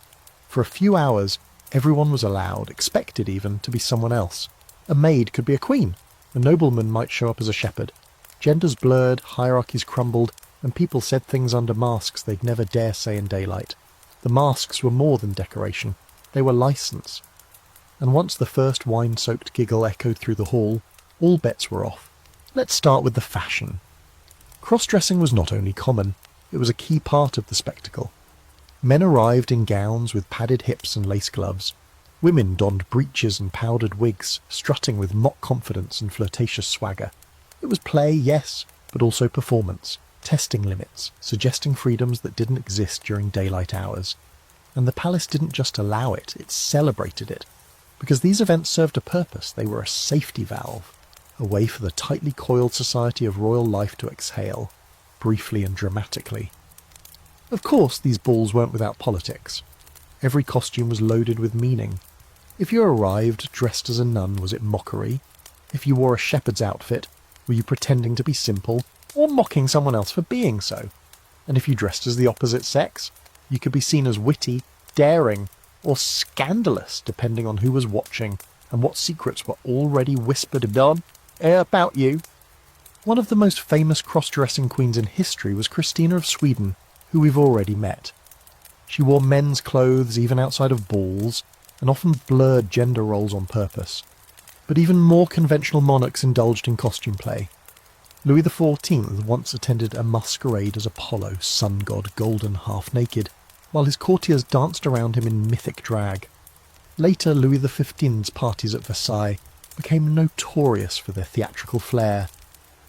For a few hours, everyone was allowed, expected even, to be someone else. A maid could be a queen. A nobleman might show up as a shepherd. Genders blurred, hierarchies crumbled, and people said things under masks they'd never dare say in daylight. The masks were more than decoration. They were license. And once the first wine-soaked giggle echoed through the hall, all bets were off. Let's start with the fashion. Cross-dressing was not only common, it was a key part of the spectacle. Men arrived in gowns with padded hips and lace gloves. Women donned breeches and powdered wigs, strutting with mock confidence and flirtatious swagger. It was play, yes, but also performance, testing limits, suggesting freedoms that didn't exist during daylight hours. And the palace didn't just allow it, it celebrated it. Because these events served a purpose, they were a safety valve, a way for the tightly coiled society of royal life to exhale, briefly and dramatically. Of course, these balls weren't without politics. Every costume was loaded with meaning. If you arrived dressed as a nun, was it mockery? If you wore a shepherd's outfit, were you pretending to be simple, or mocking someone else for being so? And if you dressed as the opposite sex, you could be seen as witty, daring, or scandalous, depending on who was watching and what secrets were already whispered about you. One of the most famous cross-dressing queens in history was Christina of Sweden, who we've already met. She wore men's clothes even outside of balls, and often blurred gender roles on purpose. But even more conventional monarchs indulged in costume play. Louis XIV once attended a masquerade as Apollo, sun god, golden, half-naked, while his courtiers danced around him in mythic drag. Later, Louis XV's parties at Versailles became notorious for their theatrical flair.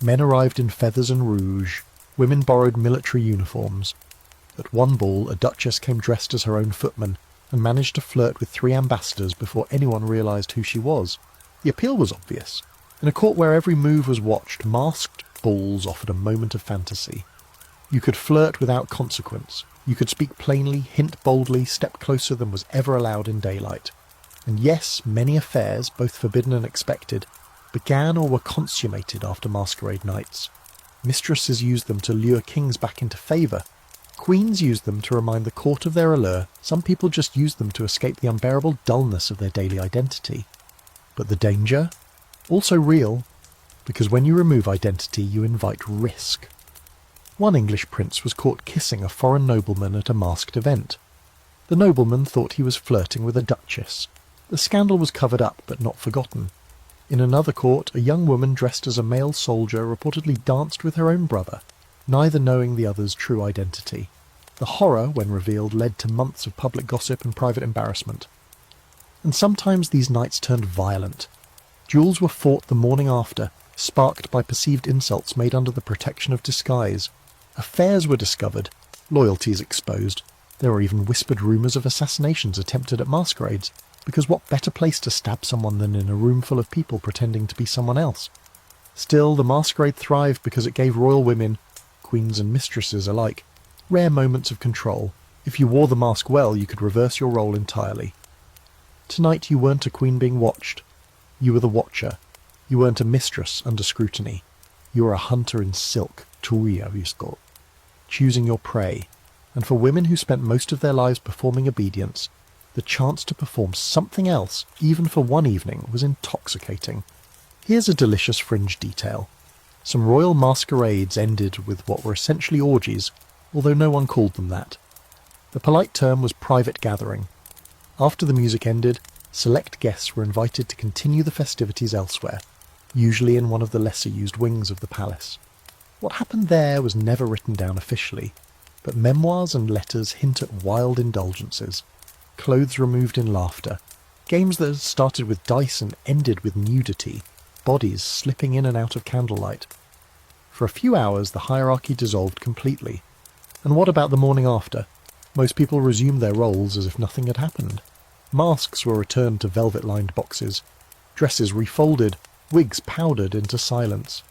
Men arrived in feathers and rouge, women borrowed military uniforms. At one ball, a duchess came dressed as her own footman and managed to flirt with 3 ambassadors before anyone realised who she was. The appeal was obvious. In a court where every move was watched, masked balls offered a moment of fantasy. You could flirt without consequence. You could speak plainly, hint boldly, step closer than was ever allowed in daylight. And yes, many affairs, both forbidden and expected, began or were consummated after masquerade nights. Mistresses used them to lure kings back into favour. Queens used them to remind the court of their allure. Some people just used them to escape the unbearable dullness of their daily identity. But the danger? Also real, because when you remove identity, you invite risk. One English prince was caught kissing a foreign nobleman at a masked event. The nobleman thought he was flirting with a duchess. The scandal was covered up, but not forgotten. In another court, a young woman dressed as a male soldier reportedly danced with her own brother, neither knowing the other's true identity. The horror, when revealed, led to months of public gossip and private embarrassment. And sometimes these nights turned violent. Duels were fought the morning after, sparked by perceived insults made under the protection of disguise. Affairs were discovered, loyalties exposed. There were even whispered rumours of assassinations attempted at masquerades, because what better place to stab someone than in a room full of people pretending to be someone else? Still, the masquerade thrived because it gave royal women, queens and mistresses alike, rare moments of control. If you wore the mask well, you could reverse your role entirely. Tonight you weren't a queen being watched. You were the watcher. You weren't a mistress under scrutiny. You were a hunter in silk, tuuriavisko, choosing your prey. And for women who spent most of their lives performing obedience, the chance to perform something else, even for one evening, was intoxicating. Here's a delicious fringe detail. Some royal masquerades ended with what were essentially orgies, although no one called them that. The polite term was private gathering. After the music ended, select guests were invited to continue the festivities elsewhere, usually in one of the lesser-used wings of the palace. What happened there was never written down officially, but memoirs and letters hint at wild indulgences. Clothes removed in laughter, games that started with dice and ended with nudity, bodies slipping in and out of candlelight. For a few hours the hierarchy dissolved completely. And what about the morning after? Most people resumed their roles as if nothing had happened. Masks were returned to velvet-lined boxes, dresses refolded, wigs powdered into silence.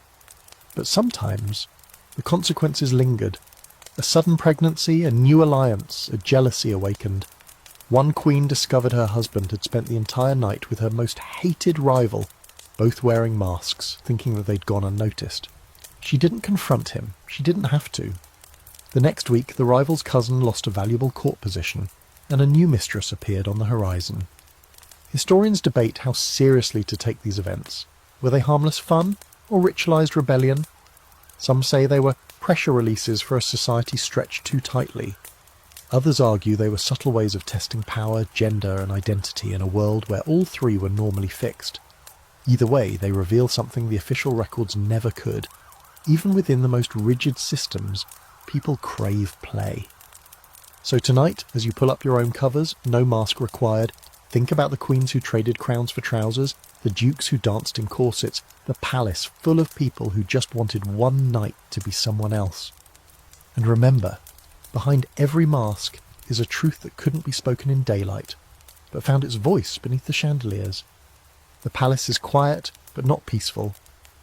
But sometimes the consequences lingered. A sudden pregnancy, a new alliance, a jealousy awakened. One queen discovered her husband had spent the entire night with her most hated rival, both wearing masks, thinking that they'd gone unnoticed. She didn't confront him. She didn't have to. The next week, the rival's cousin lost a valuable court position, and a new mistress appeared on the horizon. Historians debate how seriously to take these events. Were they harmless fun, or ritualized rebellion? Some say they were pressure releases for a society stretched too tightly. Others argue they were subtle ways of testing power, gender, and identity in a world where all three were normally fixed. Either way, they reveal something the official records never could. Even within the most rigid systems, people crave play. So tonight, as you pull up your own covers, no mask required, think about the queens who traded crowns for trousers, the dukes who danced in corsets, the palace full of people who just wanted one night to be someone else. And remember, behind every mask is a truth that couldn't be spoken in daylight, but found its voice beneath the chandeliers. The palace is quiet, but not peaceful.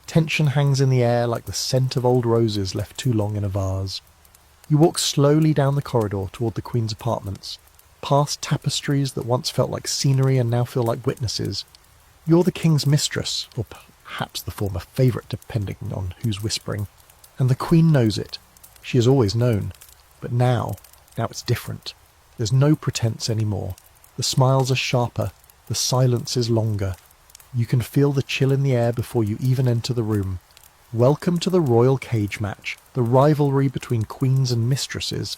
Tension hangs in the air like the scent of old roses left too long in a vase. You walk slowly down the corridor toward the Queen's apartments, past tapestries that once felt like scenery and now feel like witnesses. You're the King's mistress, or perhaps the former favourite, depending on who's whispering. And the Queen knows it. She has always known. But now it's different. There's no pretense anymore. The smiles are sharper, the silence is longer. You can feel the chill in the air before you even enter the room. Welcome to the royal cage match, the rivalry between queens and mistresses.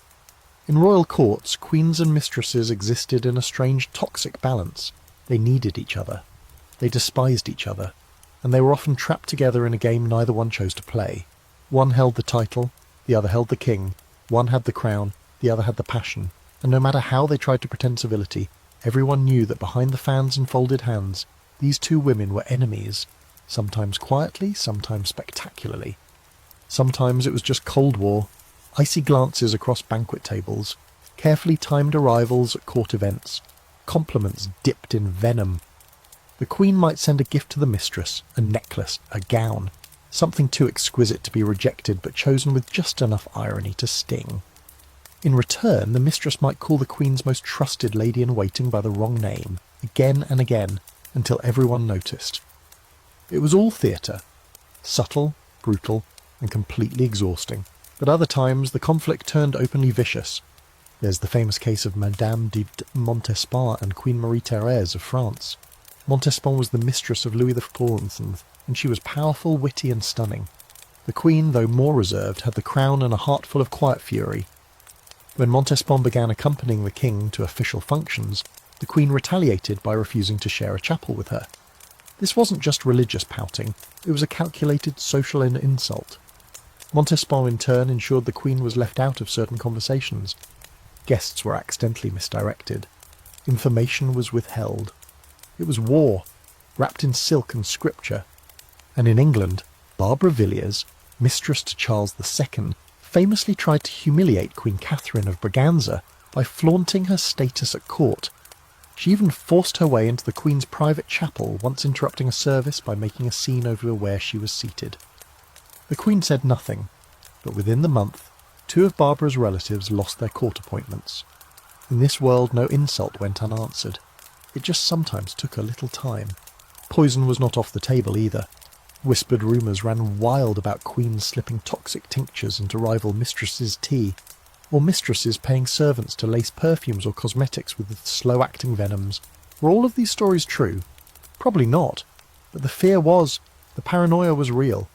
In royal courts, queens and mistresses existed in a strange toxic balance. They needed each other. They despised each other, and they were often trapped together in a game neither one chose to play. One held the title, the other held the king, one had the crown, the other had the passion, and no matter how they tried to pretend civility, everyone knew that behind the fans and folded hands, these two women were enemies, sometimes quietly, sometimes spectacularly. Sometimes it was just Cold War, icy glances across banquet tables, carefully timed arrivals at court events, compliments dipped in venom. The queen might send a gift to the mistress, a necklace, a gown, something too exquisite to be rejected but chosen with just enough irony to sting. In return, the mistress might call the queen's most trusted lady-in-waiting by the wrong name, again and again, until everyone noticed. It was all theatre, subtle, brutal, and completely exhausting. But other times the conflict turned openly vicious. There's the famous case of Madame de Montespan and Queen Marie-Thérèse of France. Montespan was the mistress of Louis XIV, and she was powerful, witty, and stunning. The queen, though more reserved, had the crown and a heart full of quiet fury. When Montespan began accompanying the king to official functions, the queen retaliated by refusing to share a chapel with her. This wasn't just religious pouting, it was a calculated social insult. Montespan in turn ensured the queen was left out of certain conversations. Guests were accidentally misdirected. Information was withheld. It was war, wrapped in silk and scripture. And in England, Barbara Villiers, mistress to Charles II, famously tried to humiliate Queen Catherine of Braganza by flaunting her status at court. She even forced her way into the Queen's private chapel, once interrupting a service by making a scene over where she was seated. The Queen said nothing, but within the month, 2 of Barbara's relatives lost their court appointments. In this world, no insult went unanswered. It just sometimes took a little time. Poison was not off the table either. Whispered rumours ran wild about queens slipping toxic tinctures into rival mistresses' tea, or mistresses paying servants to lace perfumes or cosmetics with slow-acting venoms. Were all of these stories true? Probably not. But the fear was, the paranoia was real.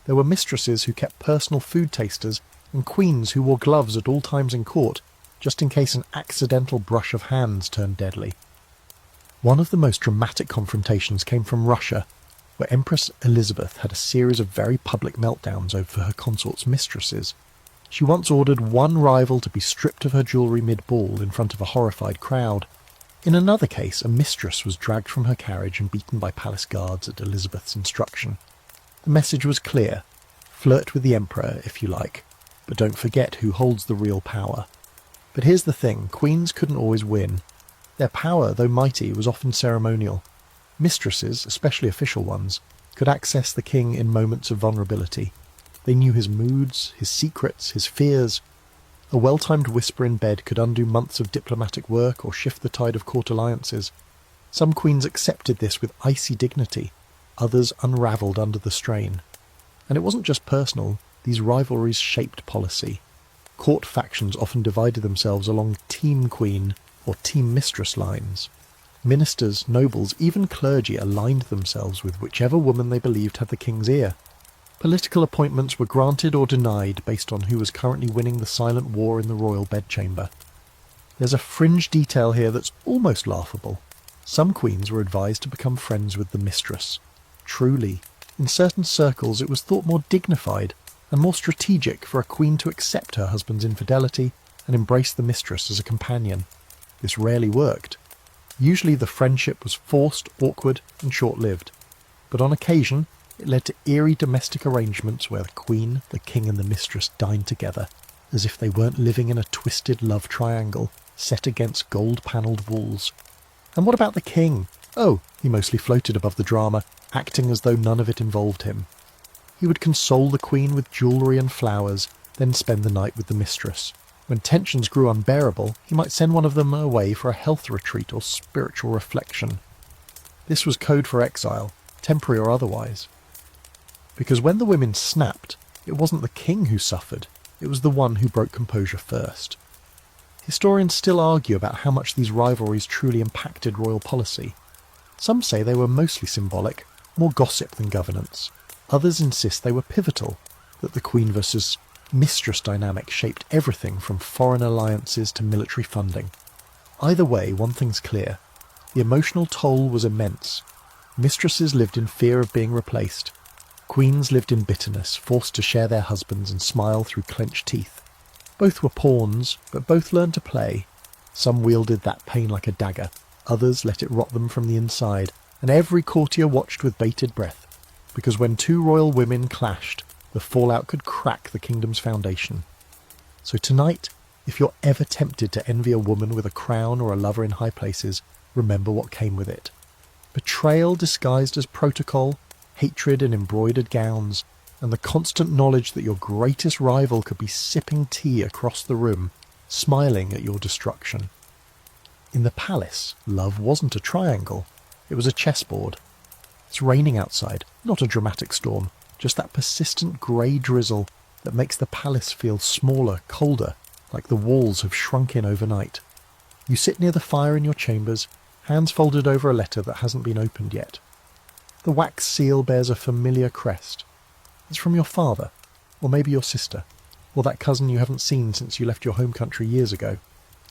There were mistresses who kept personal food tasters, and queens who wore gloves at all times in court, just in case an accidental brush of hands turned deadly. One of the most dramatic confrontations came from Russia, where Empress Elizabeth had a series of very public meltdowns over her consort's mistresses. She once ordered one rival to be stripped of her jewellery mid-ball in front of a horrified crowd. In another case, a mistress was dragged from her carriage and beaten by palace guards at Elizabeth's instruction. The message was clear. Flirt with the emperor, if you like, but don't forget who holds the real power. But here's the thing, queens couldn't always win. Their power, though mighty, was often ceremonial. Mistresses, especially official ones, could access the king in moments of vulnerability. They knew his moods, his secrets, his fears. A well-timed whisper in bed could undo months of diplomatic work or shift the tide of court alliances. Some queens accepted this with icy dignity, others unravelled under the strain. And it wasn't just personal, these rivalries shaped policy. Court factions often divided themselves along team queen or team mistress lines. Ministers, nobles, even clergy aligned themselves with whichever woman they believed had the king's ear. Political appointments were granted or denied based on who was currently winning the silent war in the royal bedchamber. There's a fringe detail here that's almost laughable. Some queens were advised to become friends with the mistress. Truly, in certain circles it was thought more dignified and more strategic for a queen to accept her husband's infidelity and embrace the mistress as a companion. This rarely worked. Usually the friendship was forced, awkward, and short-lived. But on occasion, it led to eerie domestic arrangements where the queen, the king, and the mistress dined together, as if they weren't living in a twisted love triangle set against gold-panelled walls. And what about the king? Oh, he mostly floated above the drama, acting as though none of it involved him. He would console the queen with jewellery and flowers, then spend the night with the mistress. When tensions grew unbearable, he might send one of them away for a health retreat or spiritual reflection. This was code for exile, temporary or otherwise. Because when the women snapped, it wasn't the king who suffered, it was the one who broke composure first. Historians still argue about how much these rivalries truly impacted royal policy. Some say they were mostly symbolic, more gossip than governance. Others insist they were pivotal, that the queen versus Mistress dynamics shaped everything from foreign alliances to military funding. Either way, one thing's clear. The emotional toll was immense. Mistresses lived in fear of being replaced. Queens lived in bitterness, forced to share their husbands and smile through clenched teeth. Both were pawns, but both learned to play. Some wielded that pain like a dagger, others let it rot them from the inside, and every courtier watched with bated breath, because when two royal women clashed, the fallout could crack the kingdom's foundation. So tonight, if you're ever tempted to envy a woman with a crown or a lover in high places, remember what came with it. Betrayal disguised as protocol, hatred in embroidered gowns, and the constant knowledge that your greatest rival could be sipping tea across the room, smiling at your destruction. In the palace, love wasn't a triangle, it was a chessboard. It's raining outside, not a dramatic storm, just that persistent grey drizzle that makes the palace feel smaller, colder, like the walls have shrunk in overnight. You sit near the fire in your chambers, hands folded over a letter that hasn't been opened yet. The wax seal bears a familiar crest. It's from your father, or maybe your sister, or that cousin you haven't seen since you left your home country years ago.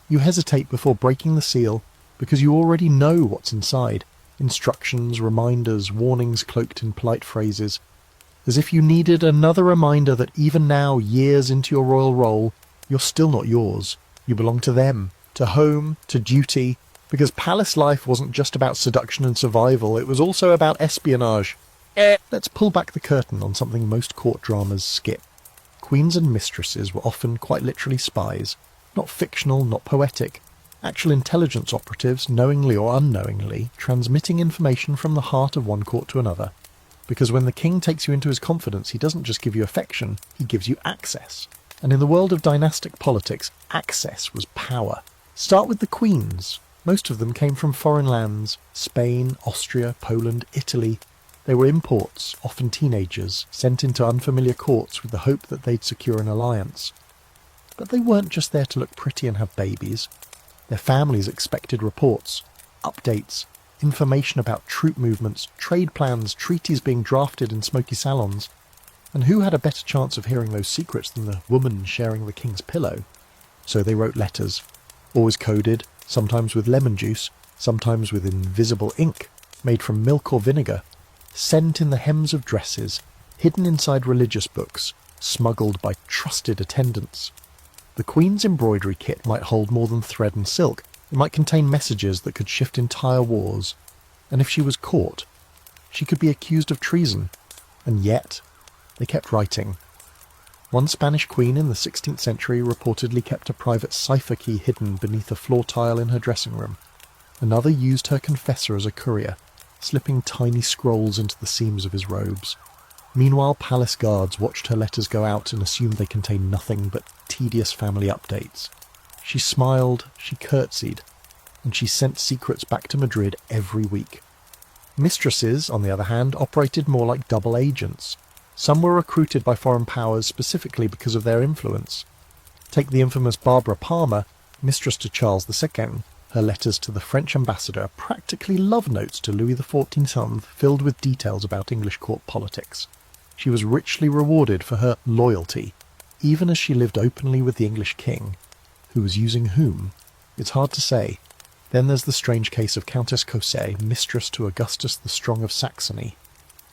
You hesitate before breaking the seal because you already know what's inside. Instructions, reminders, warnings cloaked in polite phrases. As if you needed another reminder that even now, years into your royal role, you're still not yours. You belong to them, to home, to duty, because palace life wasn't just about seduction and survival, it was also about espionage. Let's pull back the curtain on something most court dramas skip. Queens and mistresses were often quite literally spies, not fictional, not poetic, actual intelligence operatives, knowingly or unknowingly, transmitting information from the heart of one court to another. Because when the king takes you into his confidence, he doesn't just give you affection, he gives you access. And in the world of dynastic politics, access was power. Start with the queens. Most of them came from foreign lands, Spain, Austria, Poland, Italy. They were imports, often teenagers, sent into unfamiliar courts with the hope that they'd secure an alliance. But they weren't just there to look pretty and have babies. Their families expected reports, updates, information about troop movements, trade plans, treaties being drafted in smoky salons. And who had a better chance of hearing those secrets than the woman sharing the king's pillow? So they wrote letters, always coded, sometimes with lemon juice, sometimes with invisible ink, made from milk or vinegar, sent in the hems of dresses, hidden inside religious books, smuggled by trusted attendants. The Queen's embroidery kit might hold more than thread and silk. It might contain messages that could shift entire wars. And if she was caught, she could be accused of treason. And yet, they kept writing. One Spanish queen in the 16th century reportedly kept a private cipher key hidden beneath a floor tile in her dressing room. Another used her confessor as a courier, slipping tiny scrolls into the seams of his robes. Meanwhile, palace guards watched her letters go out and assumed they contained nothing but tedious family updates. She smiled, she curtsied, and she sent secrets back to Madrid every week. Mistresses, on the other hand, operated more like double agents. Some were recruited by foreign powers specifically because of their influence. Take the infamous Barbara Palmer, mistress to Charles II. Her letters to the French ambassador are practically love notes to Louis XIV, filled with details about English court politics. She was richly rewarded for her loyalty, even as she lived openly with the English king. Who was using whom? It's hard to say. Then there's the strange case of Countess Cosset, mistress to Augustus the Strong of Saxony.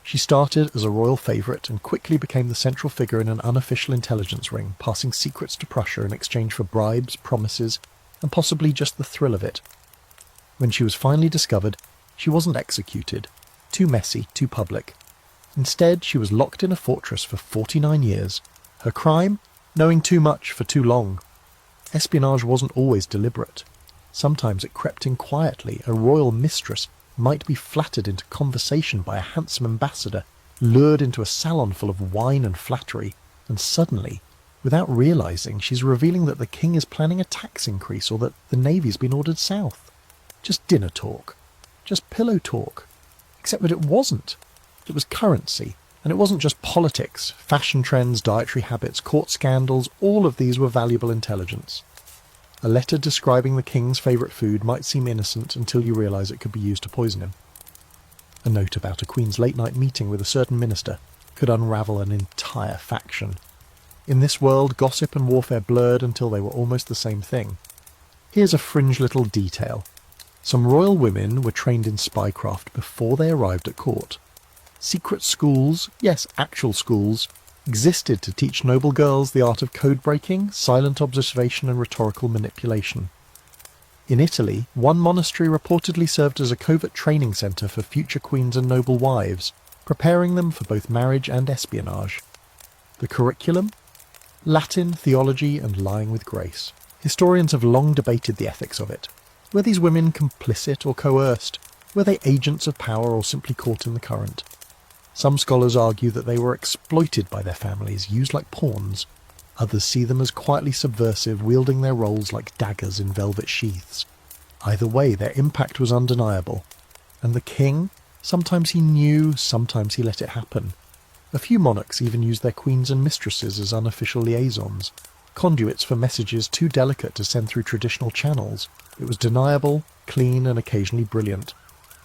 She started as a royal favourite and quickly became the central figure in an unofficial intelligence ring, passing secrets to Prussia in exchange for bribes, promises, and possibly just the thrill of it. When she was finally discovered, she wasn't executed. Too messy, too public. Instead, she was locked in a fortress for 49 years. Her crime? Knowing too much for too long. Espionage wasn't always deliberate. Sometimes it crept in quietly. A royal mistress might be flattered into conversation by a handsome ambassador, lured into a salon full of wine and flattery, and suddenly, without realising, she's revealing that the king is planning a tax increase or that the navy's been ordered south. Just dinner talk. Just pillow talk. Except that it wasn't. It was currency. And it wasn't just politics, fashion trends, dietary habits, court scandals, all of these were valuable intelligence. A letter describing the king's favourite food might seem innocent until you realise it could be used to poison him. A note about a queen's late-night meeting with a certain minister could unravel an entire faction. In this world, gossip and warfare blurred until they were almost the same thing. Here's a fringe little detail. Some royal women were trained in spycraft before they arrived at court. Secret schools, yes, actual schools, existed to teach noble girls the art of code-breaking, silent observation and rhetorical manipulation. In Italy, one monastery reportedly served as a covert training centre for future queens and noble wives, preparing them for both marriage and espionage. The curriculum? Latin, theology, and lying with grace. Historians have long debated the ethics of it. Were these women complicit or coerced? Were they agents of power or simply caught in the current? Some scholars argue that they were exploited by their families, used like pawns. Others see them as quietly subversive, wielding their roles like daggers in velvet sheaths. Either way, their impact was undeniable. And the king? Sometimes he knew, sometimes he let it happen. A few monarchs even used their queens and mistresses as unofficial liaisons, conduits for messages too delicate to send through traditional channels. It was deniable, clean, and occasionally brilliant.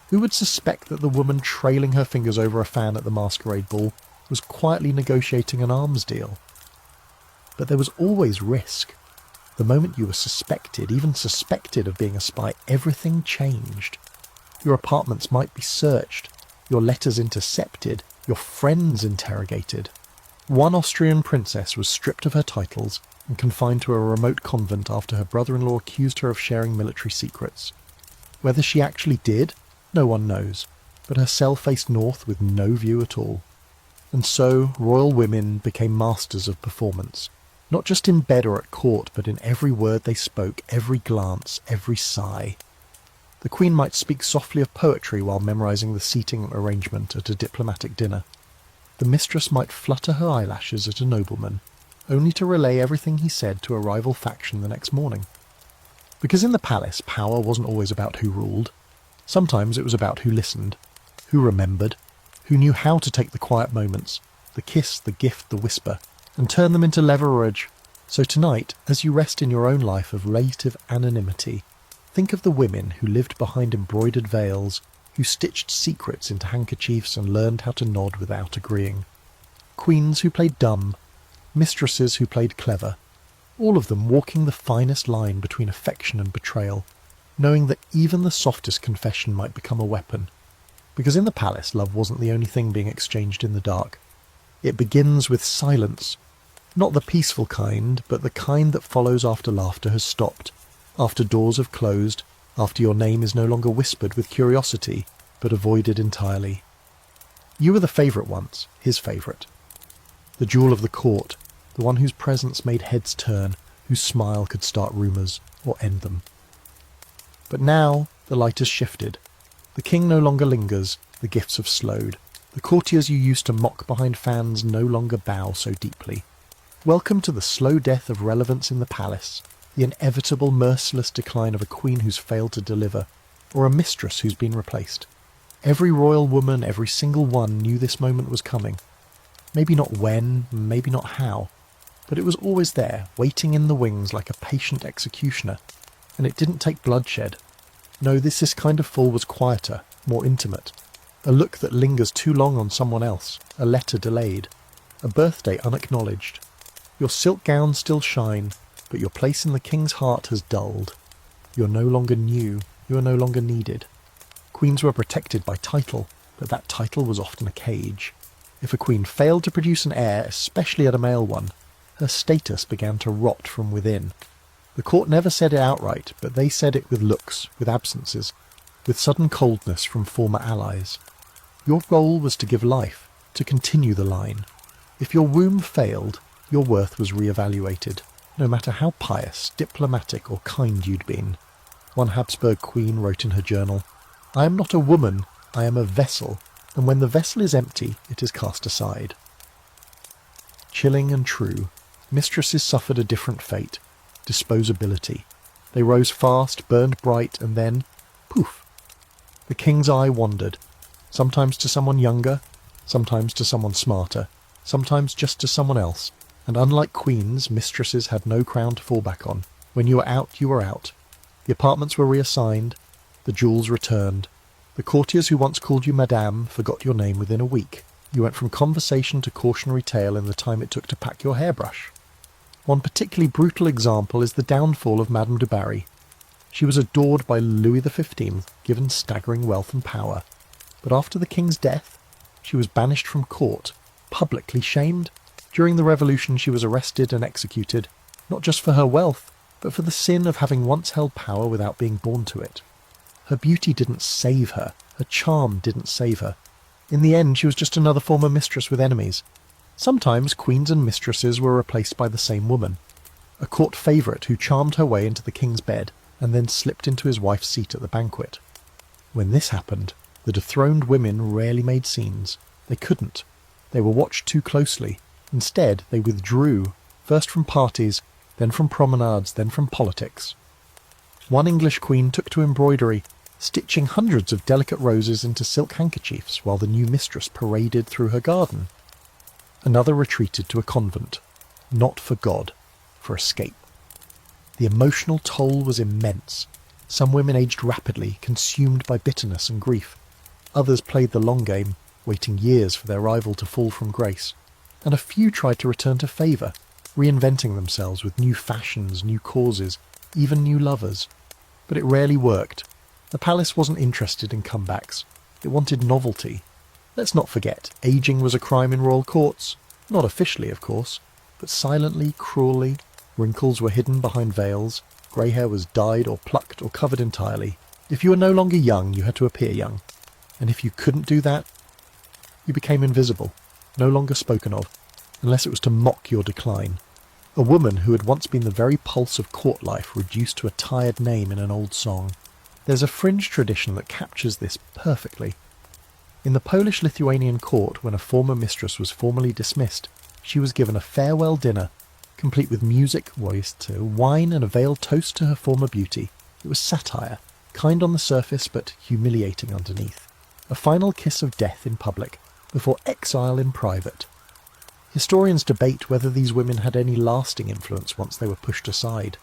Who would suspect that the woman trailing her fingers over a fan at the masquerade ball was quietly negotiating an arms deal? But there was always risk. The moment you were suspected, even suspected of being a spy, everything changed. Your apartments might be searched, your letters intercepted, your friends interrogated. One Austrian princess was stripped of her titles and confined to a remote convent after her brother-in-law accused her of sharing military secrets. Whether she actually did, no one knows, but her cell faced north with no view at all. And so royal women became masters of performance, not just in bed or at court, but in every word they spoke, every glance, every sigh. The queen might speak softly of poetry while memorising the seating arrangement at a diplomatic dinner. The mistress might flutter her eyelashes at a nobleman, only to relay everything he said to a rival faction the next morning. Because in the palace, power wasn't always about who ruled. Sometimes it was about who listened, who remembered, who knew how to take the quiet moments, the kiss, the gift, the whisper, and turn them into leverage. So tonight, as you rest in your own life of relative anonymity, think of the women who lived behind embroidered veils, who stitched secrets into handkerchiefs and learned how to nod without agreeing. Queens who played dumb, mistresses who played clever, all of them walking the finest line between affection and betrayal, knowing that even the softest confession might become a weapon. Because in the palace, love wasn't the only thing being exchanged in the dark. It begins with silence. Not the peaceful kind, but the kind that follows after laughter has stopped, after doors have closed, after your name is no longer whispered with curiosity, but avoided entirely. You were the favourite once, his favourite. The jewel of the court, the one whose presence made heads turn, whose smile could start rumours or end them. But now the light has shifted. The king no longer lingers, the gifts have slowed. The courtiers you used to mock behind fans no longer bow so deeply. Welcome to the slow death of relevance in the palace, the inevitable merciless decline of a queen who's failed to deliver, or a mistress who's been replaced. Every royal woman, every single one, knew this moment was coming. Maybe not when, maybe not how, but it was always there, waiting in the wings like a patient executioner. And it didn't take bloodshed. No, this kind of fall was quieter, more intimate. A look that lingers too long on someone else, a letter delayed, a birthday unacknowledged. Your silk gowns still shine, but your place in the king's heart has dulled. You're no longer new, you are no longer needed. Queens were protected by title, but that title was often a cage. If a queen failed to produce an heir, especially a male one, her status began to rot from within. The court never said it outright, but they said it with looks, with absences, with sudden coldness from former allies. Your role was to give life, to continue the line. If your womb failed, your worth was re-evaluated, no matter how pious, diplomatic or kind you'd been. One Habsburg queen wrote in her journal, "I am not a woman, I am a vessel, and when the vessel is empty, it is cast aside." Chilling and true, mistresses suffered a different fate. Disposability. They rose fast, burned bright, and then, poof. The king's eye wandered, sometimes to someone younger, sometimes to someone smarter, sometimes just to someone else, and unlike queens, mistresses had no crown to fall back on. When you were out, you were out. The apartments were reassigned, the jewels returned. The courtiers who once called you Madame forgot your name within a week. You went from conversation to cautionary tale in the time it took to pack your hairbrush. One particularly brutal example is the downfall of Madame du Barry. She was adored by Louis XV, given staggering wealth and power. But after the king's death, she was banished from court, publicly shamed. During the Revolution she was arrested and executed, not just for her wealth, but for the sin of having once held power without being born to it. Her beauty didn't save her, her charm didn't save her. In the end, she was just another former mistress with enemies. Sometimes queens and mistresses were replaced by the same woman, a court favourite who charmed her way into the king's bed and then slipped into his wife's seat at the banquet. When this happened, the dethroned women rarely made scenes. They couldn't. They were watched too closely. Instead, they withdrew, first from parties, then from promenades, then from politics. One English queen took to embroidery, stitching hundreds of delicate roses into silk handkerchiefs while the new mistress paraded through her garden. Another retreated to a convent, not for God, for escape. The emotional toll was immense. Some women aged rapidly, consumed by bitterness and grief. Others played the long game, waiting years for their rival to fall from grace. And a few tried to return to favour, reinventing themselves with new fashions, new causes, even new lovers. But it rarely worked. The palace wasn't interested in comebacks. It wanted novelty. Let's not forget, ageing was a crime in royal courts. Not officially, of course, but silently, cruelly. Wrinkles were hidden behind veils. Grey hair was dyed or plucked or covered entirely. If you were no longer young, you had to appear young. And if you couldn't do that, you became invisible, no longer spoken of, unless it was to mock your decline. A woman who had once been the very pulse of court life reduced to a tired name in an old song. There's a fringe tradition that captures this perfectly. In the Polish-Lithuanian court, when a former mistress was formally dismissed, she was given a farewell dinner, complete with music, wine and a veiled toast to her former beauty. It was satire, kind on the surface but humiliating underneath. A final kiss of death in public, before exile in private. Historians debate whether these women had any lasting influence once they were pushed aside.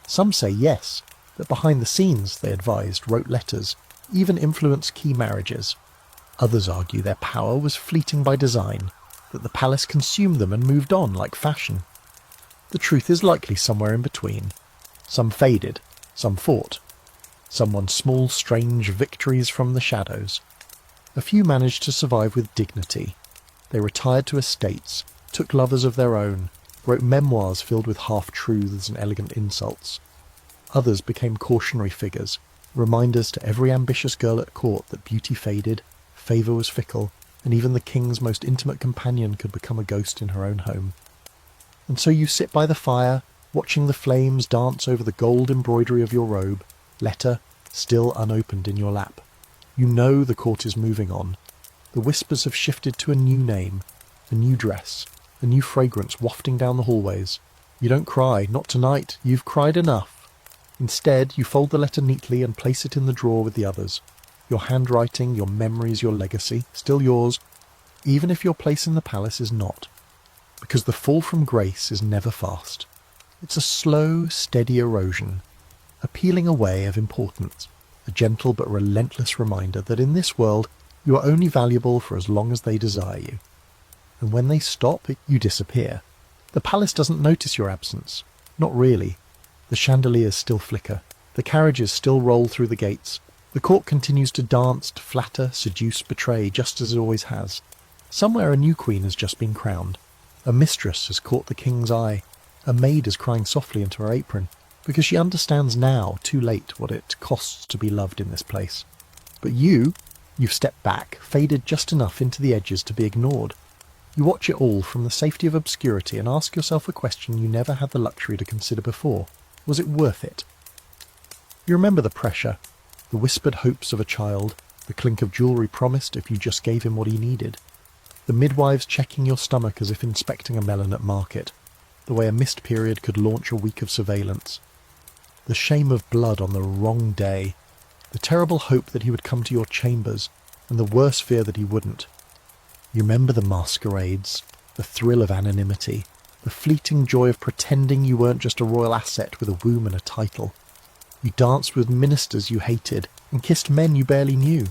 Some say yes, that behind the scenes, they advised, wrote letters, even influenced key marriages. Others argue their power was fleeting by design, that the palace consumed them and moved on like fashion. The truth is likely somewhere in between. Some faded, some fought. Some won small, strange victories from the shadows. A few managed to survive with dignity. They retired to estates, took lovers of their own, wrote memoirs filled with half-truths and elegant insults. Others became cautionary figures, reminders to every ambitious girl at court that beauty faded, favour was fickle, and even the king's most intimate companion could become a ghost in her own home. And so you sit by the fire, watching the flames dance over the gold embroidery of your robe, letter still unopened in your lap. You know the court is moving on. The whispers have shifted to a new name, a new dress, a new fragrance wafting down the hallways. You don't cry, not tonight, you've cried enough. Instead, you fold the letter neatly and place it in the drawer with the others. Your handwriting, your memories, your legacy, still yours, even if your place in the palace is not. Because the fall from grace is never fast. It's a slow, steady erosion, a peeling away of importance, a gentle but relentless reminder that in this world you are only valuable for as long as they desire you. And when they stop, you disappear. The palace doesn't notice your absence. Not really. The chandeliers still flicker. The carriages still roll through the gates. The court continues to dance, to flatter, seduce, betray, just as it always has. Somewhere a new queen has just been crowned. A mistress has caught the king's eye. A maid is crying softly into her apron, because she understands now, too late, what it costs to be loved in this place. But you've stepped back, faded just enough into the edges to be ignored. You watch it all from the safety of obscurity and ask yourself a question you never had the luxury to consider before. Was it worth it? You remember the pressure, the whispered hopes of a child, the clink of jewellery promised if you just gave him what he needed, the midwives checking your stomach as if inspecting a melon at market, the way a missed period could launch a week of surveillance, the shame of blood on the wrong day, the terrible hope that he would come to your chambers, and the worse fear that he wouldn't. You remember the masquerades, the thrill of anonymity, the fleeting joy of pretending you weren't just a royal asset with a womb and a title. You danced with ministers you hated and kissed men you barely knew.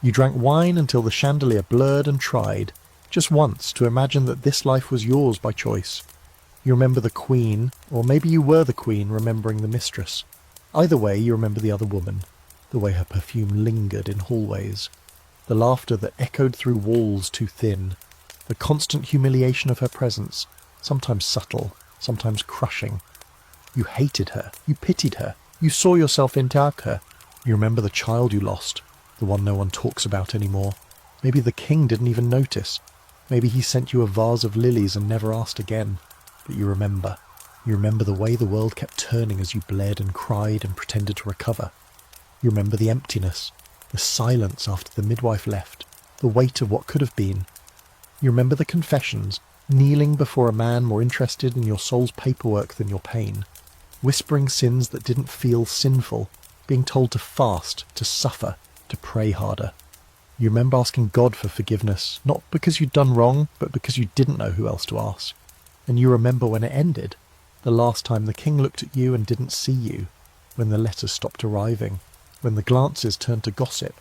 You drank wine until the chandelier blurred and tried, just once, to imagine that this life was yours by choice. You remember the queen, or maybe you were the queen remembering the mistress. Either way, you remember the other woman, the way her perfume lingered in hallways, the laughter that echoed through walls too thin, the constant humiliation of her presence, sometimes subtle, sometimes crushing. You hated her, you pitied her, you saw yourself in her. You remember the child you lost, the one no one talks about anymore. Maybe the king didn't even notice. Maybe he sent you a vase of lilies and never asked again. But you remember. You remember the way the world kept turning as you bled and cried and pretended to recover. You remember the emptiness, the silence after the midwife left, the weight of what could have been. You remember the confessions, kneeling before a man more interested in your soul's paperwork than your pain, whispering sins that didn't feel sinful, being told to fast, to suffer, to pray harder. You remember asking God for forgiveness, not because you'd done wrong, but because you didn't know who else to ask. And you remember when it ended, the last time the king looked at you and didn't see you, when the letters stopped arriving, when the glances turned to gossip.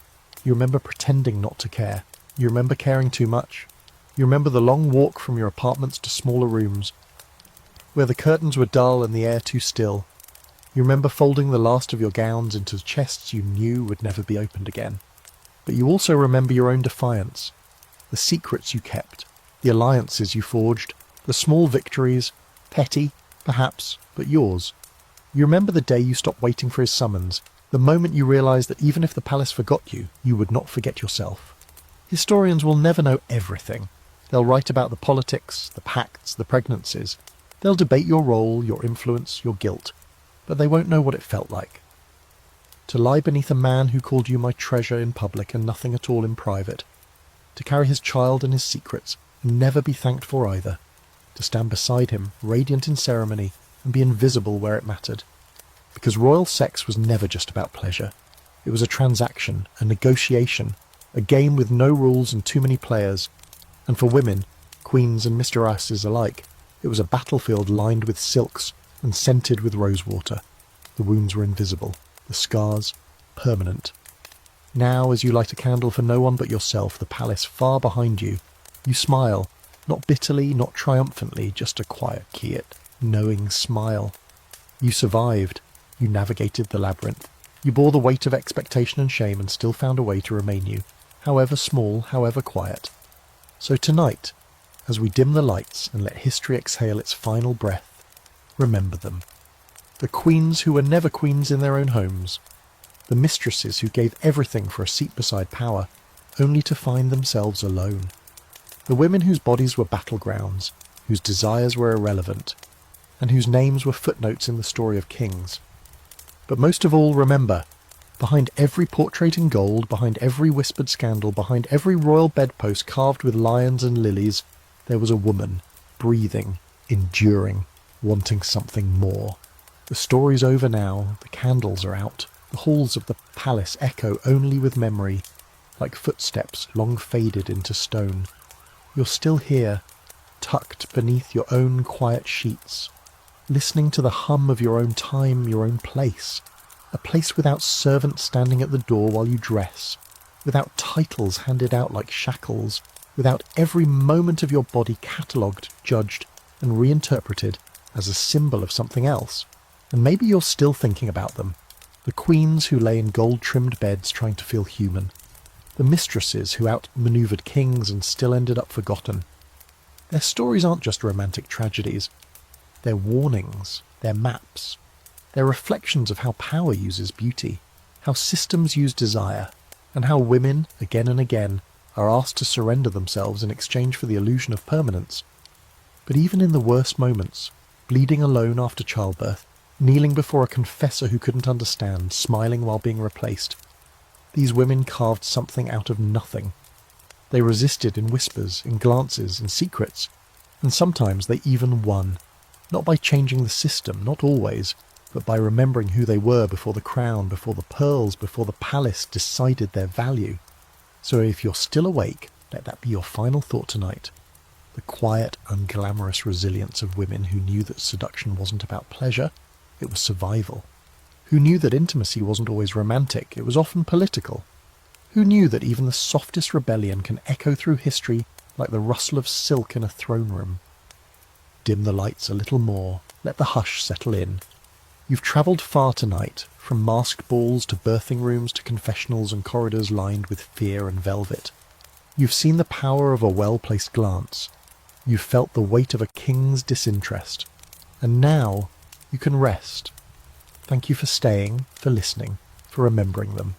You remember pretending not to care. You remember caring too much. You remember the long walk from your apartments to smaller rooms, where the curtains were dull and the air too still. You remember folding the last of your gowns into chests you knew would never be opened again. But you also remember your own defiance, the secrets you kept, the alliances you forged, the small victories, petty, perhaps, but yours. You remember the day you stopped waiting for his summons, the moment you realised that even if the palace forgot you, you would not forget yourself. Historians will never know everything. They'll write about the politics, the pacts, the pregnancies. They'll debate your role, your influence, your guilt. But they won't know what it felt like. To lie beneath a man who called you my treasure in public and nothing at all in private. To carry his child and his secrets and never be thanked for either. To stand beside him, radiant in ceremony, and be invisible where it mattered. Because royal sex was never just about pleasure. It was a transaction, a negotiation, a game with no rules and too many players. And for women, queens and mistresses alike, it was a battlefield lined with silks and scented with rosewater. The wounds were invisible, the scars permanent. Now, as you light a candle for no one but yourself, the palace far behind you, you smile, not bitterly, not triumphantly, just a quiet, knowing smile. You survived. You navigated the labyrinth. You bore the weight of expectation and shame and still found a way to remain you, however small, however quiet. So tonight, as we dim the lights and let history exhale its final breath, remember them. The queens who were never queens in their own homes. The mistresses who gave everything for a seat beside power, only to find themselves alone. The women whose bodies were battlegrounds, whose desires were irrelevant, and whose names were footnotes in the story of kings. But most of all, remember, behind every portrait in gold, behind every whispered scandal, behind every royal bedpost carved with lions and lilies, there was a woman, breathing, enduring, wanting something more. The story's over now, the candles are out, the halls of the palace echo only with memory, like footsteps long faded into stone. You're still here, tucked beneath your own quiet sheets, listening to the hum of your own time, your own place, a place without servants standing at the door while you dress, without titles handed out like shackles, without every moment of your body catalogued, judged, and reinterpreted as a symbol of something else. And maybe you're still thinking about them, the queens who lay in gold-trimmed beds trying to feel human, the mistresses who outmaneuvered kings and still ended up forgotten. Their stories aren't just romantic tragedies. They're warnings, they're maps, they're reflections of how power uses beauty, how systems use desire, and how women, again and again, are asked to surrender themselves in exchange for the illusion of permanence. But even in the worst moments, bleeding alone after childbirth, kneeling before a confessor who couldn't understand, smiling while being replaced, these women carved something out of nothing. They resisted in whispers, in glances, in secrets, and sometimes they even won. Not by changing the system, not always, but by remembering who they were before the crown, before the pearls, before the palace decided their value. So if you're still awake, let that be your final thought tonight. The quiet, unglamorous resilience of women who knew that seduction wasn't about pleasure, it was survival. Who knew that intimacy wasn't always romantic, it was often political. Who knew that even the softest rebellion can echo through history like the rustle of silk in a throne room? Dim the lights a little more, let the hush settle in. You've travelled far tonight, from masked balls to birthing rooms to confessionals and corridors lined with fear and velvet. You've seen the power of a well-placed glance. You've felt the weight of a king's disinterest. And now you can rest. Thank you for staying, for listening, for remembering them.